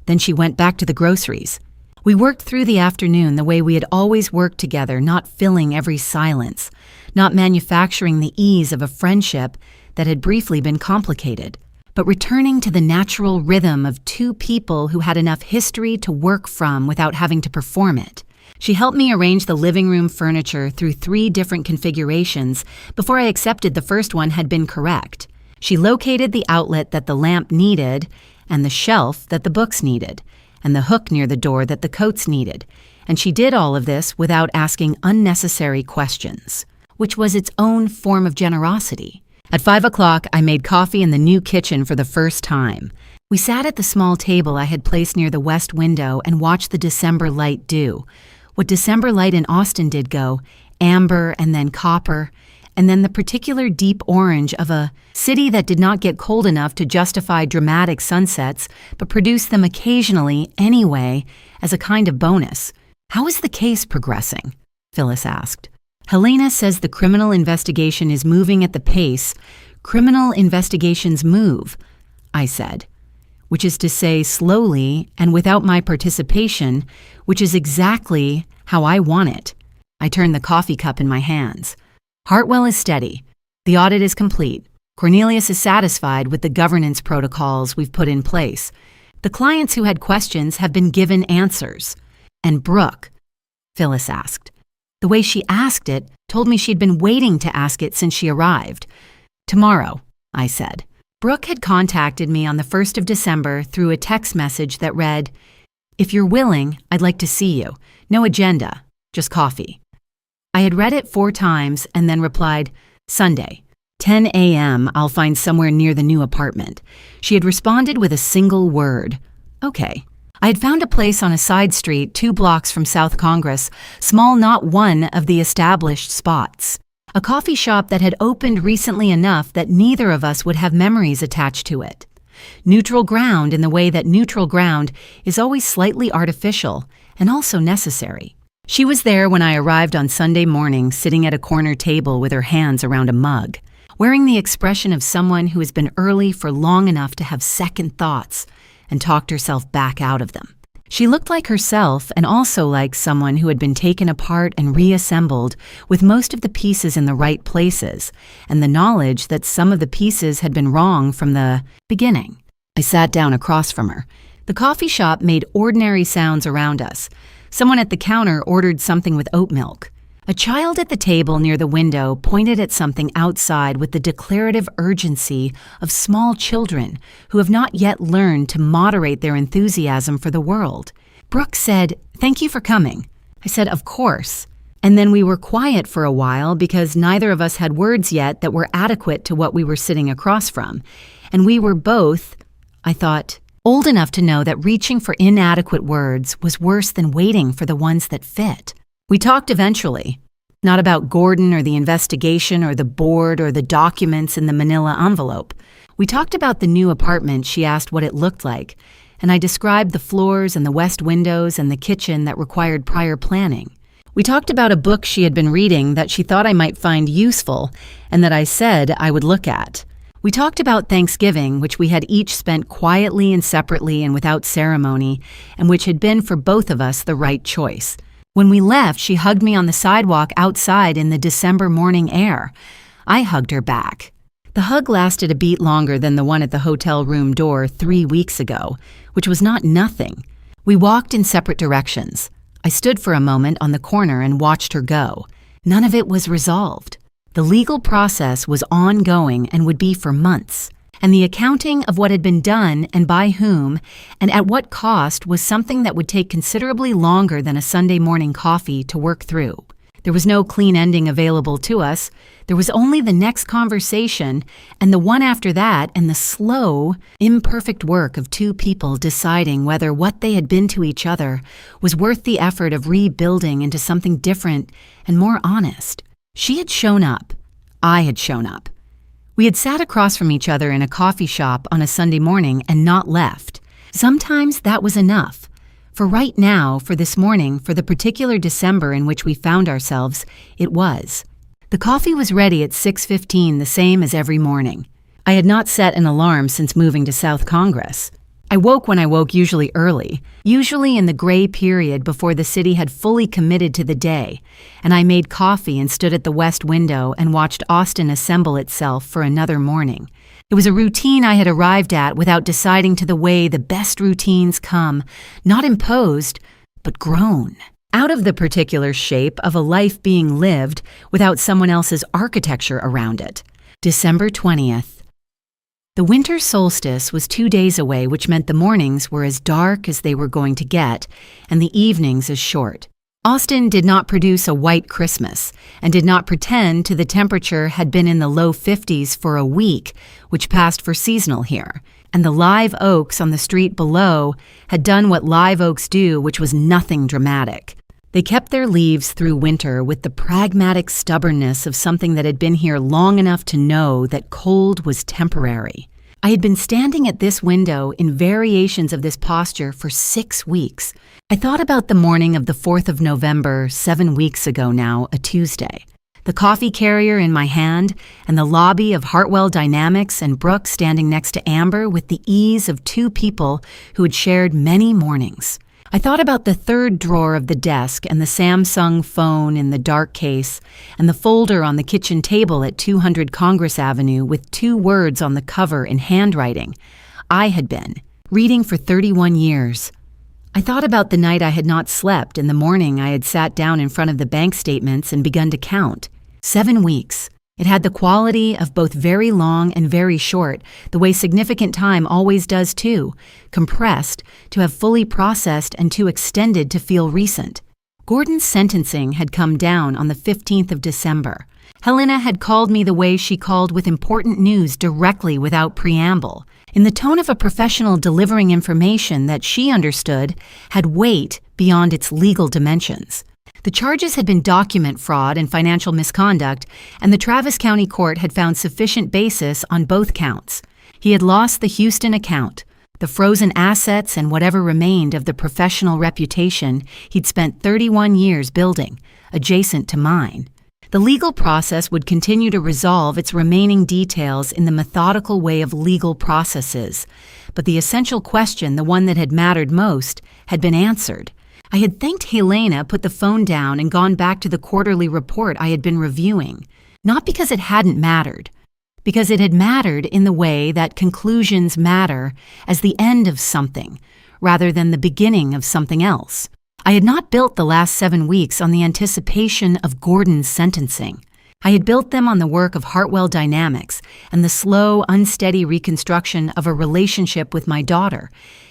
Then she went back to the groceries. We worked through the afternoon the way we had always worked together, not filling every silence, not manufacturing the ease of a friendship that had briefly been complicated, but returning to the natural rhythm of 2 people who had enough history to work from without having to perform it. She helped me arrange the living room furniture through 3 different configurations before I accepted the first one had been correct. She located the outlet that the lamp needed, and the shelf that the books needed, and the hook near the door that the coats needed, and she did all of this without asking unnecessary questions, which was its own form of generosity. At 5 o'clock, I made coffee in the new kitchen for the first time. We sat at the small table I had placed near the west window and watched the December light do what December light in Austin did go, amber and then copper, and then the particular deep orange of a city that did not get cold enough to justify dramatic sunsets, but produced them occasionally anyway as a kind of bonus. "How is the case progressing?" Phyllis asked. "Helena says the criminal investigation is moving at the pace criminal investigations move," I said, which is to say slowly and without my participation, which is exactly how I want it. I turned the coffee cup in my hands. "Hartwell is steady. The audit is complete. Cornelius is satisfied with the governance protocols we've put in place. The clients who had questions have been given answers. And Brooke?" Phyllis asked. The way she asked it told me she'd been waiting to ask it since she arrived. "Tomorrow," I said. Brooke had contacted me on the 1st of December through a text message that read, "If you're willing, I'd like to see you. No agenda, just coffee." I had read it 4 times and then replied, "Sunday, 10 a.m. I'll find somewhere near the new apartment." She had responded with a single word, Okay. I had found a place on a side street 2 blocks from South Congress, small not one of the established spots. A coffee shop that had opened recently enough that neither of us would have memories attached to it. Neutral ground in the way that neutral ground is always slightly artificial and also necessary. She was there when I arrived on Sunday morning, sitting at a corner table with her hands around a mug, wearing the expression of someone who has been early for long enough to have second thoughts and talked herself back out of them. She looked like herself and also like someone who had been taken apart and reassembled with most of the pieces in the right places and the knowledge that some of the pieces had been wrong from the beginning. I sat down across from her. The coffee shop made ordinary sounds around us. Someone at the counter ordered something with oat milk. A child at the table near the window pointed at something outside with the declarative urgency of small children who have not yet learned to moderate their enthusiasm for the world. Brooke said, "Thank you for coming." I said, "Of course." And then we were quiet for a while because neither of us had words yet that were adequate to what we were sitting across from. And we were both, I thought, old enough to know that reaching for inadequate words was worse than waiting for the ones that fit. We talked eventually, not about Gordon or the investigation or the board or the documents in the manila envelope. We talked about the new apartment. She asked what it looked like, and I described the floors and the west windows and the kitchen that required prior planning. We talked about a book she had been reading that she thought I might find useful and that I said I would look at. We talked about Thanksgiving, which we had each spent quietly and separately and without ceremony, and which had been for both of us the right choice. When we left, she hugged me on the sidewalk outside in the December morning air. I hugged her back. The hug lasted a beat longer than the one at the hotel room door 3 weeks ago, which was not nothing. We walked in separate directions. I stood for a moment on the corner and watched her go. None of it was resolved. The legal process was ongoing and would be for months. And the accounting of what had been done and by whom and at what cost was something that would take considerably longer than a Sunday morning coffee to work through. There was no clean ending available to us. There was only the next conversation and the one after that and the slow, imperfect work of 2 people deciding whether what they had been to each other was worth the effort of rebuilding into something different and more honest. She had shown up. I had shown up. We had sat across from each other in a coffee shop on a Sunday morning and not left. Sometimes that was enough. For right now, for this morning, for the particular December in which we found ourselves, it was. The coffee was ready at 6:15, the same as every morning. I had not set an alarm since moving to South Congress. I woke when I woke, usually early, usually in the gray period before the city had fully committed to the day, and I made coffee and stood at the west window and watched Austin assemble itself for another morning. It was a routine I had arrived at without deciding to the way the best routines come, not imposed, but grown, out of the particular shape of a life being lived without someone else's architecture around it. December 20th. The winter solstice was 2 days away, which meant the mornings were as dark as they were going to get, and the evenings as short. Austin did not produce a white Christmas, and did not pretend to the temperature had been in the low 50s for a week, which passed for seasonal here, and the live oaks on the street below had done what live oaks do, which was nothing dramatic. They kept their leaves through winter with the pragmatic stubbornness of something that had been here long enough to know that cold was temporary. I had been standing at this window in variations of this posture for 6 weeks. I thought about the morning of the 4th of November, 7 weeks ago now, a Tuesday. The coffee carrier in my hand and the lobby of Hartwell Dynamics and Brooke standing next to Amber with the ease of 2 people who had shared many mornings. I thought about the 3rd drawer of the desk and the Samsung phone in the dark case and the folder on the kitchen table at 200 Congress Avenue with 2 words on the cover in handwriting. I had been reading for 31 years. I thought about the night I had not slept and the morning I had sat down in front of the bank statements and begun to count. 7 weeks. It had the quality of both very long and very short, the way significant time always does too, compressed to have fully processed and too extended to feel recent. Gordon's sentencing had come down on the 15th of December. Helena had called me the way she called with important news directly without preamble. in the tone of a professional delivering information that she understood had weight beyond its legal dimensions. The charges had been document fraud and financial misconduct, and the Travis County Court had found sufficient basis on both counts. He had lost the Houston account, the frozen assets, and whatever remained of the professional reputation he'd spent 31 years building, adjacent to mine. The legal process would continue to resolve its remaining details in the methodical way of legal processes, but the essential question, the one that had mattered most, had been answered. I had thanked Helena, put the phone down, and gone back to the quarterly report I had been reviewing, not because it hadn't mattered, because it had mattered in the way that conclusions matter as the end of something, rather than the beginning of something else. I had not built the last 7 weeks on the anticipation of Gordon's sentencing. I had built them on the work of Hartwell dynamics and the slow, unsteady reconstruction of a relationship with my daughter,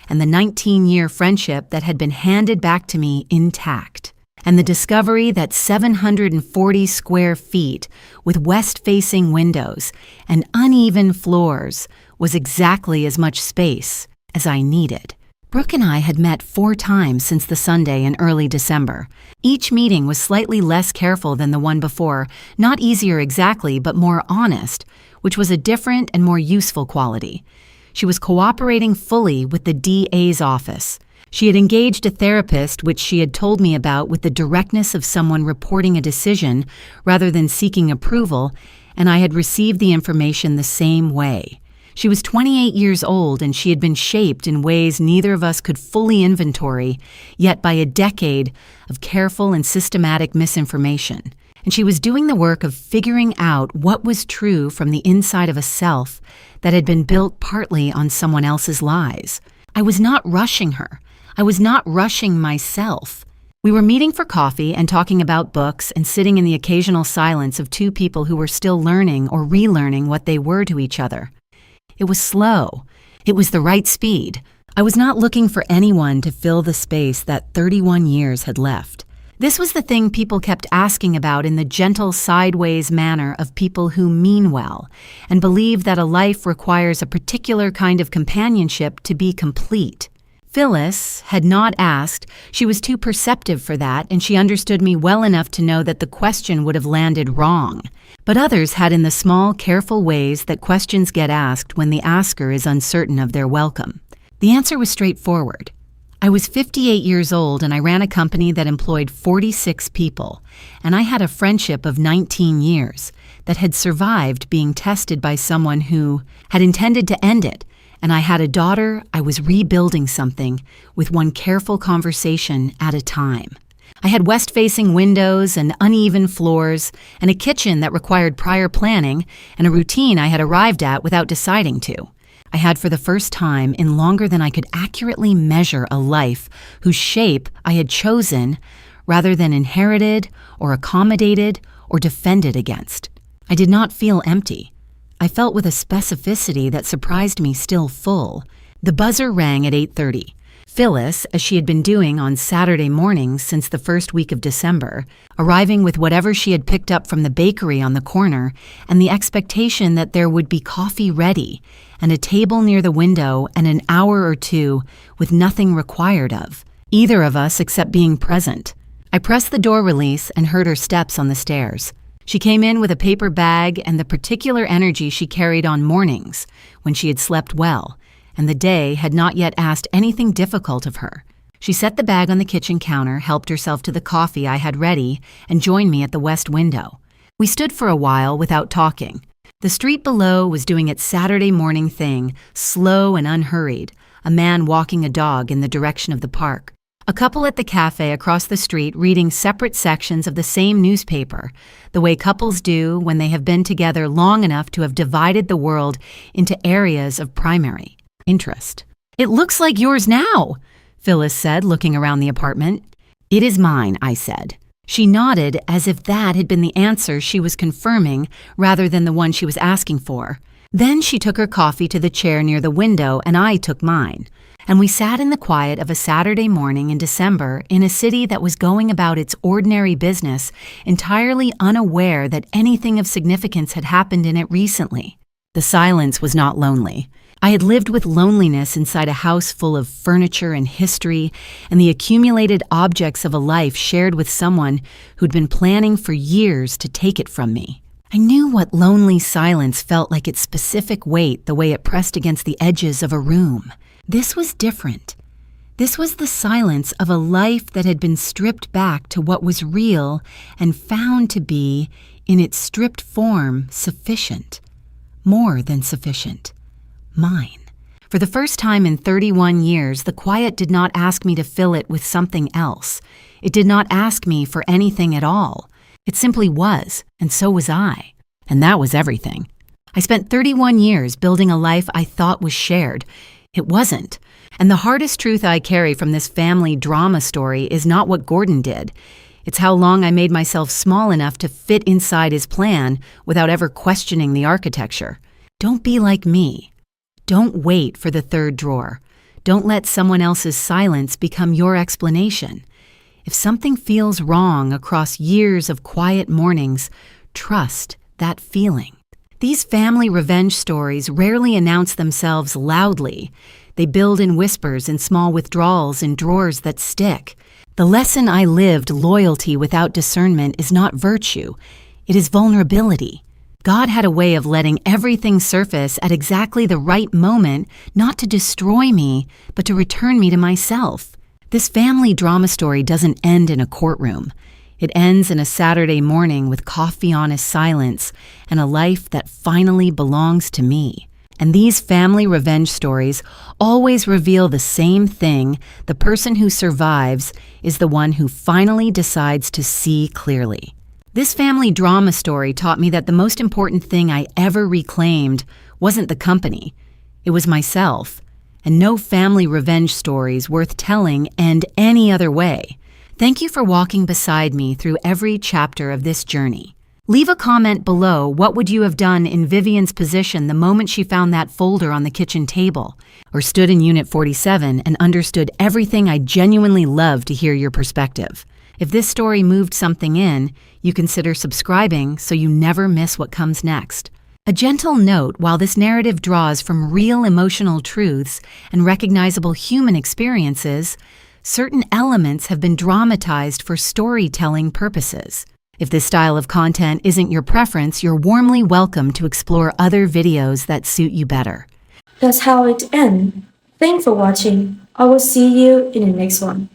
and the 19-year friendship that had been handed back to me intact, and the discovery that 740 square feet with west-facing windows and uneven floors was exactly as much space as I needed. Brooke and I had met 4 times since the Sunday in early December. Each meeting was slightly less careful than the one before, not easier exactly, but more honest, which was a different and more useful quality. She was cooperating fully with the DA's office. She had engaged a therapist, which she had told me about with the directness of someone reporting a decision rather than seeking approval, and I had received the information the same way. She was 28 years old, and she had been shaped in ways neither of us could fully inventory, yet by a decade of careful and systematic misinformation. And she was doing the work of figuring out what was true from the inside of a self that had been built partly on someone else's lies. I was not rushing her. I was not rushing myself. We were meeting for coffee and talking about books and sitting in the occasional silence of 2 people who were still learning or relearning what they were to each other. It was slow. It was the right speed. I was not looking for anyone to fill the space that 31 years had left. This was the thing people kept asking about in the gentle sideways manner of people who mean well and believe that a life requires a particular kind of companionship to be complete. Phyllis had not asked. She was too perceptive for that, and she understood me well enough to know that the question would have landed wrong. But others had in the small, careful ways that questions get asked when the asker is uncertain of their welcome. The answer was straightforward. I was 58 years old, and I ran a company that employed 46 people, and I had a friendship of 19 years that had survived being tested by someone who had intended to end it, and I had a daughter. I was rebuilding something with one careful conversation at a time. I had west-facing windows and uneven floors and a kitchen that required prior planning and a routine I had arrived at without deciding to. I had for the first time in longer than I could accurately measure a life whose shape I had chosen rather than inherited or accommodated or defended against. I did not feel empty. I felt with a specificity that surprised me still full. The buzzer rang at 8:30. Phyllis, as she had been doing on Saturday mornings since the first week of December, arriving with whatever she had picked up from the bakery on the corner and the expectation that there would be coffee ready and a table near the window and an hour or 2 with nothing required of either of us except being present. I pressed the door release and heard her steps on the stairs. She came in with a paper bag and the particular energy she carried on mornings when she had slept well, and the day had not yet asked anything difficult of her. She set the bag on the kitchen counter, helped herself to the coffee I had ready, and joined me at the west window. We stood for a while without talking. The street below was doing its Saturday morning thing, slow and unhurried, a man walking a dog in the direction of the park. A couple at the cafe across the street reading separate sections of the same newspaper, the way couples do when they have been together long enough to have divided the world into areas of primary interest. "It looks like yours now," Phyllis said, looking around the apartment. "It is mine," I said. She nodded as if that had been the answer she was confirming rather than the one she was asking for. Then she took her coffee to the chair near the window and I took mine. And we sat in the quiet of a Saturday morning in December in a city that was going about its ordinary business, entirely unaware that anything of significance had happened in it recently. The silence was not lonely. I had lived with loneliness inside a house full of furniture and history and the accumulated objects of a life shared with someone who'd been planning for years to take it from me. I knew what lonely silence felt like its specific weight the way it pressed against the edges of a room. This was different. This was the silence of a life that had been stripped back to what was real and found to be, in its stripped form, sufficient. More than sufficient. Mine. For the first time in 31 years, the quiet did not ask me to fill it with something else. It did not ask me for anything at all. It simply was, and so was I. And that was everything. I spent 31 years building a life I thought was shared. It wasn't. And the hardest truth I carry from this family drama story is not what Gordon did. It's how long I made myself small enough to fit inside his plan without ever questioning the architecture. Don't be like me. Don't wait for the third drawer. Don't let someone else's silence become your explanation. If something feels wrong across years of quiet mornings, trust that feeling. These family revenge stories rarely announce themselves loudly. They build in whispers and small withdrawals in drawers that stick. The lesson I lived, loyalty without discernment, is not virtue. It is vulnerability. God had a way of letting everything surface at exactly the right moment, not to destroy me, but to return me to myself. This family drama story doesn't end in a courtroom. It ends in a Saturday morning with coffee-honest silence and a life that finally belongs to me. And these family revenge stories always reveal the same thing: the person who survives is the one who finally decides to see clearly. This family drama story taught me that the most important thing I ever reclaimed wasn't the company. It was myself. And no family revenge stories worth telling end any other way. Thank you for walking beside me through every chapter of this journey. Leave a comment below. What would you have done in Vivian's position the moment she found that folder on the kitchen table, or stood in Unit 47 and understood everything? I genuinely love to hear your perspective. If this story moved something in, you consider subscribing so you never miss what comes next. A gentle note: while this narrative draws from real emotional truths and recognizable human experiences, certain elements have been dramatized for storytelling purposes. If this style of content isn't your preference, you're warmly welcome to explore other videos that suit you better. That's how it ends. Thanks for watching. I will see you in the next one.